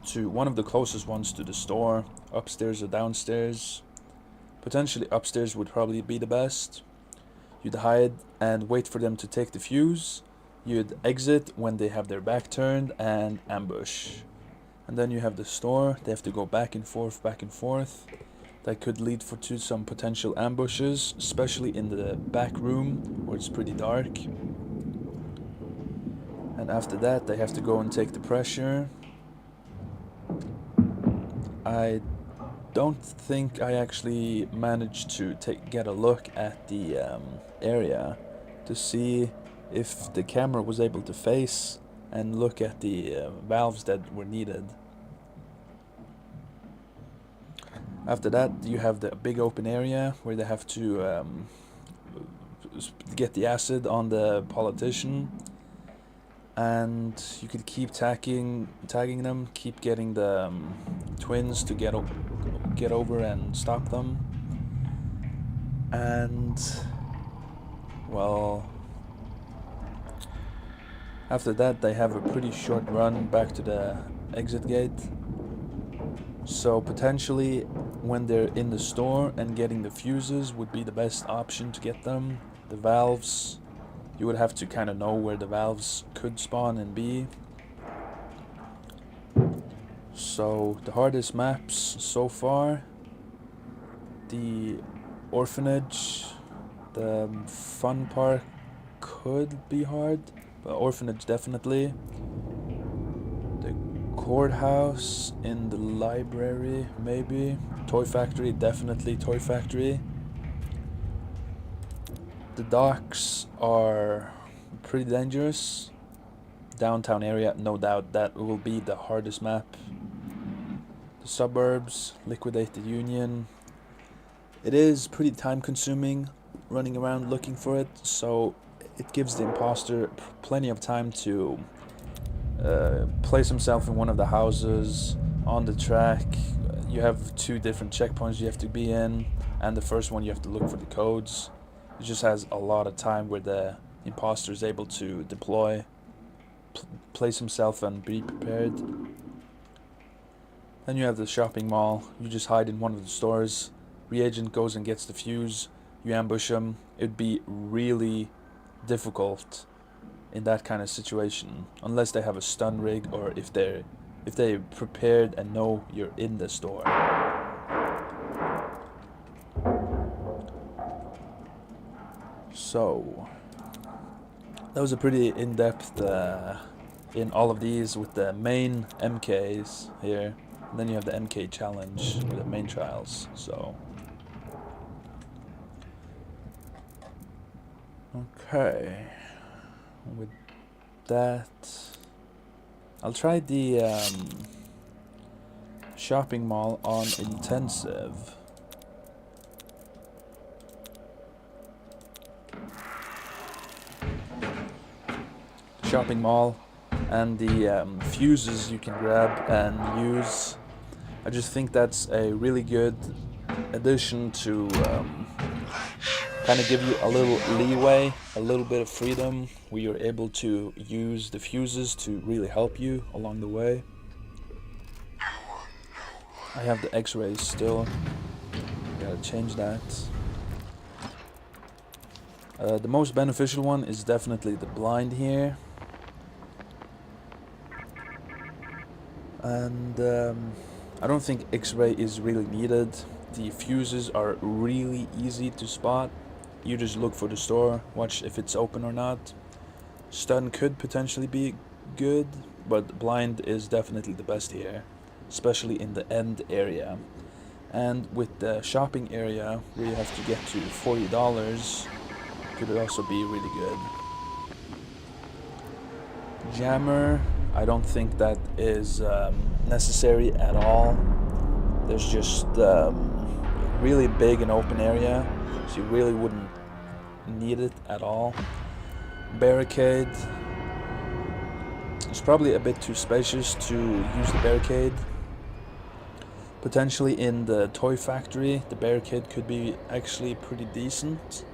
to one of the closest ones to the store, upstairs or downstairs. Potentially upstairs would probably be the best. You'd hide and wait for them to take the fuse. You'd exit when they have their back turned and ambush. And then you have the store. They have to go back and forth, back and forth. That could lead to some potential ambushes, especially in the back room where it's pretty dark. And after that, they have to go and take the pressure. I don't think I actually managed to get a look at the area to see if the camera was able to face and look at the valves that were needed. After that, you have the big open area where they have to get the acid on the politician, and you could keep tagging them, keep getting the twins to get over and stop them. And well, after that they have a pretty short run back to the exit gate. So potentially when they're in the store and getting the fuses would be the best option to get them. The valves, you would have to kind of know where the valves could spawn and be. So the hardest maps so far: the orphanage, the fun park could be hard, but orphanage definitely. The courthouse, in the library maybe. Toy factory, definitely toy factory. The docks are pretty dangerous. Downtown area, no doubt that will be the hardest map. The suburbs, liquidate the union. It is pretty time consuming running around looking for it, so it gives the imposter plenty of time to place himself in one of the houses, on the track. You have 2 different checkpoints you have to be in, and the first one you have to look for the codes. It just has a lot of time where the imposter is able to deploy, place himself and be prepared. Then you have the shopping mall. You just hide in one of the stores. Reagent goes and gets the fuse. You ambush him. It'd be really difficult in that kind of situation, unless they have a stun rig, or if they're prepared and know you're in the store. So that was a pretty in-depth in all of these with the main MKs here. And then you have the MK challenge with the main trials. So okay, with that I'll try the shopping mall on intensive. shopping mall, and the fuses you can grab and use. I just think that's a really good addition to kind of give you a little leeway, a little bit of freedom, where you're able to use the fuses to really help you along the way. I have the X-rays still. Gotta change that. The most beneficial one is definitely the blind here. And I don't think X-ray is really needed. The fuses are really easy to spot. You just look for the store, watch if it's open or not. Stun could potentially be good, but blind is definitely the best here, especially in the end area. And with the shopping area, where you have to get to $40, could also be really good. Jammer, I don't think that is necessary at all. There's just really big and open area, so you really wouldn't need it at all. Barricade, it's probably a bit too spacious to use the barricade. Potentially in the toy factory, the barricade could be actually pretty decent,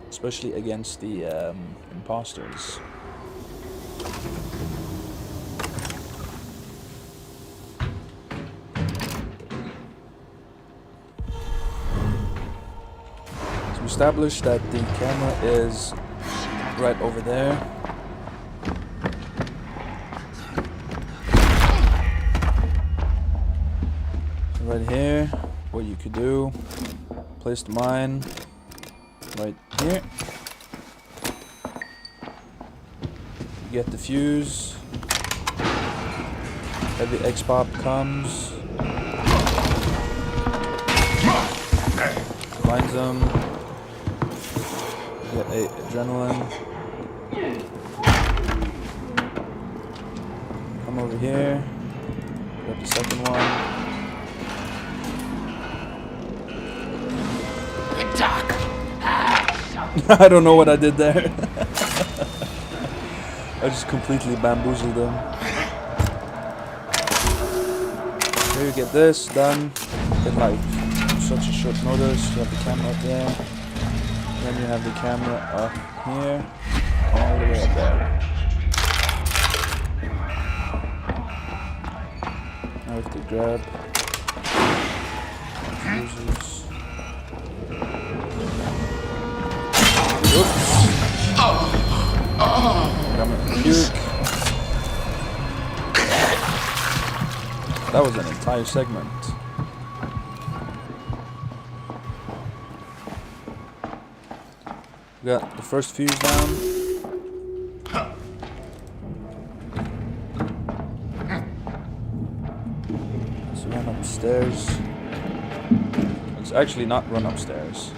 especially against the imposters. So we established that the camera is right over there. So right here, what you could do, place the mine right here. You get the fuse. Every X-pop comes. Finds them. Get a adrenaline. Come over here. Grab the second one. Doc. I don't know what I did there. I just completely bamboozled them. Here you get this done in like such a short notice. You have the camera up there. Then you have the camera up here. All the way up there. Now we have to grab fuses. Oops. I'm gonna puke. That was an entire segment. We got the first fuse down. Let's run upstairs. Let's actually not run upstairs.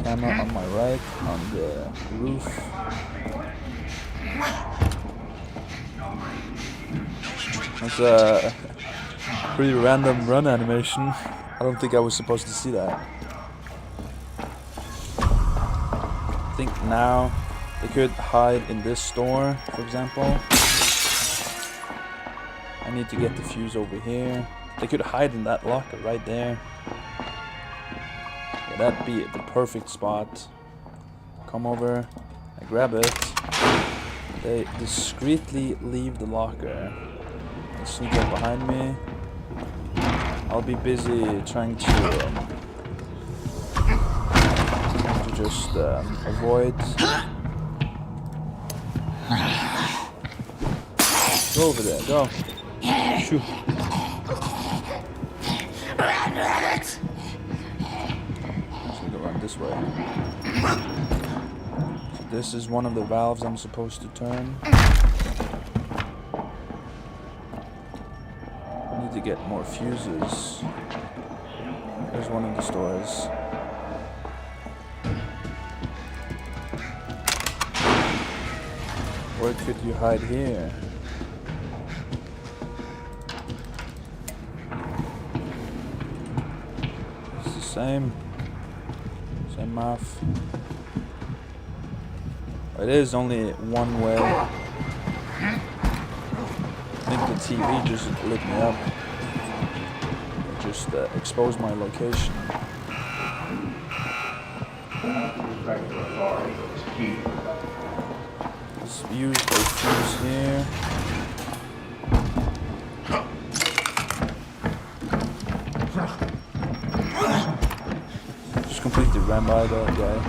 Camera on my right, on the roof. That's a pretty random run animation. I don't think I was supposed to see that. I think now they could hide in this store, for example. I need to get the fuse over here. They could hide in that locker right there. Yeah, that'd be the perfect spot. Come over, I grab it. They discreetly leave the locker. They sneak up behind me. I'll be busy trying to just avoid. Go over there, go. Shoot. Actually, go run this way. So this is one of the valves I'm supposed to turn. I need to get more fuses. There's one of the stores. Where could you hide here? It's the same math. It is only one way. I think the TV just lit me up. It just exposed my location. Let's use a fuse here. Just completely ran by that guy.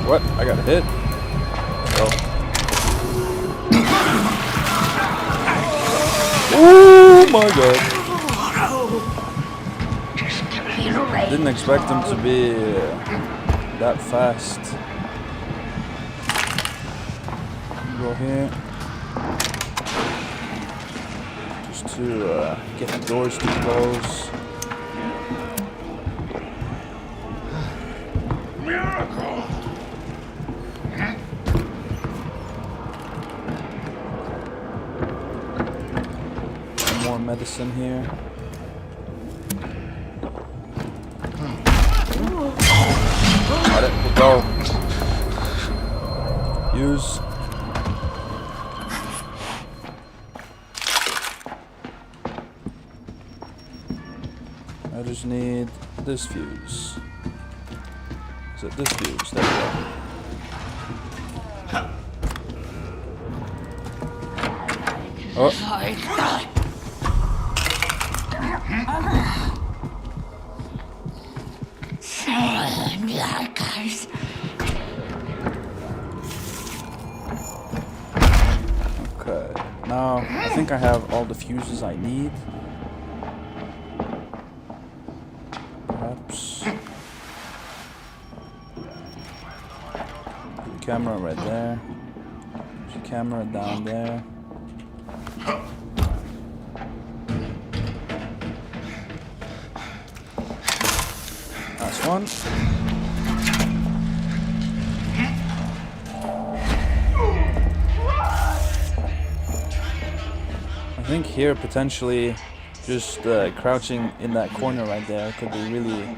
What? I got hit? Oh my god. Didn't expect him to be that fast. Go here. Just to get the doors to close. More medicine here. Got it, we'll go. Use. I just need this fuse. Is it this fuse? There we go. Oh. Okay, now I think I have all the fuses I need. Perhaps. Camera right there. There's a camera down there. Last one. I think here potentially just crouching in that corner right there could be really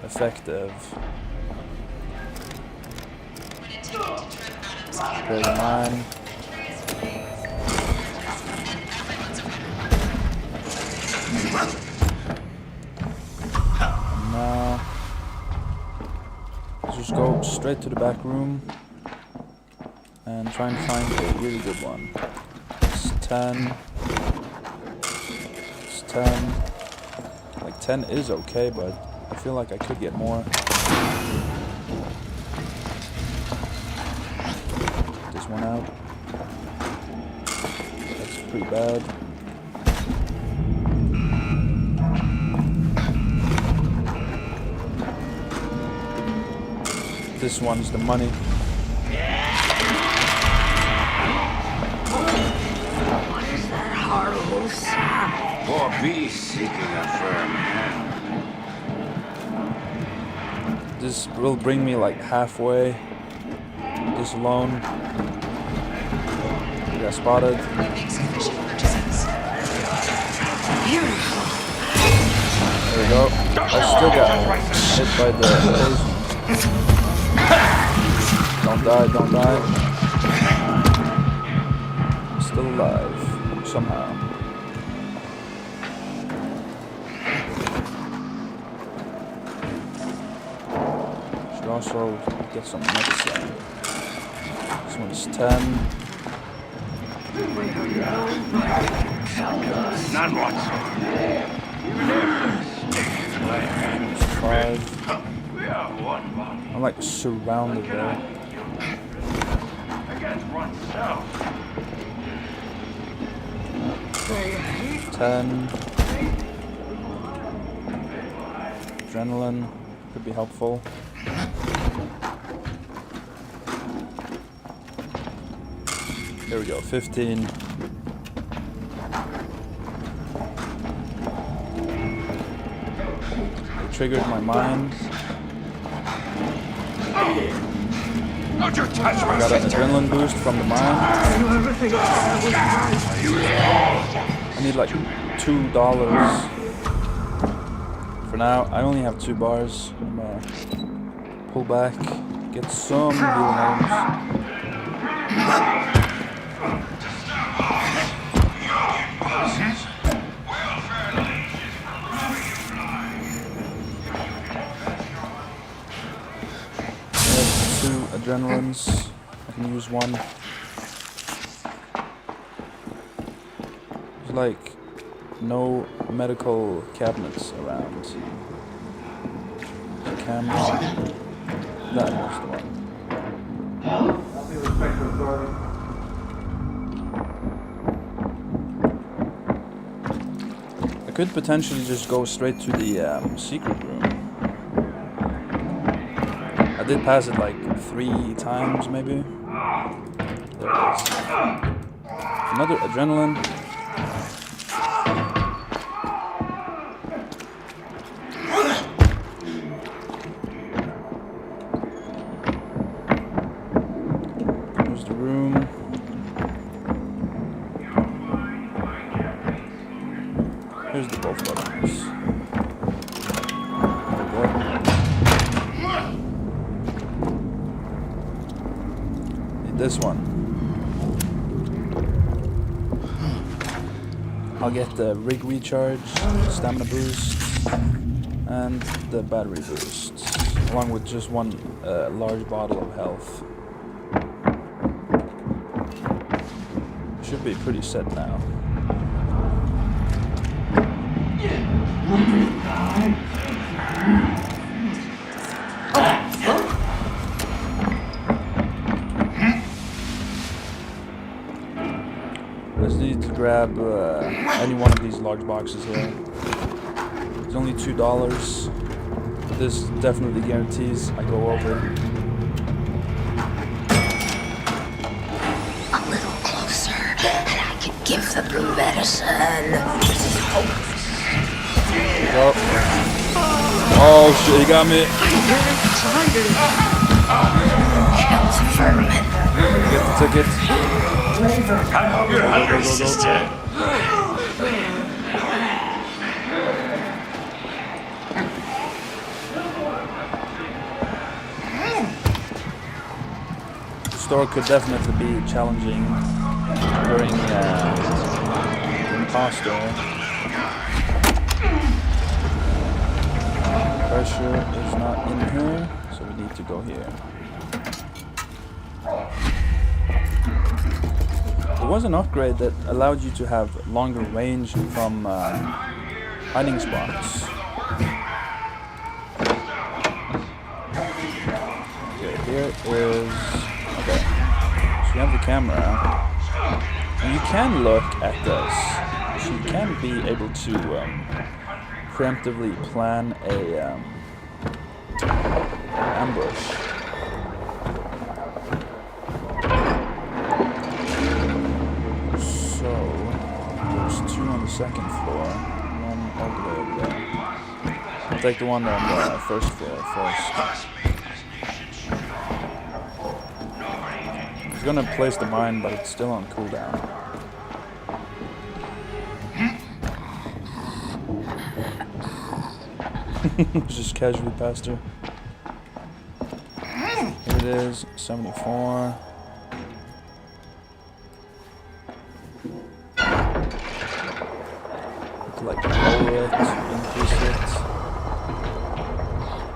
effective. There's mine. Now let's just go straight to the back room and try and find a really good one. It's 10. It's 10. Like 10 is okay, but I feel like I could get more. This one out. That's pretty bad. This one's the money. What is that horrible sound? Poor beast seeking a firm hand. This will bring me like halfway. This alone. I got spotted. There we go. I still got hit by the poison. Don't die, don't die. I'm still alive, somehow. Should also get some medicine. This one's 10. Not once. It's 5. We are one body I'm like surrounded there. against oneself. 10. Adrenaline could be helpful. Here we go, 15. They triggered my mind. Don't you touch I got an adrenaline boost from the mind. I need like $2. For now, I only have 2 bars. I'm gonna pull back, get some healing items. There's 2 adrenalines. I can use one. There's like no medical cabinets around. The camera. That was the one. I could potentially just go straight to the secret room. I did pass it like 3 times maybe. There it is. Another adrenaline. Here's the room. Here's the both buttons. There we go. Need this one. I'll get the rig recharge, stamina boost, and the battery boost, along with just one large bottle of health. Should be pretty set now. I just need to grab any one of these large boxes here. It's only $2. This definitely guarantees I go over. A little closer, and I can give the blue medicine. This is hopeless. Oh. Oh shit, he got me. It's a vermin. Get the ticket. You're hungry, sister. The store could definitely be challenging during imposter. Pressure is not in here, so we need to go here. There was an upgrade that allowed you to have longer range from hiding spots. Okay, here is... Okay, so you have the camera. And you can look at this. So you can be able to preemptively plan a ambush. On the second floor, one all the way over there. I'll take the one on the first floor first. I was gonna place the mine, but it's still on cooldown. Just casually past her. Here it is, 74. Like lower it, increase it.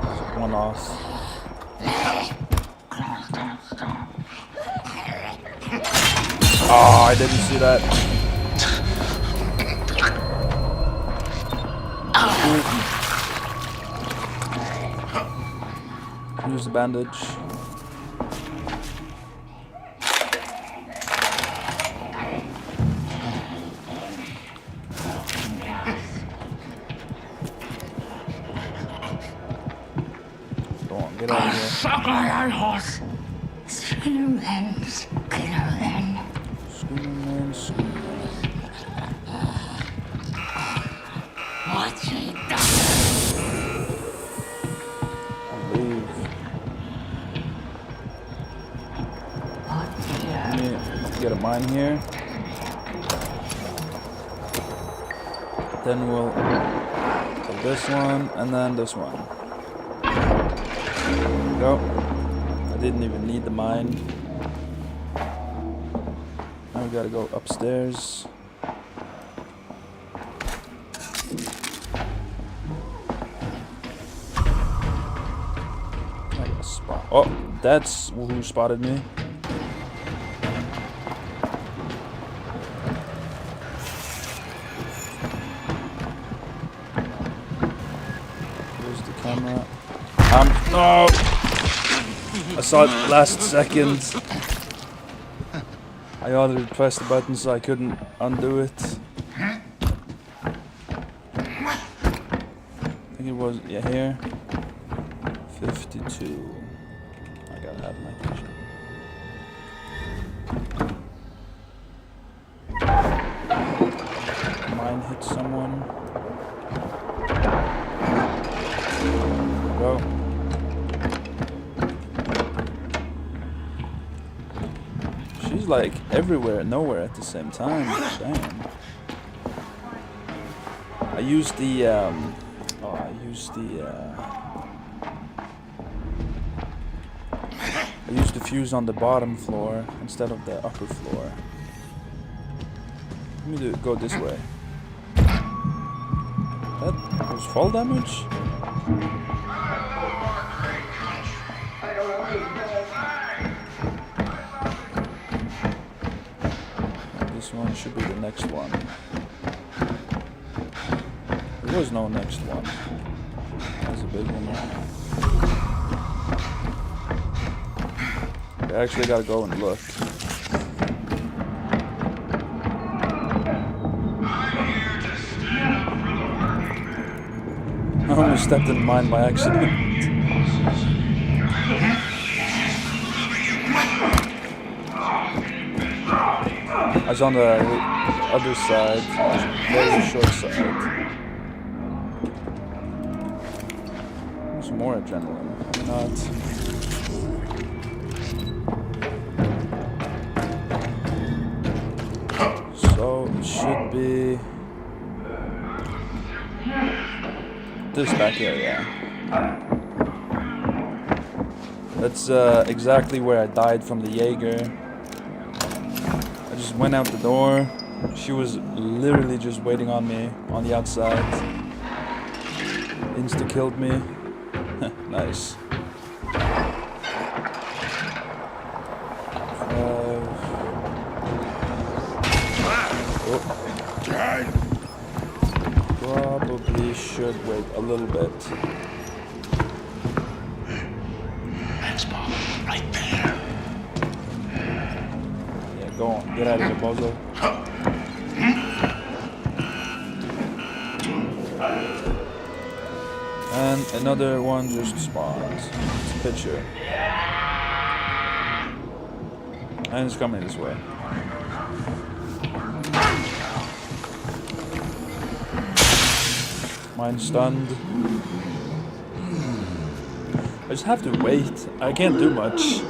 So one off. Oh, I didn't see that. Use the bandage. Get out of here. Sacralarjos. Schoonerman, Schoonerman. Schoonerman, Schoonerman. What's he done? Leave. Let me get a mine here. Then we'll This one, and then this one. There we go. I didn't even need the mine. Now we gotta go upstairs. Oh, that's who spotted me. Here's the camera. No! I saw it last second. I already pressed the button so I couldn't undo it. I think it was, yeah, here. 52. I gotta have my vision. Mine hit someone. Go. She's like everywhere and nowhere at the same time. Damn. I used the fuse on the bottom floor instead of the upper floor. Let me go this way. That was fall damage? This one should be the next one. There was no next one. That's a big one. I actually gotta go and look. I almost stepped in mine by accident. I was on the other side, very short side. There's more adrenaline. Not. So it should be this back here, yeah. That's exactly where I died from the Jaeger. I just went out the door. She was literally just waiting on me on the outside. Insta-killed me. Nice. Probably should wait a little bit. X-bomb, right there. Yeah, go on. Get out of here, bozo. And another one just spawned. It's a picture. And it's coming this way. Mine stunned. I just have to wait. I can't do much.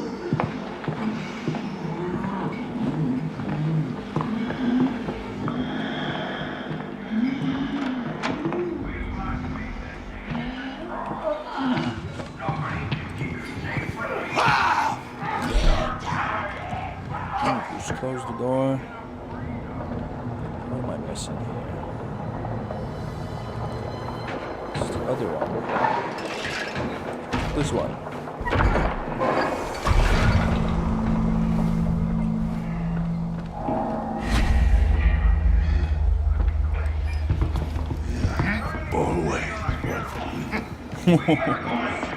Just close the door. What am I missing here? It's the other one. This one.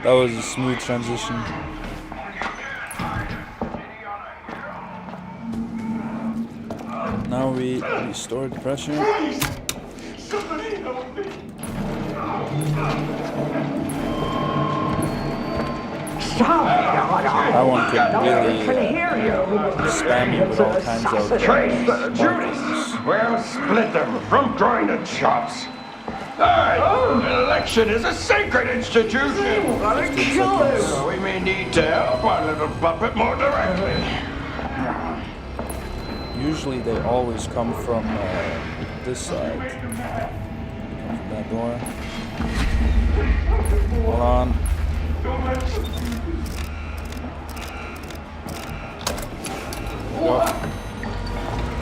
That was a smooth transition. Now we restore the pressure. Somebody help me! That one could really spam you with all kinds of Trace the Judas! Well, split them from groin to chops. Hey, an election is a sacred institution. We may need to help our little puppet more directly. Usually they always come from this side. Come from that door. Hold on. Go.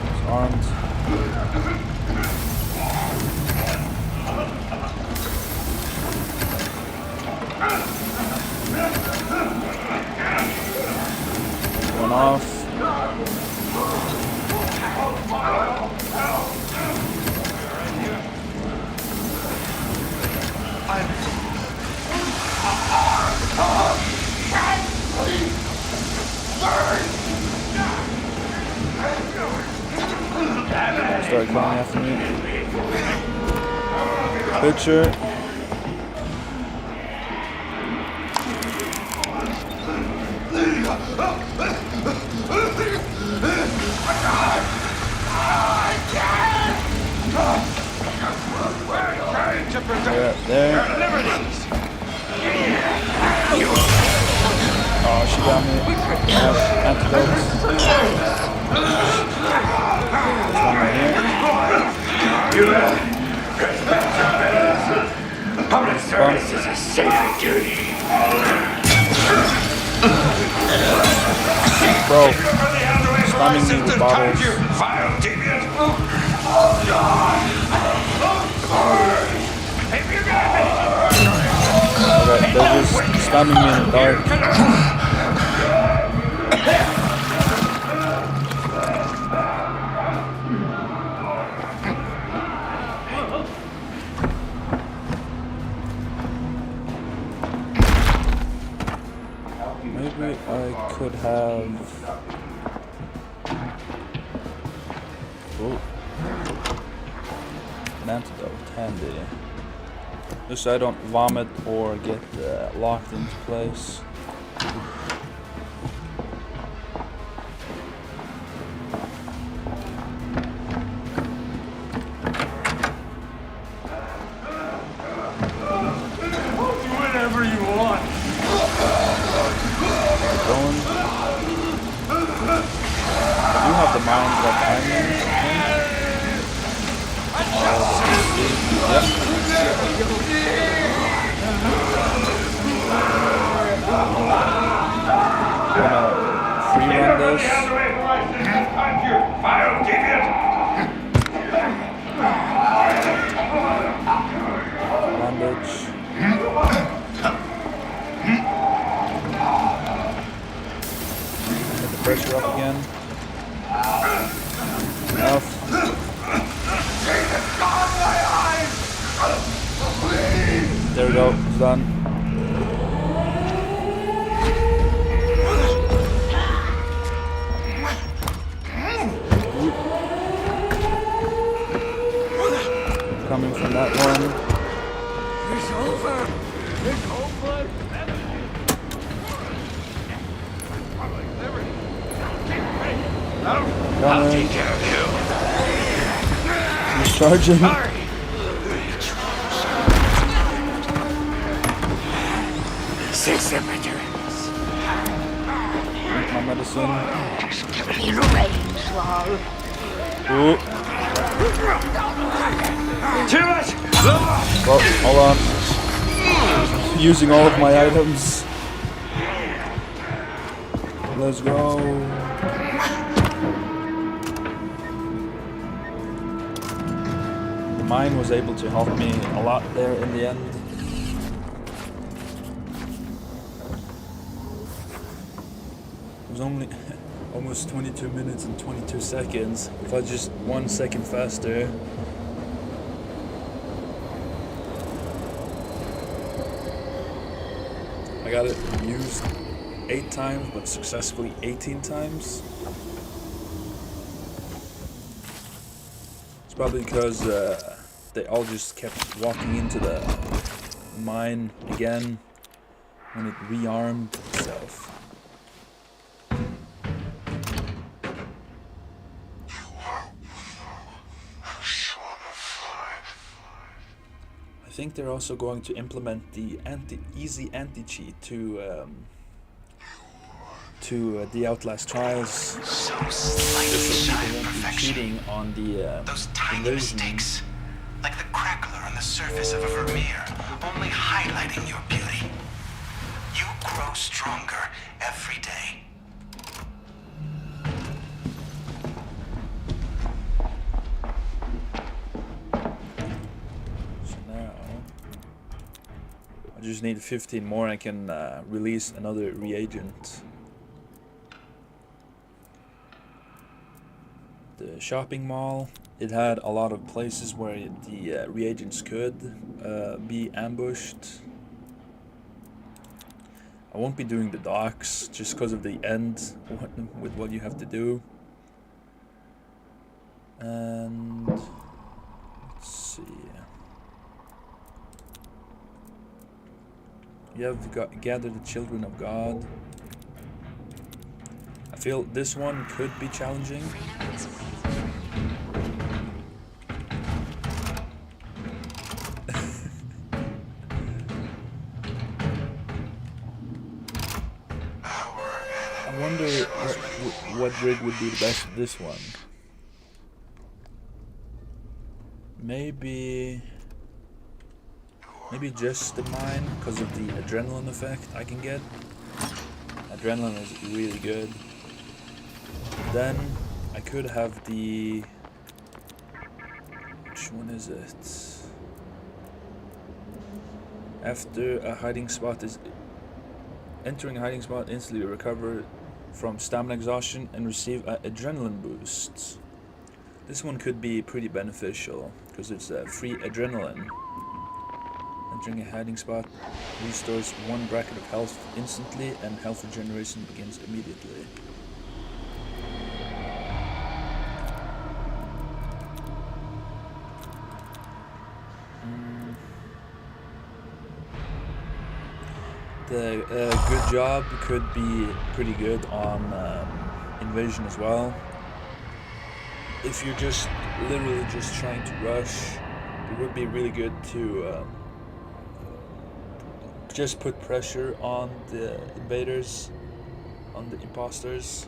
It's armed. Going off. Start coming after me. Picture. There. Oh, she got me. Antidotes. One right here. This is a sacred duty. Bro, spamming me with bottles. Okay, they're just spamming me in the dark. Maybe I could have... Oh. An antidote handy. Just so I don't vomit or get locked into place. Whatever you want. Going. I do have the mine that I need. Yep. Gonna free run this. Bandage. Get the pressure up again. Enough. There we go, it's done. Coming from that one. It's over. It's hopeless. I'll take care of you. He's charging. Six cemeteries. Drink my medicine. Just give me the reins, love. Ooh. Too much. Well, hold on. Using all of my items. Let's go. The mine was able to help me a lot there in the end. It was only almost 22 minutes and 22 seconds. If I just 1 second faster. I got it used 8 times, but successfully 18 times. It's probably because they all just kept walking into the mine again when it rearmed itself. I think they're also going to implement the easy anti-cheat to the Outlast trials. So slightly Just so shy people of won't be perfection. cheating on the Those tiny invasion. mistakes, like the crackler on the surface of a Vermeer, only highlighting your beauty. You grow stronger every day. So now I just need 15 more. I can release another reagent. The shopping mall, it had a lot of places where the reagents could be ambushed. I won't be doing the docks just because of the end with what you have to do. And let's see. You have got gather the children of God. I feel this one could be challenging. I wonder what rig would be the best at this one. Maybe just the mine because of the adrenaline effect I can get. Adrenaline is really good. Then I could have the, which one is it? After a hiding spot is entering a hiding spot, instantly recover from stamina exhaustion and receive an adrenaline boost. This one could be pretty beneficial because it's a free adrenaline. Entering a hiding spot restores 1 bracket of health instantly and health regeneration begins immediately. The good job could be pretty good on invasion as well. If you're just literally just trying to rush, it would be really good to just put pressure on the invaders, on the imposters.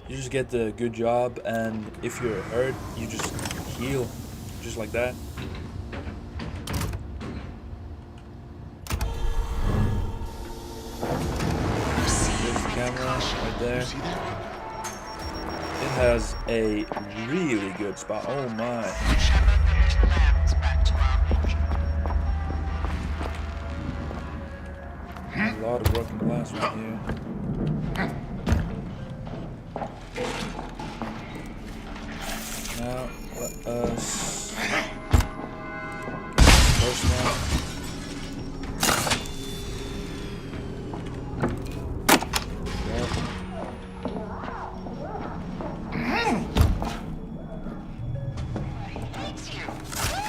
You just get the good job, and if you're hurt, you just heal, just like that. There's the camera right there. It has a really good spot. Oh my. A lot of broken glass right here. Now let us first one.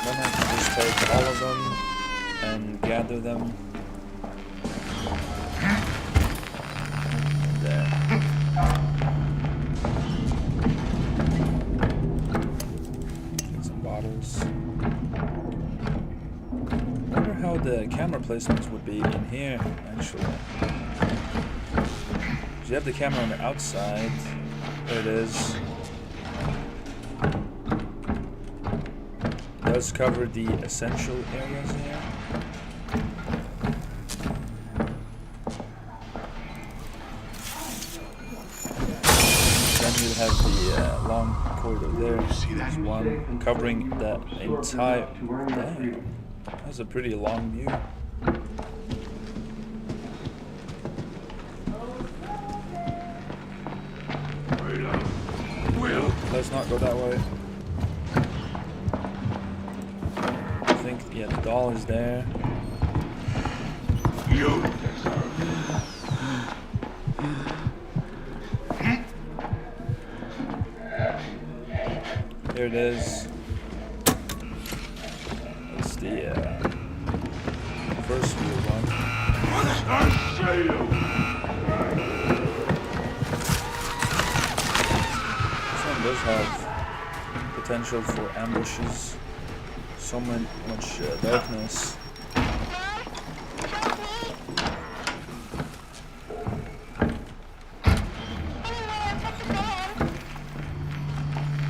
Then I can just take all of them and gather them. There. Get some bottles. I wonder how the camera placements would be in here, actually. You have the camera on the outside. There it is. It does cover the essential areas here. Then you have the long corridor there. There's one covering the entire. Damn, that's a pretty long view. Let's not go that way. I think, yeah, the doll is there. There it is. That's the first real one. This one does have potential for ambushes. So much darkness.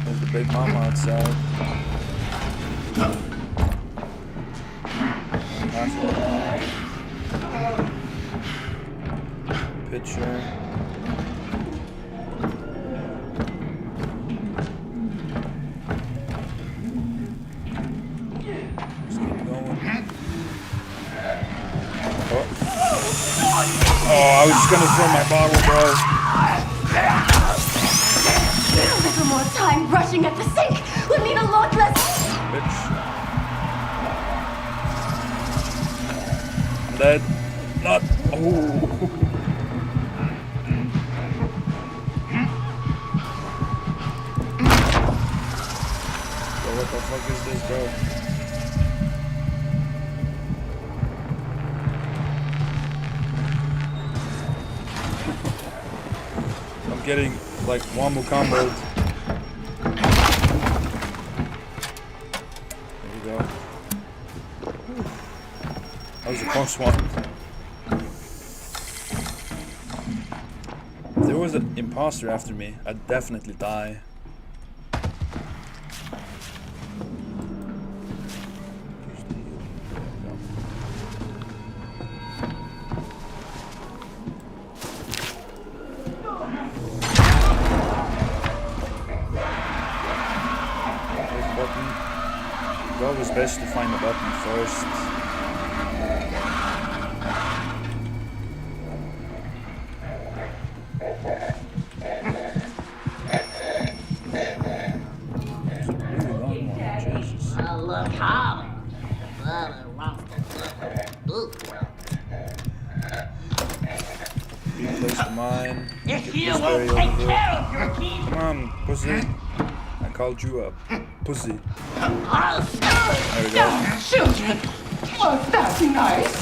There's the big mama outside. picture. Let's keep going. Oh, I was just gonna throw my bottle, bro. A little more time brushing at the sink would mean a lot less. Bitch. I'm dead. Not. Oh. Bro, what the fuck is this, bro? I'm getting like wombo comboed. There we go. That was a close one. If there was an imposter after me, I'd definitely die. It's always best to find the button first. It's a really long one, Jesus. Look how. Replace the mine. If Get you this will berry take over here. care of your keep, Come on, pussy. I called you up. Pussy. I'll There we go. children. Was that nice?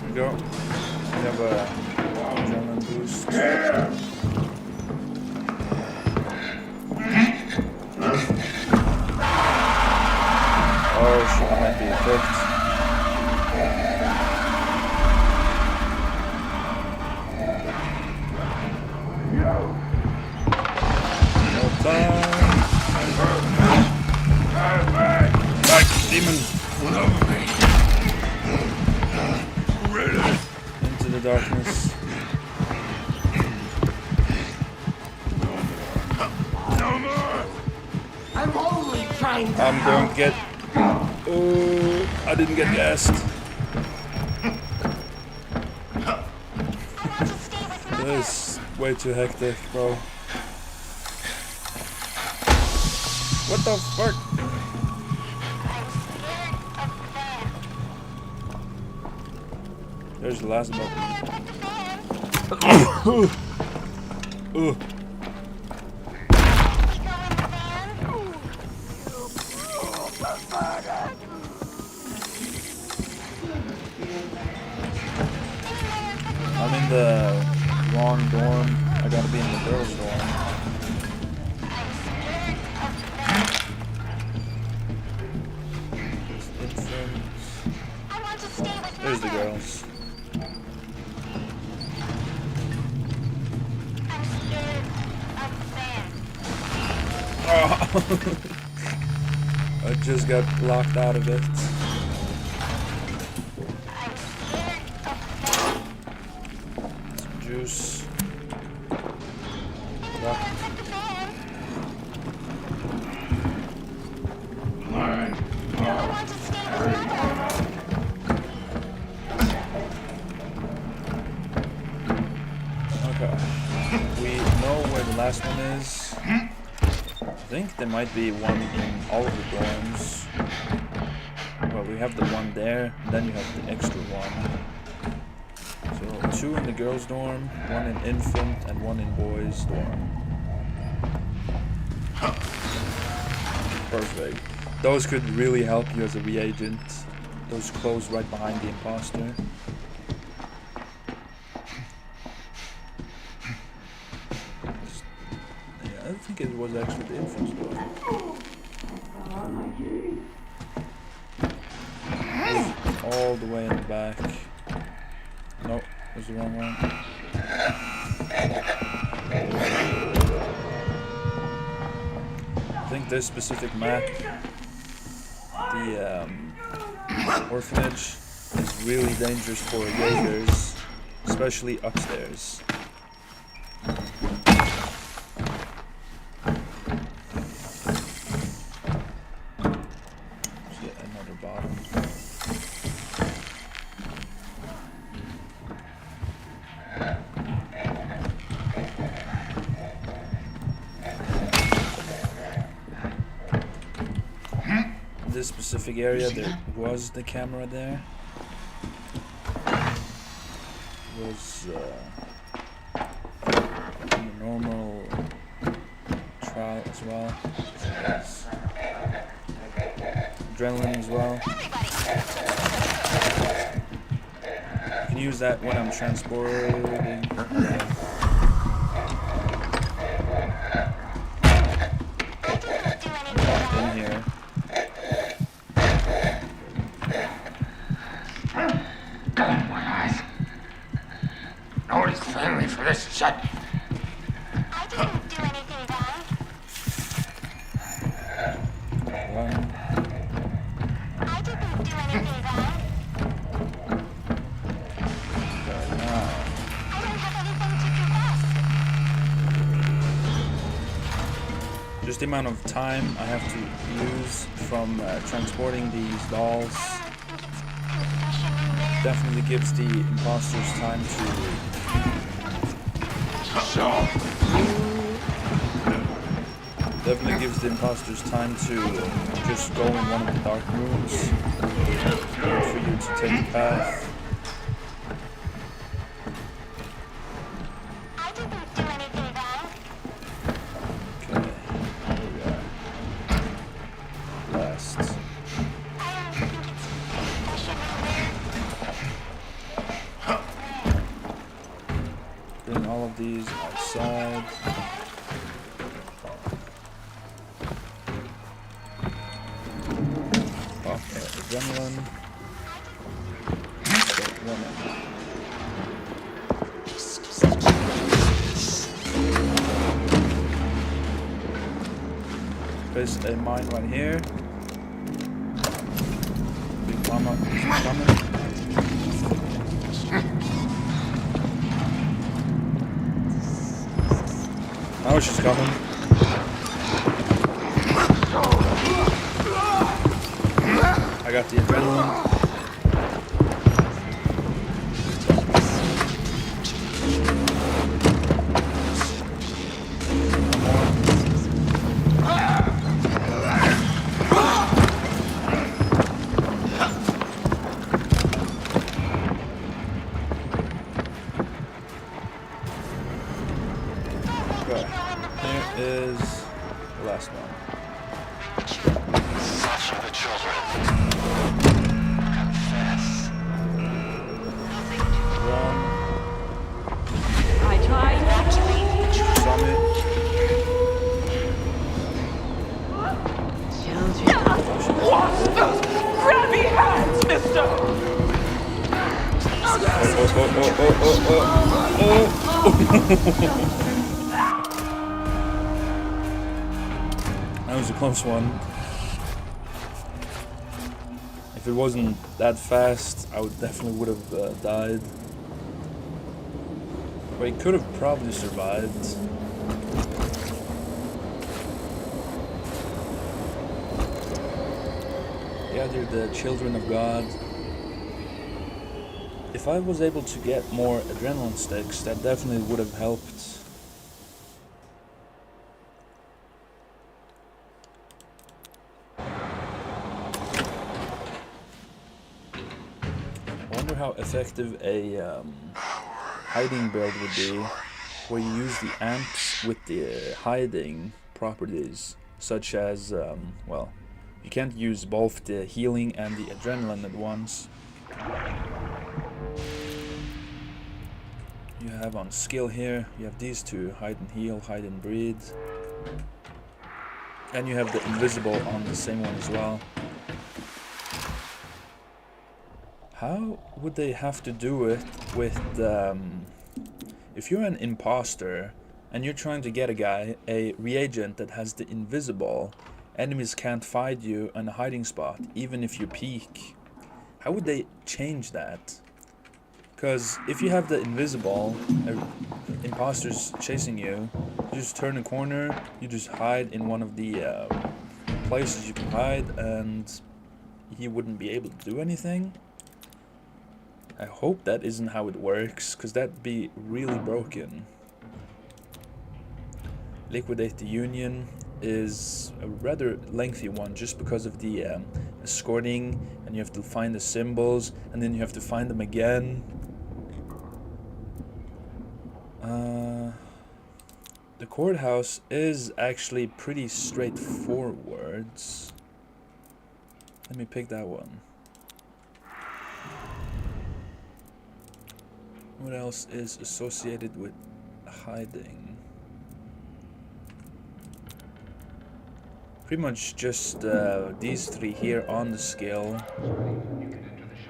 There we go. We have a adrenaline boost. Oh shit, I might be cooked. No time. Back, demon. Into the darkness. I'm only trying to Don't get. Oh, I didn't get gassed. This is way too hectic, bro. What the fuck? There's the last button. Ugh. I'm in the wrong dorm. I gotta be in the girls' dorm. There's the girls. Oh. I just got locked out of it. Some juice. Okay. We know where the last one is. I think there might be one in all of the dorms. Well, we have the one there, and then you have the extra one. So 2 in the girls' dorm, 1 in infant, and 1 in boys' dorm. Perfect. Those could really help you as a reagent. Those close right behind the imposter. Yeah, I think it was actually the infant's dorm. All the way in the back. Nope, was the wrong one. I think this specific map, the orphanage is really dangerous for Jaegers, especially upstairs. Let's get another bottom. This specific area, there was the camera there. Was the normal trial as well. Adrenaline as well. You can use that when I'm transporting. In here. Nobody's family for this shit. I didn't do anything wrong. One. I didn't do anything wrong. Now. I don't have anything to confess. Just the amount of time I have to use from transporting these dolls definitely gives the imposters time to just go in one of the dark rooms for you to take the path. I didn't do anything wrong. Okay, here we are. Last. I don't think it's Bring all of these outside. Pop adrenaline. Start running. Place a mine right here. Big Mama is coming. Now she's coming. I got the adrenaline. Okay, here is the last one. Such are the children. Confess. Run. I tried. Summit. Grabby hands, mister! That was a close one. If it wasn't that fast, I would definitely would have died. But he could have probably survived. Yeah, they're the children of God. If I was able to get more adrenaline sticks, that definitely would have helped. I wonder how effective a hiding build would be, where you use the amps with the hiding properties, such as, well, you can't use both the healing and the adrenaline at once. You have on skill here, you have these two, hide and heal, hide and breed. And you have the invisible on the same one as well. How would they have to do it with, if you're an imposter and you're trying to get a reagent that has the invisible, enemies can't find you in a hiding spot, even if you peek. How would they change that? Because if you have the invisible imposters chasing you, you just turn a corner, you just hide in one of the places you can hide, and he wouldn't be able to do anything. I hope that isn't how it works, because that'd be really broken. Liquidate the Union is a rather lengthy one just because of the escorting, and you have to find the symbols, and then you have to find them again. The courthouse is actually pretty straightforward. Let me pick that one. What else is associated with hiding? Pretty much just these three here on the scale.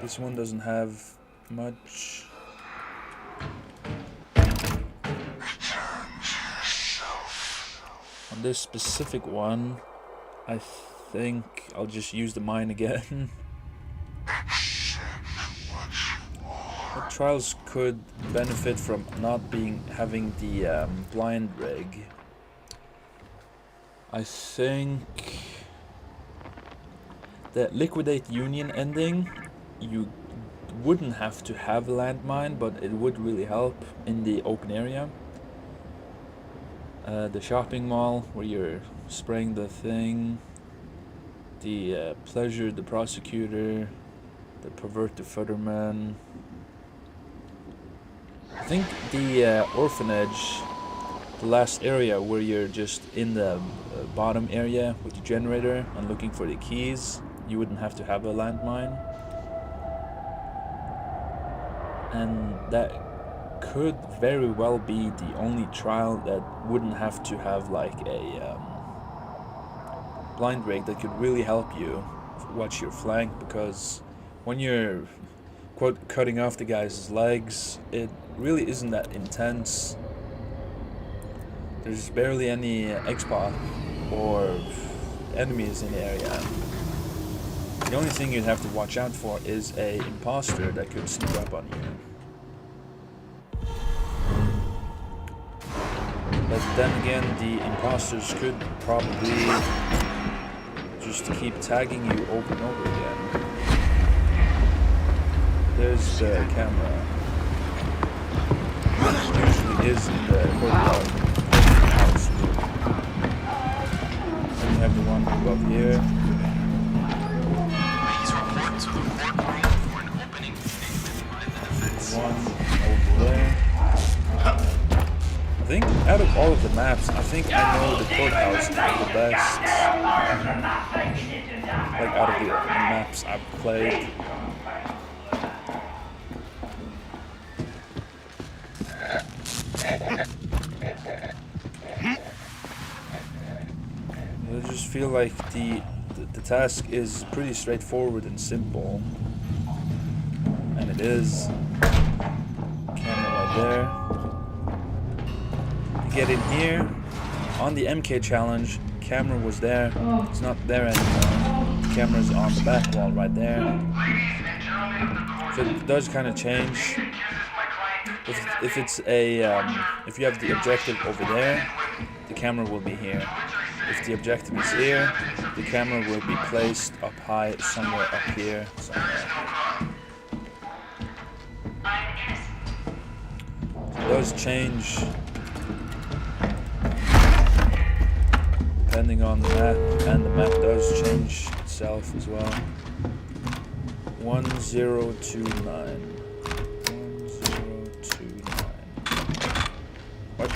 This one doesn't have much. On this specific one, I think I'll just use the mine again. What trials could benefit from not having the blind rig? I think the Liquidate Union ending, you wouldn't have to have a landmine, but it would really help in the open area. The shopping mall, where you're spraying the thing. The Pleasure the Prosecutor. The Pervert the Futterman. I think the orphanage, the last area where you're just in the bottom area with the generator and looking for the keys, you wouldn't have to have a landmine. And that could very well be the only trial that wouldn't have to have like a blind rig that could really help you watch your flank, because when you're quote cutting off the guy's legs, it really isn't that intense. There's barely any expo or enemies in the area. The only thing you'd have to watch out for is a imposter that could sneak up on you. But then again, the imposters could probably just keep tagging you over and over again. There's the camera. It usually is in the courtyard house. Then you have the one above here. One over there. I think out of all of the maps, I think I know the courthouse the best. Like out of the maps I've played. I just feel like the task is pretty straightforward and simple. And it is. Camera right there. Get in here. On the MK challenge, camera was there. It's not there anymore. The camera's on the back wall right there. So it does kind of change. If it's a if you have the objective over there, the camera will be here. If the objective is here, the camera will be placed up high, somewhere up here, somewhere. It does change depending on the map, and the map does change itself as well. 1029. 1029. What?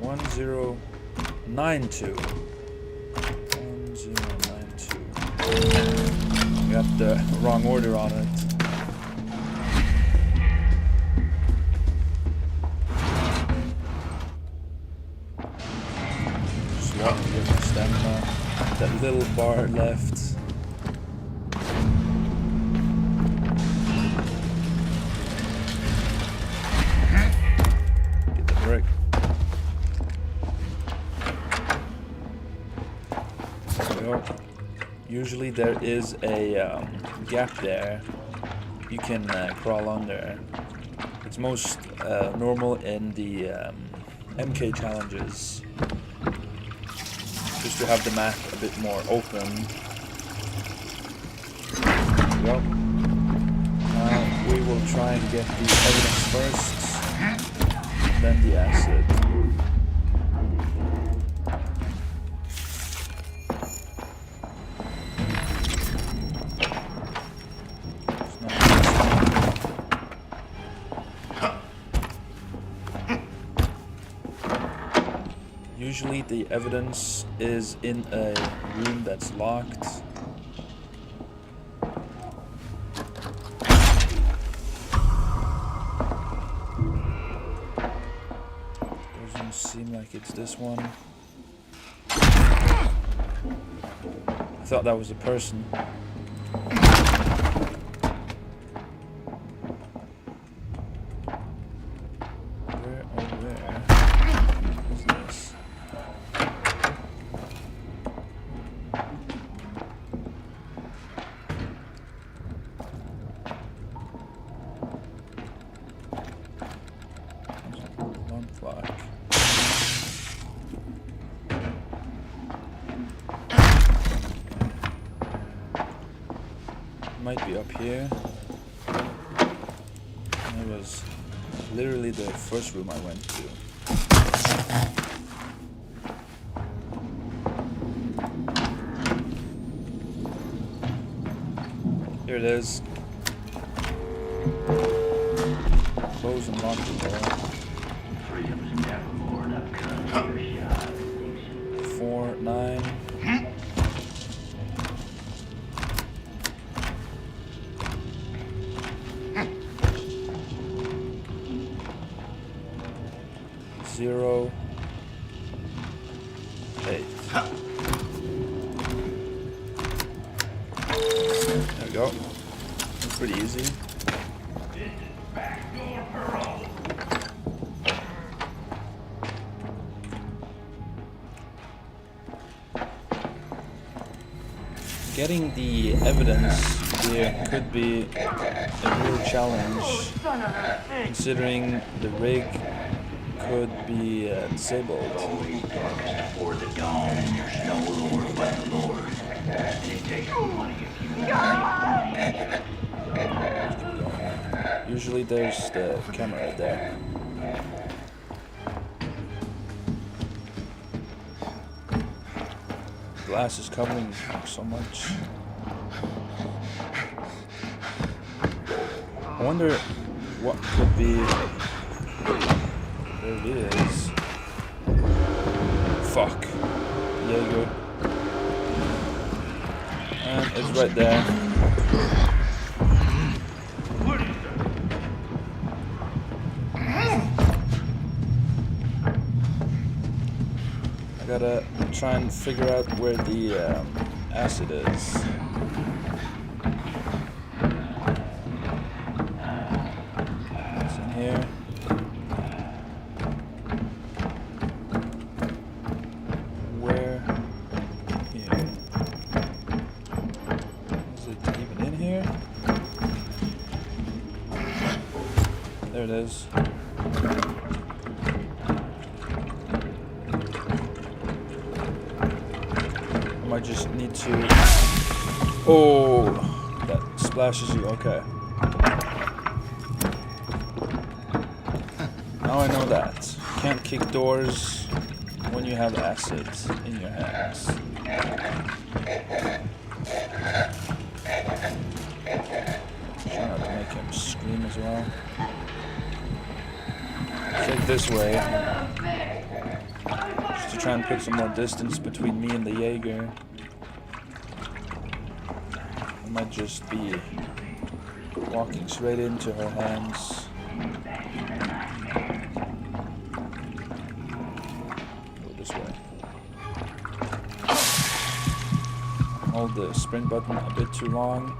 1092. 1092. Got the wrong order on it. One to give my stamina. That little bar left. Get the brick. There we go. Usually there is a gap there you can crawl under. It's most normal in the MK challenges, just to have the map a bit more open. There we go. Now we will try and get the evidence first, then the acid. Usually the evidence is in a room that's locked. Doesn't seem like it's this one. I thought that was a person. Where, oh where? What's this? Alarm clock. Might be up here. It was literally the first room I went to. Here it is. Close and lock the door. 4, 9. Zero, 8. There we go. That's pretty easy. Getting the evidence here could be a real challenge, considering the rig could be disabled. For the dawn, there's no Lord but the Lord. And it takes money if you Usually there's the camera right there. Glass is covering so much. I wonder what could be. There it is. Fuck. Jaeger. And it's right there. I gotta try and figure out where the acid is. It's in here. Where? Here. Is it even in here? There it is. I just need to. Oh, that splashes you. Okay. Now I know that. You can't kick doors when you have acid in your hands. Try not to make him scream as well. Take this way. Just to try and put some more distance between me and the Jaeger. I might just be walking straight into her hands. Go this way. Hold the sprint button a bit too long.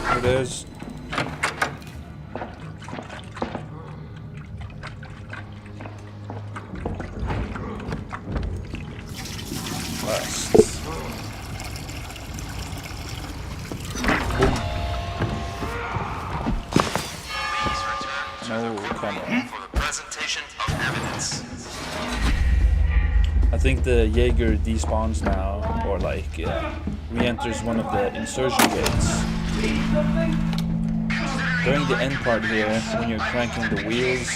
There it is. outlast. No camera. For the presentation of evidence. I think the Jaeger despawns now, or like re-enters one of the insertion gates. During the end part here, when you're cranking the wheels,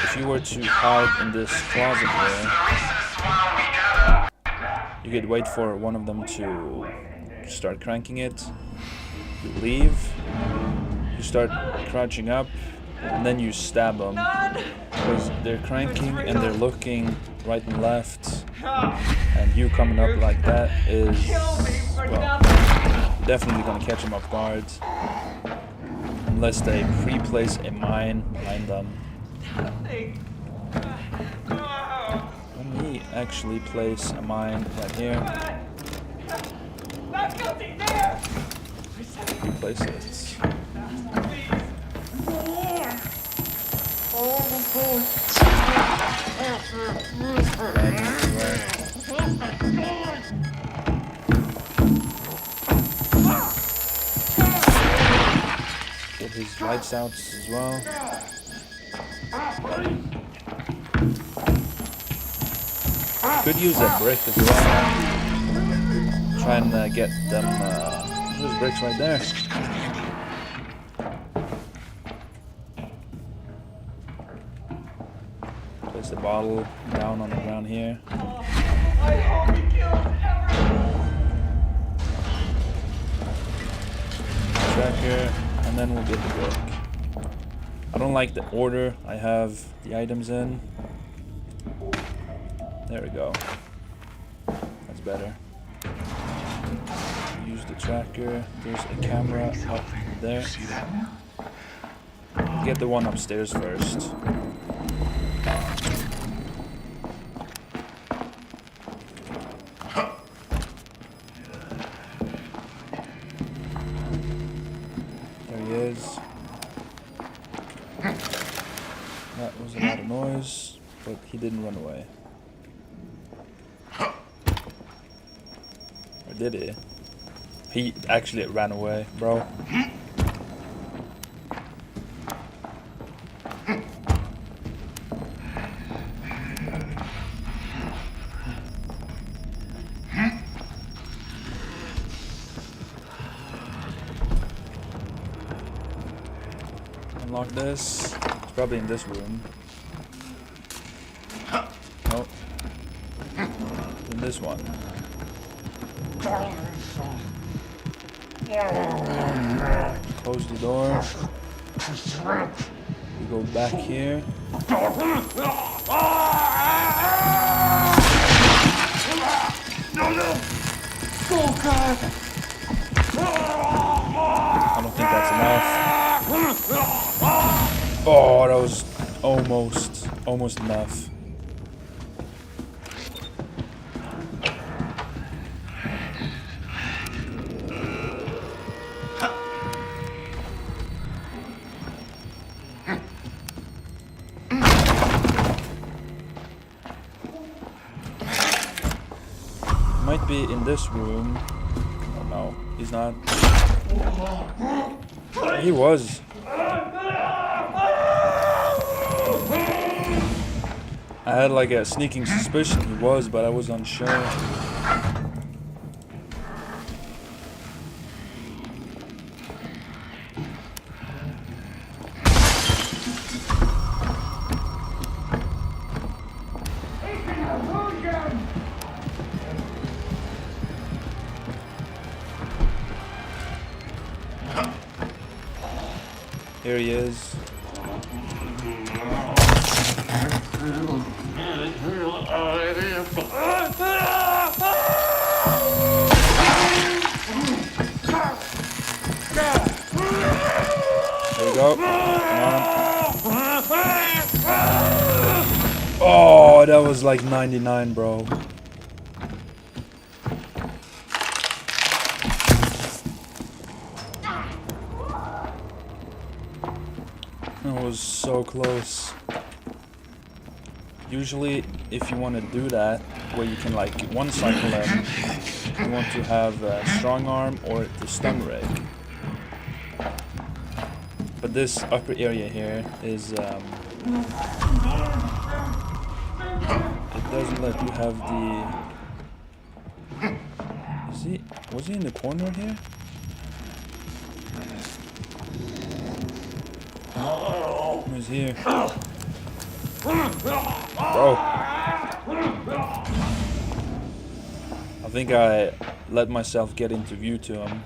if you were to hide in this closet here, you could wait for one of them to start cranking it. You leave, you start crouching up, and then you stab them. Because they're cranking and they're looking right and left, and you coming up like that is, well, definitely gonna catch them off guard. Unless they pre-place a mine behind them. Let me actually place a mine right here. Replace it. Get his lights out as well. Could use a brick as well. Try and get them. There's bricks right there. Place the bottle down on the ground here. Tracker, and then we'll get the brick. I don't like the order I have the items in. There we go. That's better. Use the tracker. There's a camera up there. Get the one upstairs first. There he is. That was a lot of noise, but he didn't run away. Or did he? He actually ran away, bro. Unlock this. It's probably in this room. Nope. In this one. Close the door. We go back here. I don't think that's enough. Oh, that was almost enough. Might be in this room. Oh no, he's not. He was. I had like a sneaking suspicion he was, but I was unsure. Here he is. There we go. Come on. Oh, that was like 99, bro. That was so close. Usually, if you want to do that, where you can like one cycle them, you want to have a strong arm or the stun rig. But this upper area here is it doesn't let you have the. Was he in the corner here? Who's here? Bro. I think I let myself get into view to him.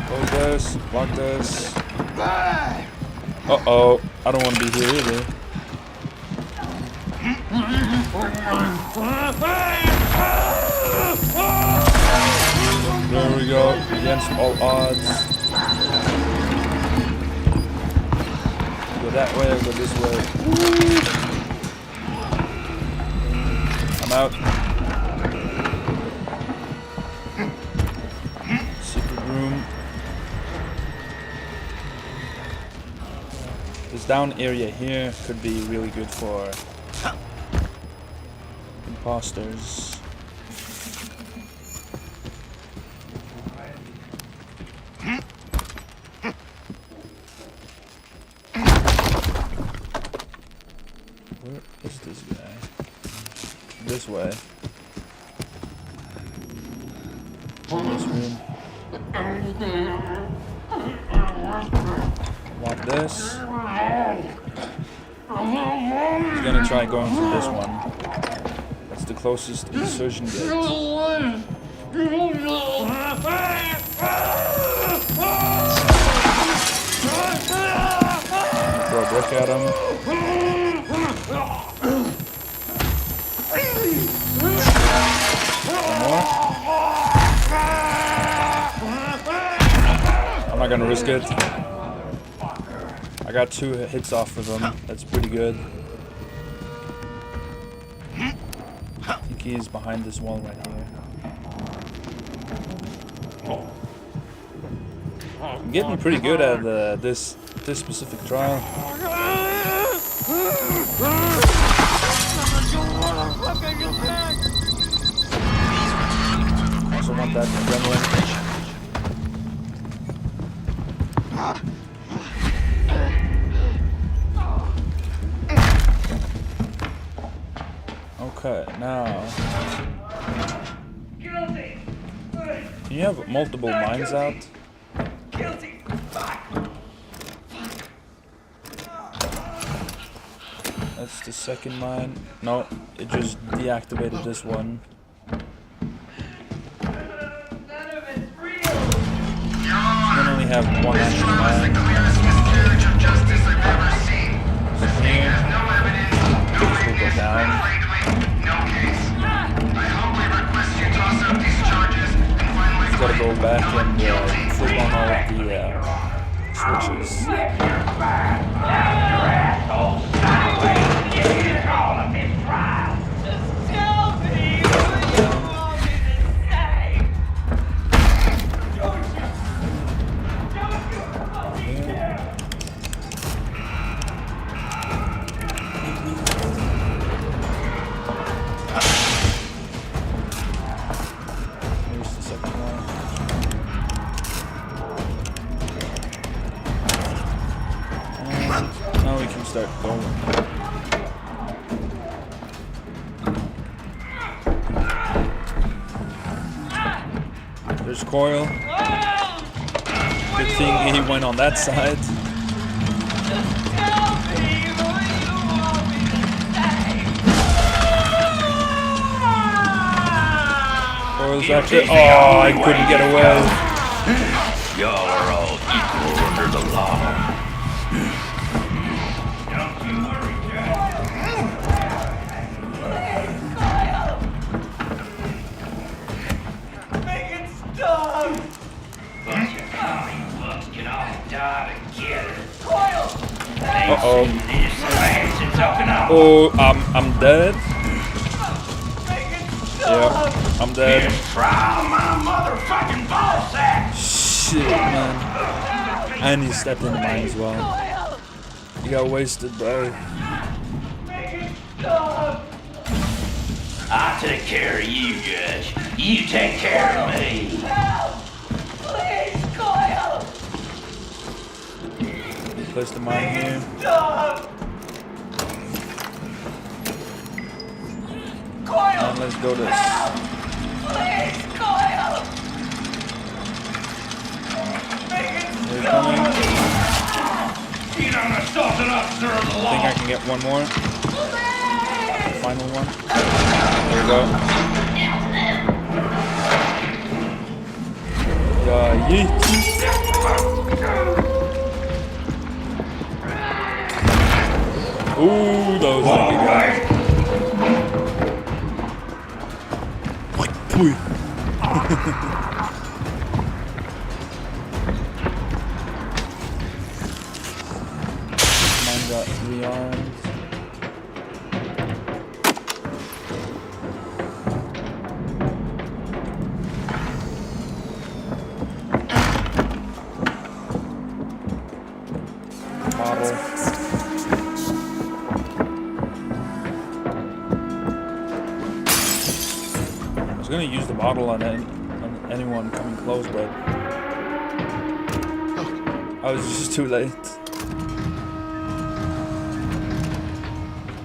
Close this, block this. Uh-oh, I don't want to be here either. There we go, against all odds. Go that way, or go this way. I'm out. Secret room. This down area here could be really good for imposters. Where is this guy? This way. This room. Lock this. He's gonna try going through this one. That's the closest insertion gate. Throw a brick at him. One more. I'm not gonna risk it. I got 2 hits off of him. That's pretty good. I think he's behind this wall right here. I'm getting pretty good at this specific trial. Also want that adrenaline. Okay, now. Can you have multiple mines out? That's the second mine. No, it just deactivated this one. You can only have one extra mine. So here, this will go down. Just gotta go back and flip on all of the switches. Here's the second one. And now we can start going. There's Coil. Good thing he went on that side. Coil's after. Oh, I couldn't get away. Y'all are all equal under the law. Uh-oh. This mansion's up in a Oh, I'm dead. Yep, I'm dead. Trial my motherfucking ball sack! Shit, man. And he stepped into mine as well. You got wasted, bro. I'll take care of you, Judge. You take care of me. Please, Coyle! Place the mine here. And let's go this. Please, Coyle! They're coming. You done assaulted officer of the I law! think I can get one more. The final one. There we go. Yeet. Ooh, that was lucky, guys. Pooey. Mine got rearmed. Bottle. I was gonna use the bottle on anyone coming close, but I was just too late.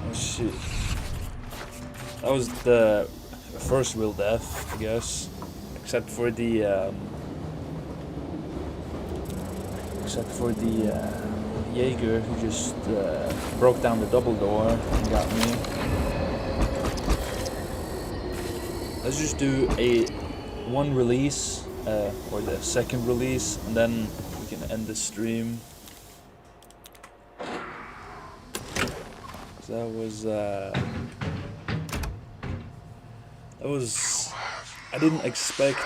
Oh shit. That was the first real death, I guess. Except for the Jaeger who just broke down the double door and got me. Let's just do one release, or the second release, and then we can end the stream. So that was I didn't expect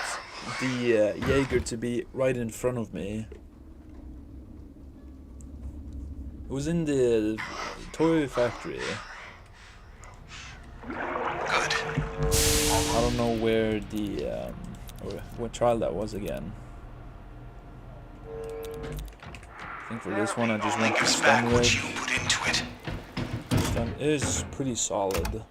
the Jaeger to be right in front of me. It was in the toy factory. Good. I don't know where the or what trial that was again. I think for this one I just went to Back stun what rig. you put into it. Stun is pretty solid.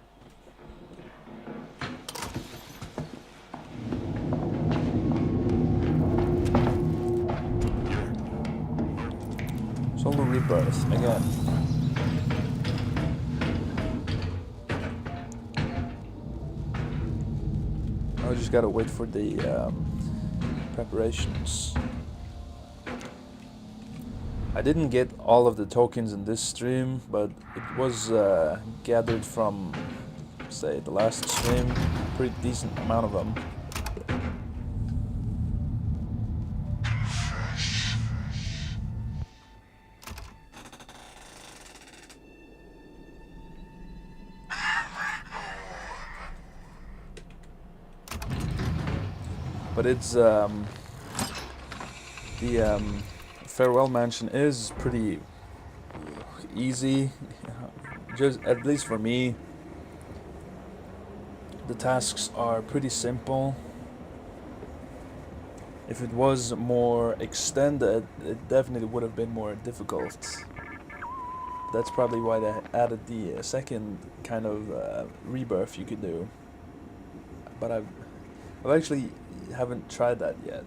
Solo rebirth again. I just gotta wait for the preparations. I didn't get all of the tokens in this stream, but it was gathered from, say, the last stream. Pretty decent amount of them. But it's the farewell mansion is pretty easy, just at least for me. The tasks are pretty simple. If it was more extended, it definitely would have been more difficult. That's probably why they added the second kind of rebirth you could do. But I've actually haven't tried that yet.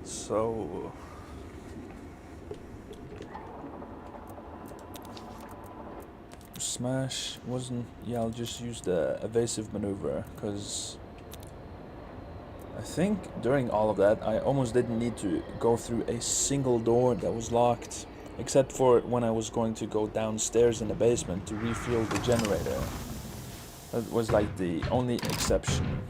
So smash wasn't. Yeah, I'll just use the evasive maneuver because I think during all of that I almost didn't need to go through a single door that was locked, except for when I was going to go downstairs in the basement to refuel the generator. That was like the only exception.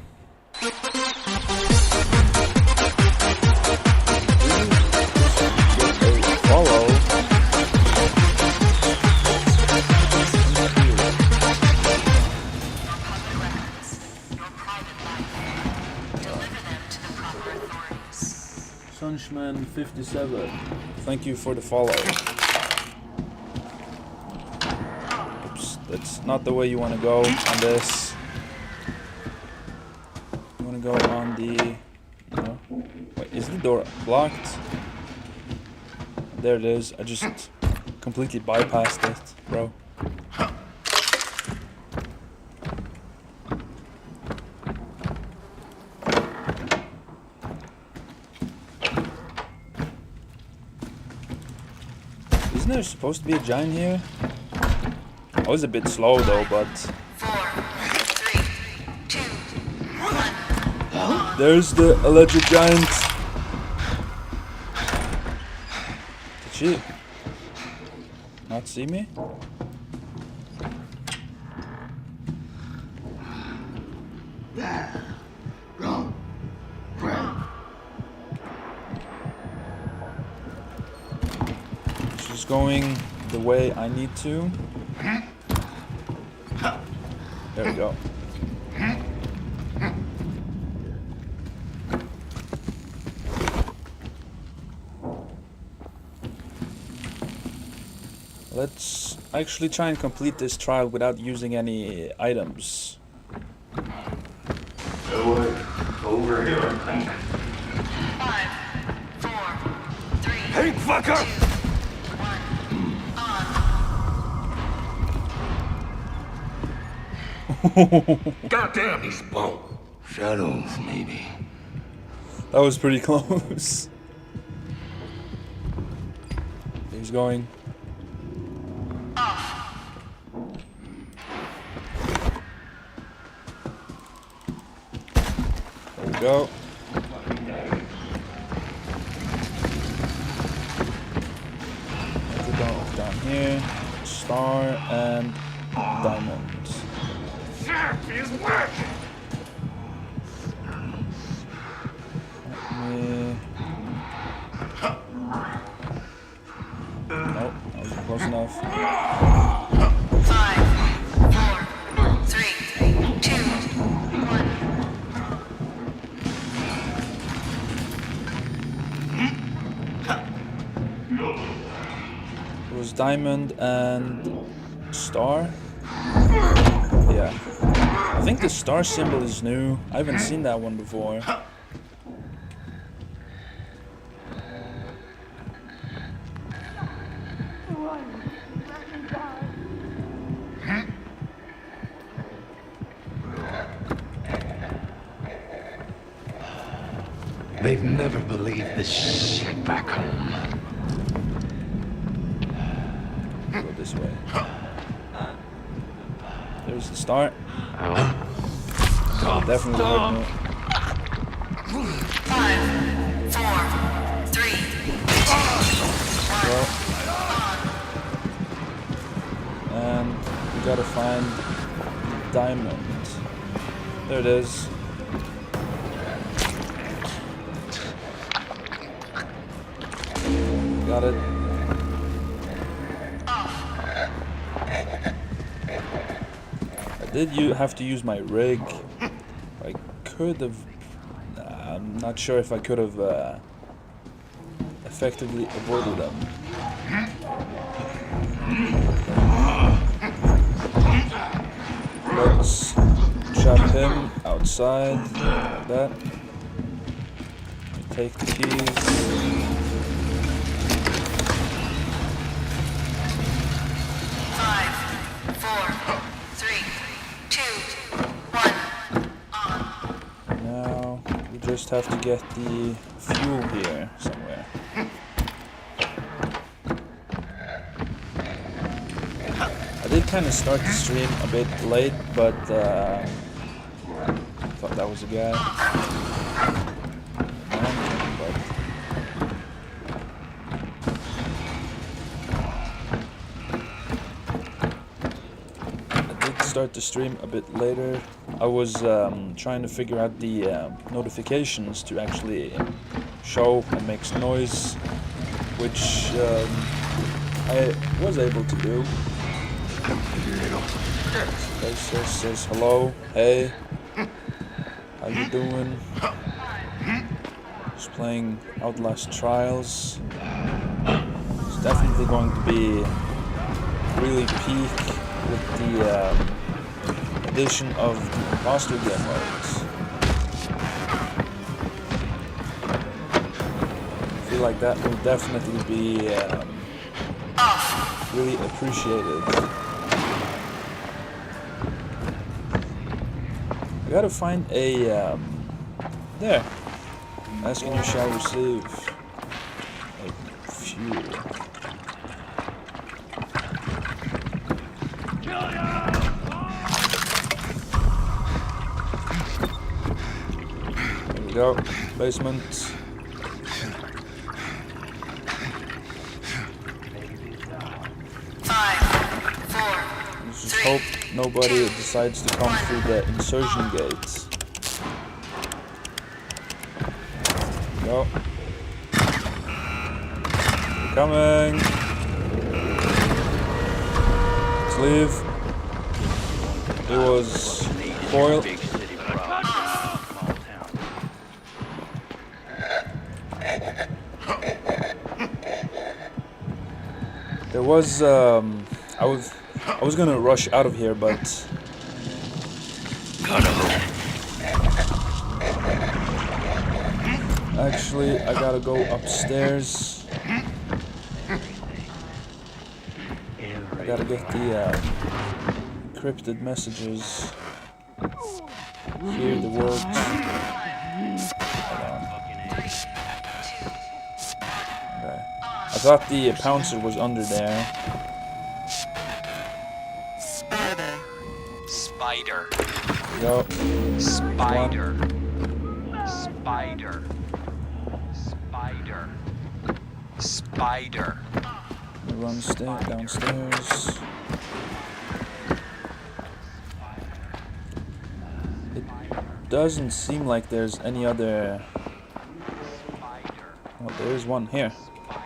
Follow. Sunshman 57. Thank you for the follow. That's not the way you want to go on this. You want to go on the... No. Wait, is the door blocked? There it is. I just completely bypassed it, bro. Isn't there supposed to be a giant here? I was a bit slow though, but... 4, 3, 2, 1. There's the alleged giant. Did she not see me? She's going the way I need to. There we go. Let's actually try and complete this trial without using any items. Over here. 5, 4, 3, Hey, fucker! 2, 1, on. Goddamn, he's blown. Shadows, maybe. That was pretty close. He's going. There we go. Down here. Star and diamond. He's working. Nope, that wasn't close enough. 5, 4, 3, 2, 1. It was diamond and star. Yeah. I think the star symbol is new. I haven't seen that one before. They've never believed this shit back home. Go this way. There's the star. Definitely hurt me. 5, 4, 3, 2, 1. Well. And we gotta find the diamond. There it is. Got it. I did have to use my rig. I could have... I'm not sure if I could have effectively avoided them. Let's trap him outside like that. Take the keys. 5, 4, 3, 2, 1. On. Now we just have to get the fuel here somewhere. I did kind of start the stream a bit late, but I thought that was a guy. Start the stream a bit later. I was trying to figure out the notifications to actually show and make noise, which I was able to do. It says hello, hey, how you doing? Just playing Outlast Trials. It's definitely going to be really peak with the addition of the imposter game modes. I feel like that will definitely be really appreciated. I gotta find a there. Asking you shall receive a fuel. There we go. Basement. Let's just hope nobody decides to come through the insertion gates. Go. We're coming. Let's leave. It was Boyle. There was I was gonna rush out of here, but actually I gotta go upstairs. I gotta get the encrypted messages. Hear the words. Hold on. Okay. I thought the pouncer was under there. Spider. Go. Spider. Spider. Spider. Spider. Run downstairs. It doesn't seem like there's any other. Oh, there's one here.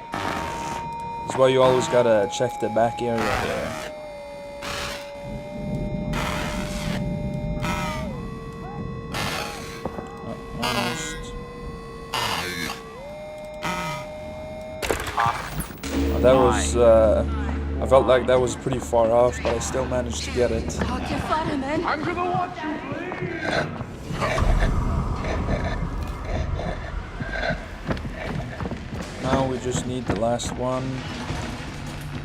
That's why you always gotta check the back area here. That was, I felt like that was pretty far off, but I still managed to get it. Talk your fireman. I'm gonna watch you bleed! Now we just need the last one.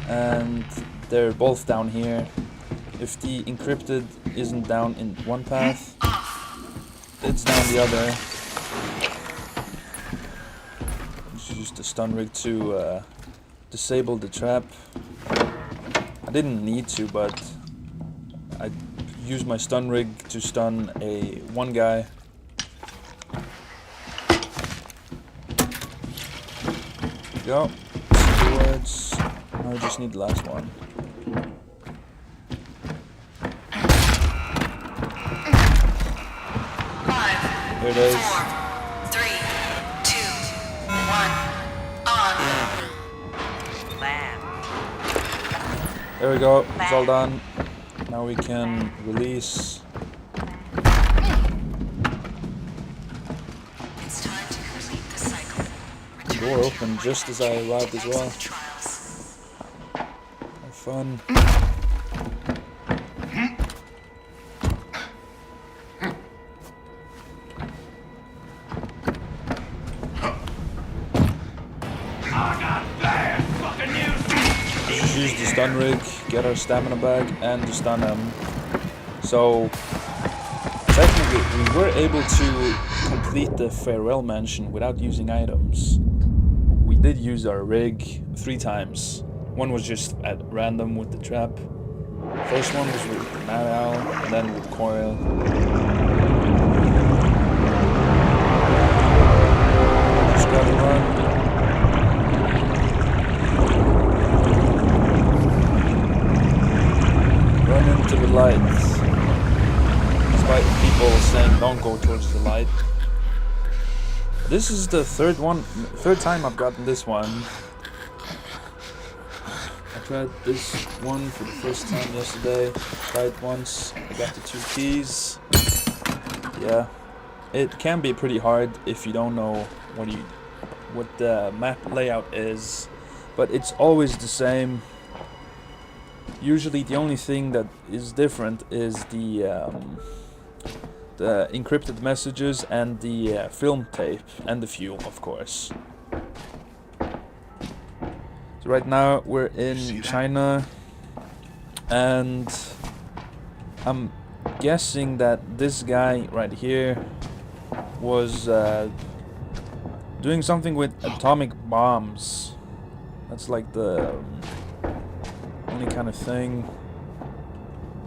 And they're both down here. If the encrypted isn't down in one path, it's down the other. Just use the stun rig to disable the trap. I didn't need to, but I used my stun rig to stun one guy. Go. Words. Now we just need the last one. Here it is. 4, 3, 2, 1, on. There we go. It's all done. Now we can release. It's time to complete the cycle. The door opened just as I arrived as well. Have fun. Just use the stun rig, get our stamina back, and to stun him. So technically we were able to complete the farewell mansion without using items. We did use our rig 3 times. One was just at random with the trap. First one was with Mad Owl, and then with Coil. Just gotta run. Run into the lights. Despite people saying don't go towards the light. This is the third time I've gotten this one. I tried this one for the first time yesterday. Tried once. I got the 2 keys. Yeah, it can be pretty hard if you don't know what the map layout is, but it's always the same. Usually the only thing that is different is the encrypted messages and the film tape and the fuel, of course. So right now we're in China, and I'm guessing that this guy right here was doing something with atomic bombs. That's like the only kind of thing.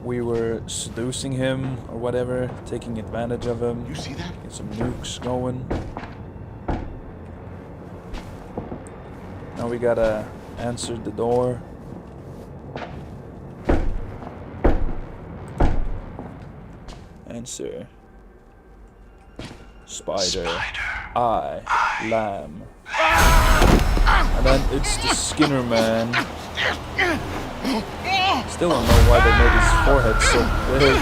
We were seducing him or whatever, taking advantage of him. You see that? Get some nukes going. Now we gotta answer the door. Answer. Spider. I. Lamb. And then it's the Skinner man. Still don't know why they made his forehead so big.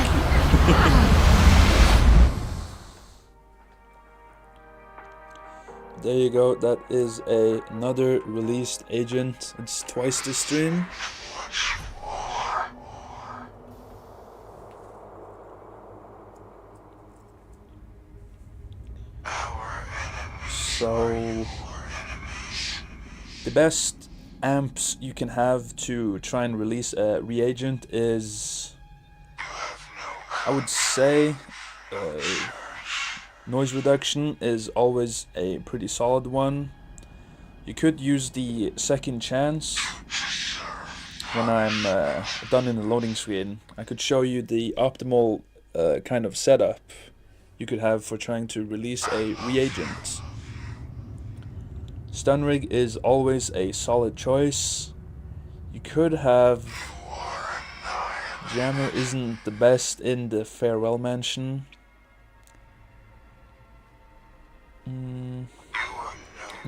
There you go, that is another released agent. It's twice the stream. So the best amps you can have to try and release a reagent is, I would say, noise reduction is always a pretty solid one. You could use the second chance. When I'm done in the loading screen, I could show you the optimal kind of setup you could have for trying to release a reagent. Stun rig is always a solid choice. You could have Jammer isn't the best in the farewell mansion.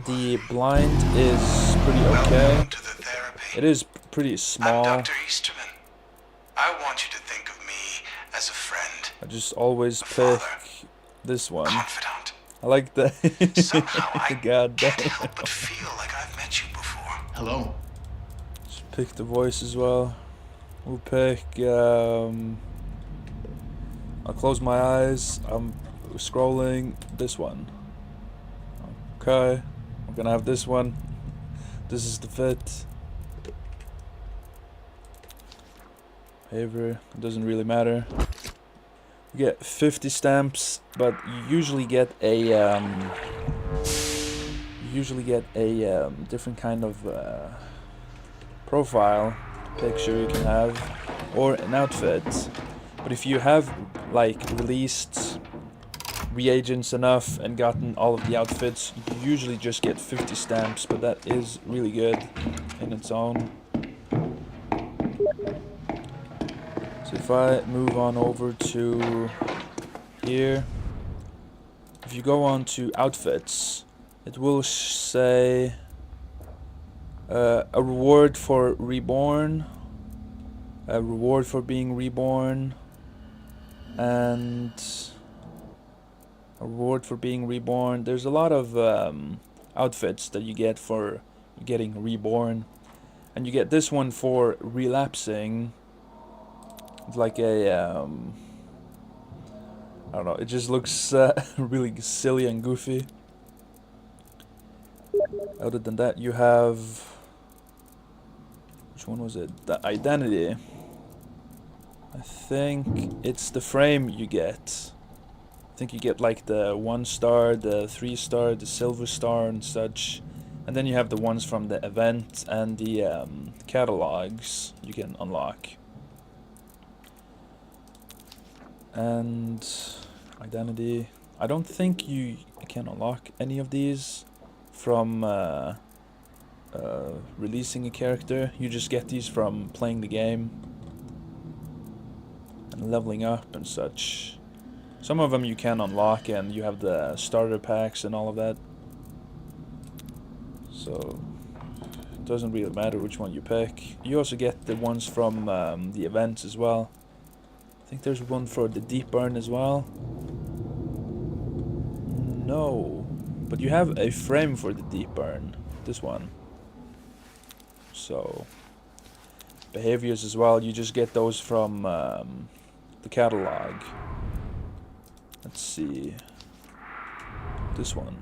The blind is pretty okay. It is pretty small. I'm Dr. Easterman. I want you to think of me as a friend. I just always pick this one. Confidant. I like the Somehow I God damn. can't help but feel like I've met you before. Hello. Just pick the voice as well. We'll pick I'll close my eyes. I'm scrolling this one. Okay. I'm gonna have this one. This is the fit. However, it doesn't really matter. You get 50 stamps, but you usually get a different kind of profile picture you can have, or an outfit. But if you have like released reagents enough and gotten all of the outfits, you usually just get 50 stamps, but that is really good in its own. So if I move on over to here, if you go on to outfits, it will say a reward for reborn, a reward for being reborn, and a reward for being reborn. There's a lot of outfits that you get for getting reborn, and you get this one for relapsing. It's like a I don't know, it just looks really silly and goofy. Other than that, you have, which one was it? The identity. I think it's the frame you get. I think you get like the 1 star, the 3 star, the silver star and such. And then you have the ones from the event and the catalogs you can unlock. And identity. I don't think you can unlock any of these from releasing a character. You just get these from playing the game and leveling up and such. Some of them you can unlock, and you have the starter packs and all of that. So it doesn't really matter which one you pick. You also get the ones from the events as well. I think there's one for the deep burn as well. No, but you have a frame for the deep burn. This one. So behaviors as well. You just get those from the catalog. Let's see. This one.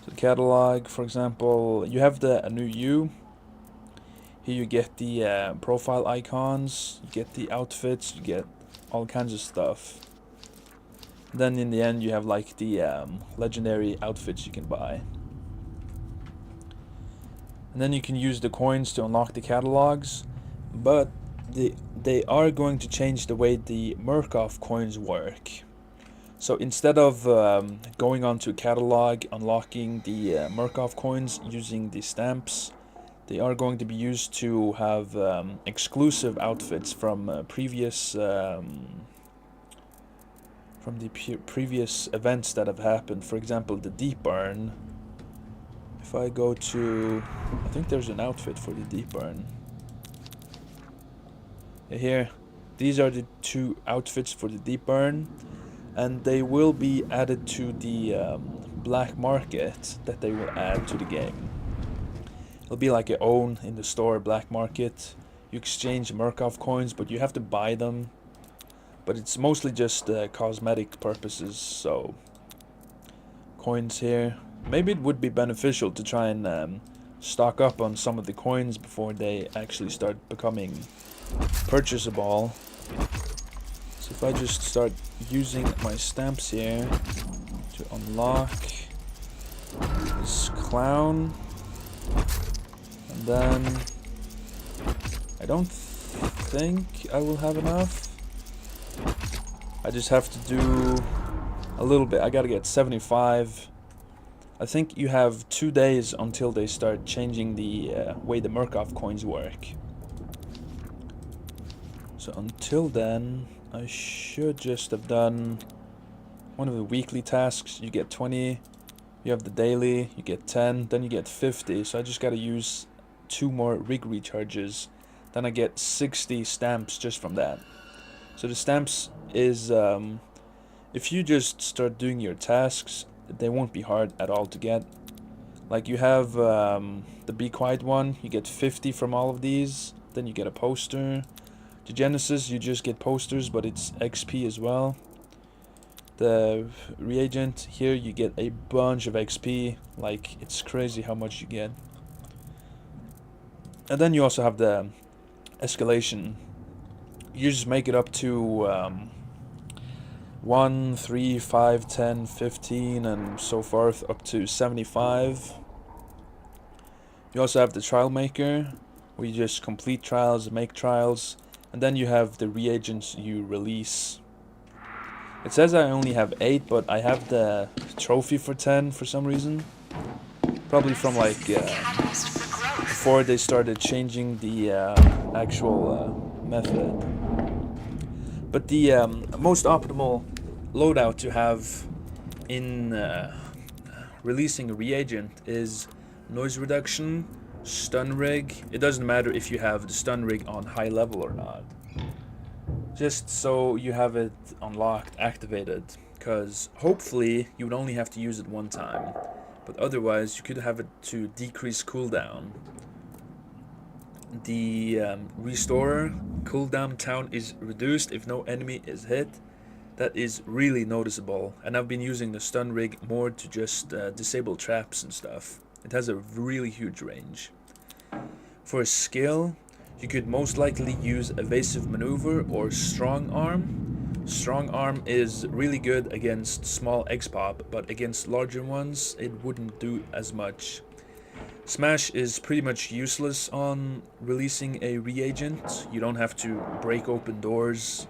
So the catalog, for example, you have the a new you. Here you get the profile icons, you get the outfits, you get all kinds of stuff. Then in the end you have like the legendary outfits you can buy. And then you can use the coins to unlock the catalogs, but they are going to change the way the Murkoff coins work. So instead of going onto a catalog, unlocking the Murkoff coins using the stamps, they are going to be used to have exclusive outfits from previous previous events that have happened. For example, the Deep Burn. If I go to, I think there's an outfit for the Deep Burn. Here, these are the 2 outfits for the Deep Burn, and they will be added to the black market that they will add to the game. It'll be like your own in the store black market. You exchange Murkoff coins, but you have to buy them. But it's mostly just cosmetic purposes, so coins here. Maybe it would be beneficial to try and stock up on some of the coins before they actually start becoming purchasable. So if I just start using my stamps here to unlock this clown, and then I don't think I will have enough. I just have to do a little bit. I gotta get 75. I think you have 2 days until they start changing the way the Murkoff coins work. So until then, I should just have done one of the weekly tasks. You get 20, you have the daily, you get 10, then you get 50. So I just gotta use 2 more rig recharges. Then I get 60 stamps just from that. So the stamps is, if you just start doing your tasks, they won't be hard at all to get. Like you have the Be Quiet one, you get 50 from all of these. Then you get a poster. The Genesis, you just get posters, but it's XP as well. The reagent here, you get a bunch of XP. Like, it's crazy how much you get. And then you also have the escalation. You just make it up to 1, 3, 5, 10, 15, and so forth, up to 75. You also have the trial maker, where you just complete trials, make trials, and then you have the reagents you release. It says I only have 8, but I have the trophy for 10 for some reason. Probably from like before they started changing the actual method. But the most optimal loadout to have in releasing a reagent is noise reduction, stun rig. It doesn't matter if you have the stun rig on high level or not. Just so you have it unlocked, activated, because hopefully you would only have to use it 1 time. But otherwise you could have it to decrease cooldown. The restorer cooldown town is reduced if no enemy is hit. That is really noticeable, and I've been using the stun rig more to just disable traps and stuff. It has a really huge range. For a skill, you could most likely use evasive maneuver or strong arm. Strong arm is really good against small X-pop, but against larger ones it wouldn't do as much. Smash is pretty much useless on releasing a reagent. You don't have to break open doors.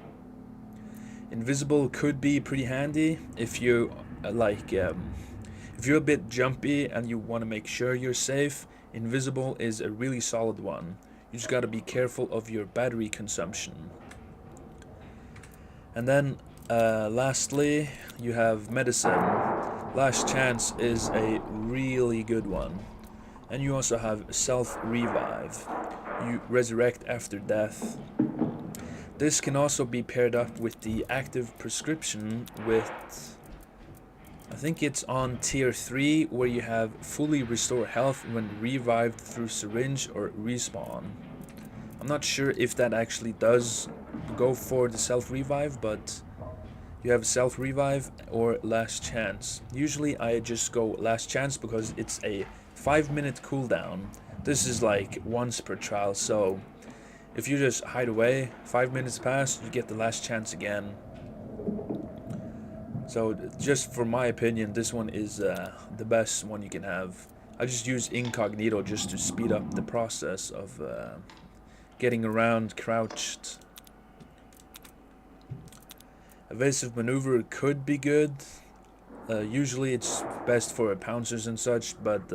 Invisible could be pretty handy if you if you're a bit jumpy and you want to make sure you're safe. Invisible is a really solid one. You just got to be careful of your battery consumption. And then lastly, you have medicine. Last chance is a really good one. And you also have self-revive. You resurrect after death. This can also be paired up with the active prescription with, I think it's on tier 3, where you have fully restore health when revived through syringe or respawn. I'm not sure if that actually does go for the self-revive, but you have self-revive or last chance. Usually I just go last chance because it's a 5-minute cooldown. This is like once per trial, so if you just hide away, 5 minutes pass, you get the last chance again. So just for my opinion, this one is the best one you can have. I just use incognito just to speed up the process of getting around crouched. Evasive maneuver could be good. Usually it's best for pouncers and such, but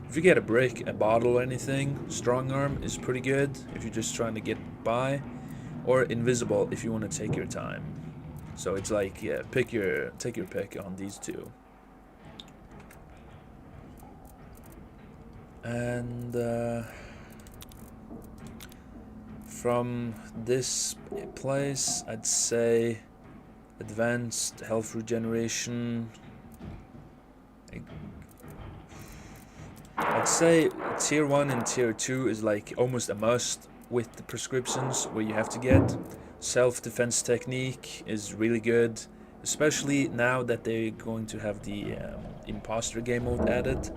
if you get a brick, a bottle or anything, strong arm is pretty good if you're just trying to get by, or invisible if you want to take your time. So it's like, yeah, take your pick on these two. And from this place, I'd say advanced health regeneration. I'd say tier 1 and tier 2 is like almost a must with the prescriptions where you have to get. Self-defense technique is really good, especially now that they're going to have the imposter game mode added.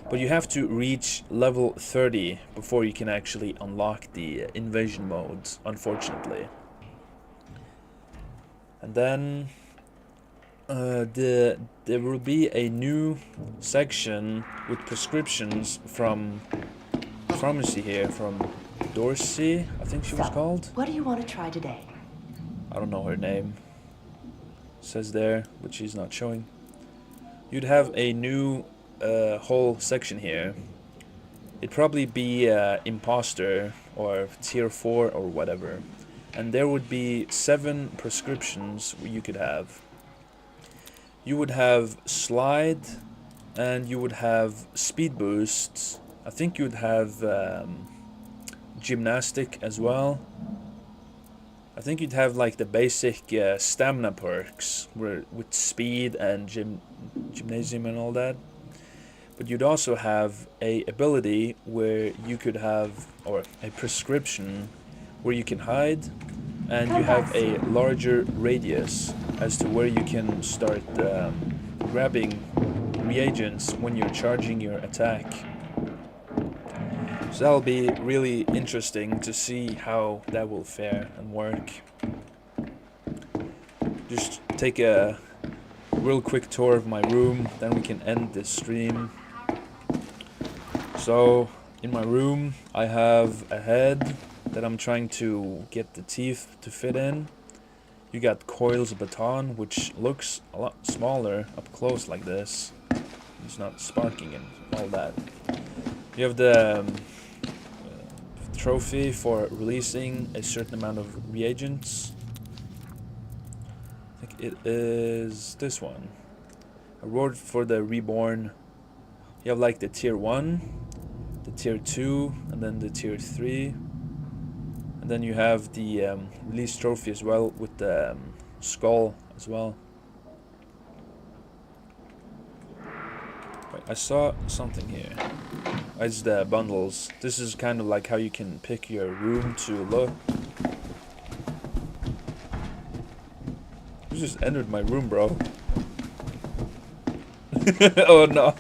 But you have to reach level 30 before you can actually unlock the invasion mode, unfortunately. And then there will be a new section with prescriptions from pharmacy here, from Dorsey, I think she was called. What do you want to try today? I don't know her name. It says there, but she's not showing. You'd have a new whole section here. It'd probably be imposter or tier 4 or whatever. And there would be 7 prescriptions you could have. You would have slide, and you would have speed boosts. I think you'd have gymnastic as well. I think you'd have like the basic stamina perks with speed and gymnasium and all that. But you'd also have a ability where you could have, or a prescription where you can hide, and you have a larger radius as to where you can start grabbing reagents when you're charging your attack. So that'll be really interesting to see how that will fare and work. Just take a real quick tour of my room, then we can end this stream. So in my room I have a head that I'm trying to get the teeth to fit in. You got coils of baton, which looks a lot smaller up close like this. It's not sparking and all that. You have the trophy for releasing a certain amount of reagents. I think it is this one. Award for the reborn. You have like the tier 1, the tier 2, and then the tier 3. And then you have the release trophy as well with the skull as well. Wait, I saw something here. It's the bundles. This is kind of like how you can pick your room to look. You just entered my room, bro. Oh no.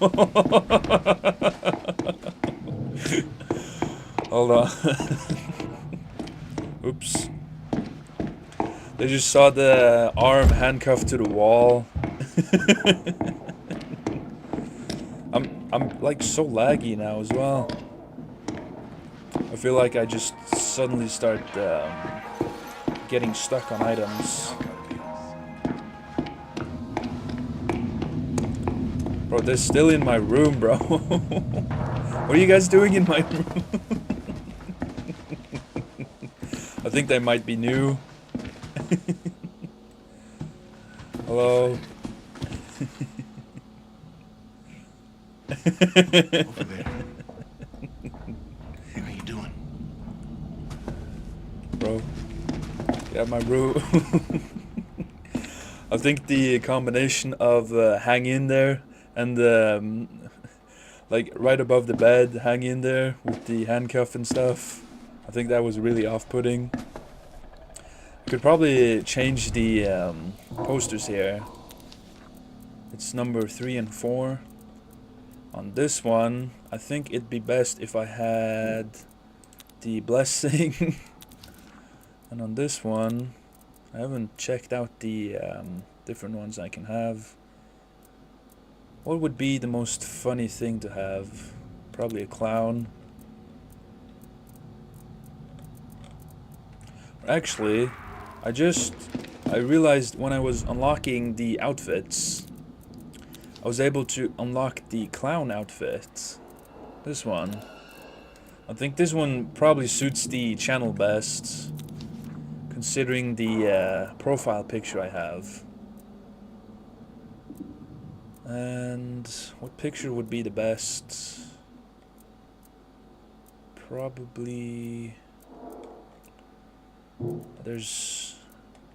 Hold on. Oops. They just saw the arm handcuffed to the wall. I'm like so laggy now as well. I feel like I just suddenly start getting stuck on items. Bro, they're still in my room, bro. What are you guys doing in my room? I think they might be new. Hello. Over there. How you doing? Bro, get out of my room. I think the combination of hang in there and like right above the bed, hang in there with the handcuff and stuff. I think that was really off-putting. Could probably change the posters here. It's number 3 and 4. On this one, I think it'd be best if I had the blessing. And on this one, I haven't checked out the different ones I can have. What would be the most funny thing to have? Probably a clown. Actually, I realized when I was unlocking the outfits, I was able to unlock the clown outfit. This one. I think this one probably suits the channel best, considering the profile picture I have. And what picture would be the best? Probably... There's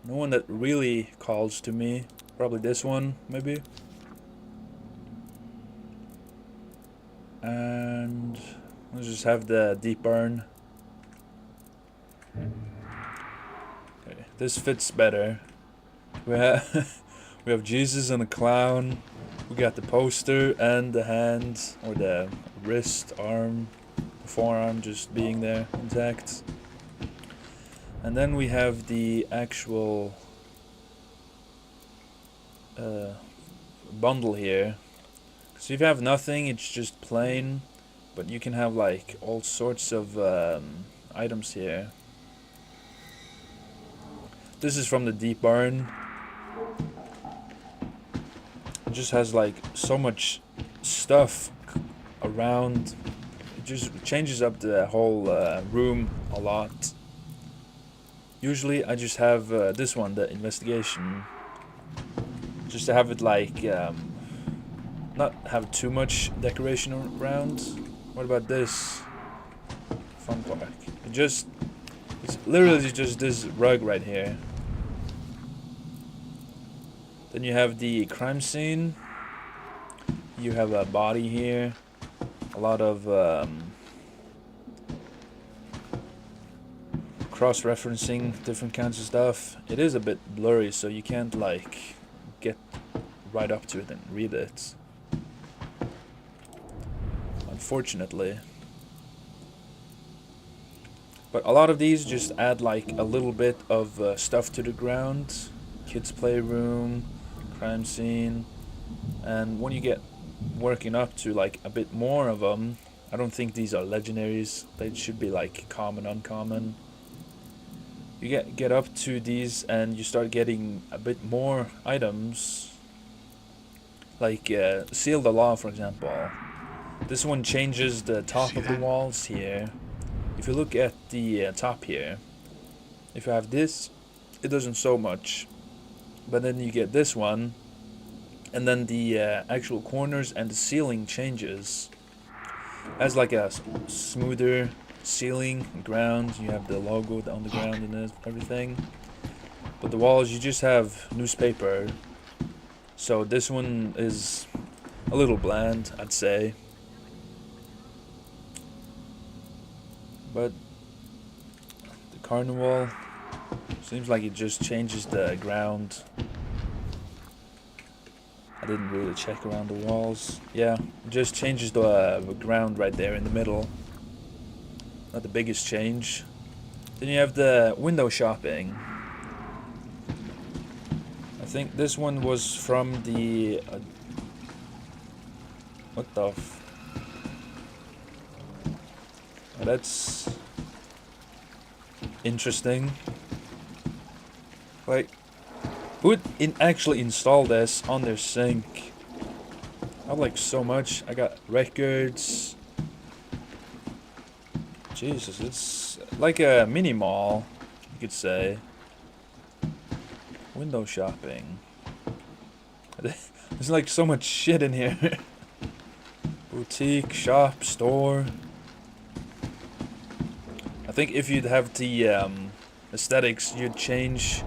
no one that really calls to me. Probably this one, maybe. And let's just have the deep burn. Okay, this fits better. We have Jesus and a clown. We got the poster and the hand, or the wrist, arm, forearm just being there intact. And then we have the actual bundle here. So if you have nothing, it's just plain, but you can have like all sorts of items here. This is from the Deep Barn. It just has like so much stuff around. It just changes up the whole room a lot. Usually I just have this one, the investigation, just to have it like not have too much decoration around. What about this fun park? It's literally just this rug right here. Then you have the crime scene. You have a body here, a lot of cross-referencing different kinds of stuff. It is a bit blurry, so you can't like get right up to it and read it, unfortunately. But a lot of these just add like a little bit of stuff to the ground. Kids playroom, crime scene, and when you get working up to like a bit more of them, I don't think these are legendaries. They should be like common, uncommon. You get up to these and you start getting a bit more items, like Seal the Law, for example. This one changes the top of the walls here. If you look at the top here, if you have this, it doesn't show much, but then you get this one, and then the actual corners and the ceiling changes. As like a smoother ceiling, ground, you have the logo on the ground and everything. But the walls, you just have newspaper. So this one is a little bland, I'd say. But the carnival seems like it just changes the ground. I didn't really check around the walls. Yeah, it just changes the ground right there in the middle. Not the biggest change. Then you have the window shopping. I think this one was from the... what the f... Oh, that's... interesting. Like, who would actually install this on their sink? I have like so much. I got records. Jesus, it's like a mini mall, you could say. Window shopping. There's like so much shit in here. Boutique, shop, store. I think if you'd have the aesthetics, you'd change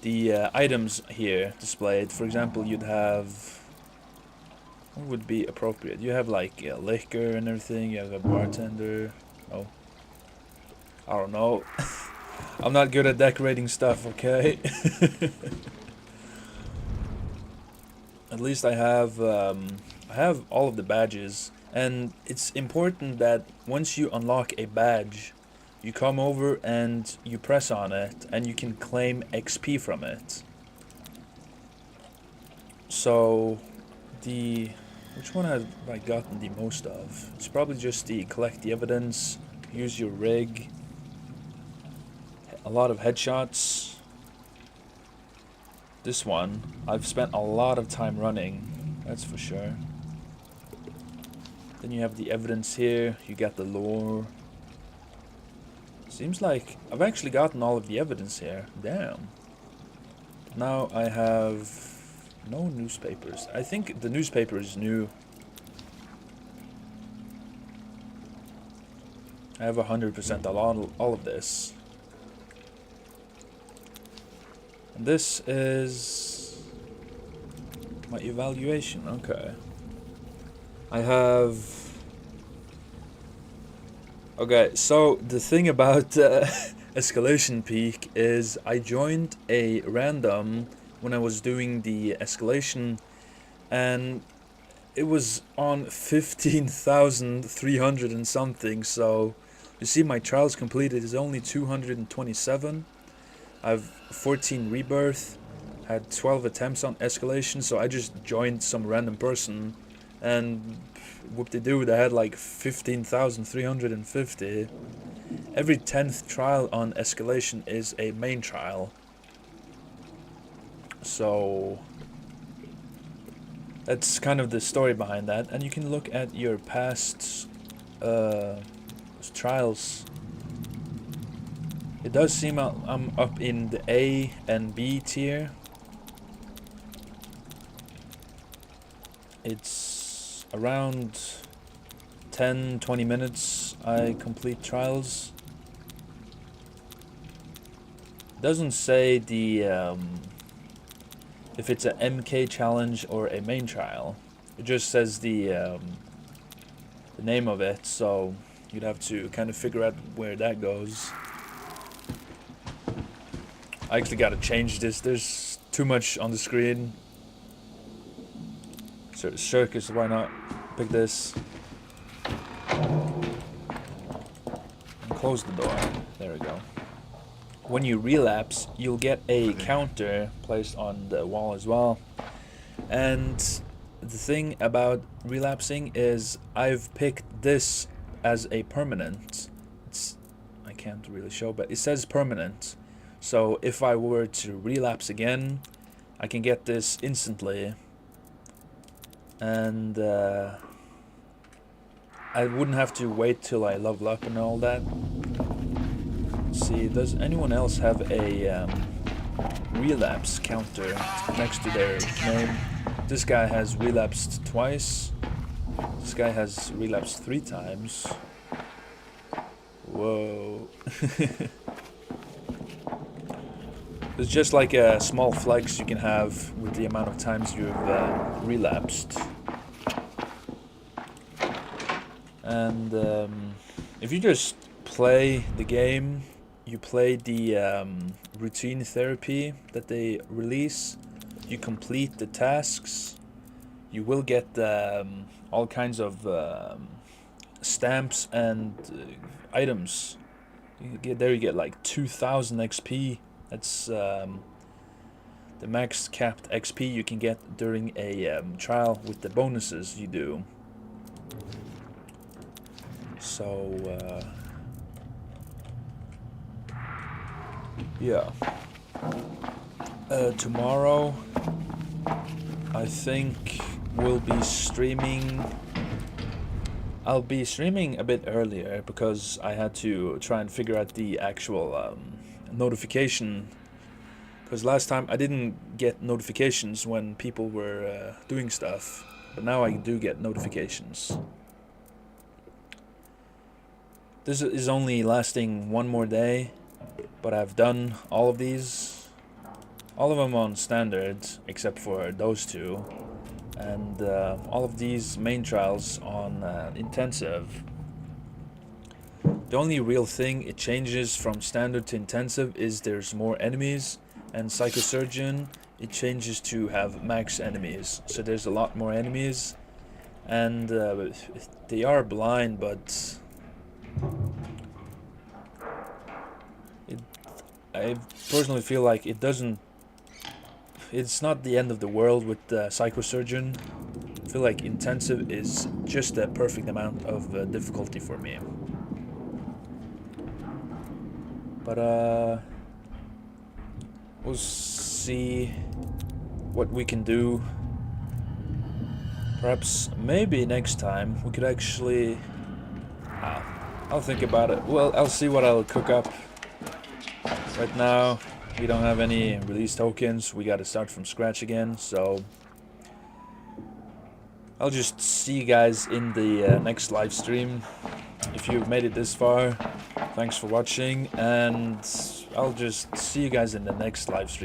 the items here displayed. For example, you'd have... what would be appropriate? You have like liquor and everything. You have a bartender. Oh. I don't know. I'm not good at decorating stuff, okay? At least I have all of the badges, and it's important that once you unlock a badge, you come over and you press on it, and you can claim XP from it. So, which one have I gotten the most of? It's probably just the collect the evidence, use your rig, a lot of headshots. This one, I've spent a lot of time running, that's for sure. Then you have the evidence here, you got the lore. Seems like I've actually gotten all of the evidence here, damn. Now I have no newspapers. I think the newspaper is new. I have 100% on all of this. And this is my evaluation, okay. I have... Okay, so the thing about Escalation Peak is I joined a random when I was doing the escalation, and it was on 15,300 and something, so you see my trials completed is only 227. I've 14 rebirth, had 12 attempts on escalation, so I just joined some random person, and whoop-de-doo, they had like 15,350. Every 10th trial on escalation is a main trial. So that's kind of the story behind that, and you can look at your past trials. It does seem I'm up in the A and B tier. It's around 10-20 minutes I complete trials. Doesn't say the if it's a MK challenge or a main trial. It just says the name of it, so you'd have to kind of figure out where that goes. I actually gotta change this, there's too much on the screen. Circus, why not pick this? And close the door, there we go. When you relapse, you'll get a counter placed on the wall as well. And the thing about relapsing is I've picked this as a permanent. I can't really show, but it says permanent. So if I were to relapse again, I can get this instantly. And I wouldn't have to wait till I level up and all that. Let's see, does anyone else have a relapse counter next to their name? This guy has relapsed twice. This guy has relapsed 3 times. Whoa. It's just like a small flex you can have with the amount of times you've relapsed. And if you just play the game, you play the routine therapy that they release, you complete the tasks, you will get all kinds of stamps and items. You get like 2,000 XP. That's the max capped XP you can get during a trial with the bonuses you do. So yeah, tomorrow I think we'll be streaming. I'll be streaming a bit earlier because I had to try and figure out the actual notification, because last time I didn't get notifications when people were doing stuff, but now I do get notifications. This is only lasting 1 more day, but I've done all of these, all of them on standard except for those 2, and all of these main trials on intensive. The only real thing it changes from standard to intensive is there's more enemies, and Psychosurgeon it changes to have max enemies. So there's a lot more enemies, and they are blind, but I personally feel like it doesn't. It's not the end of the world with Psychosurgeon. I feel like intensive is just the perfect amount of difficulty for me. But we'll see what we can do. Perhaps, maybe next time we could actually... I'll think about it. Well, I'll see what I'll cook up. Right now, we don't have any release tokens. We gotta start from scratch again, so... I'll just see you guys in the next live stream. If you've made it this far, thanks for watching, and I'll just see you guys in the next live stream.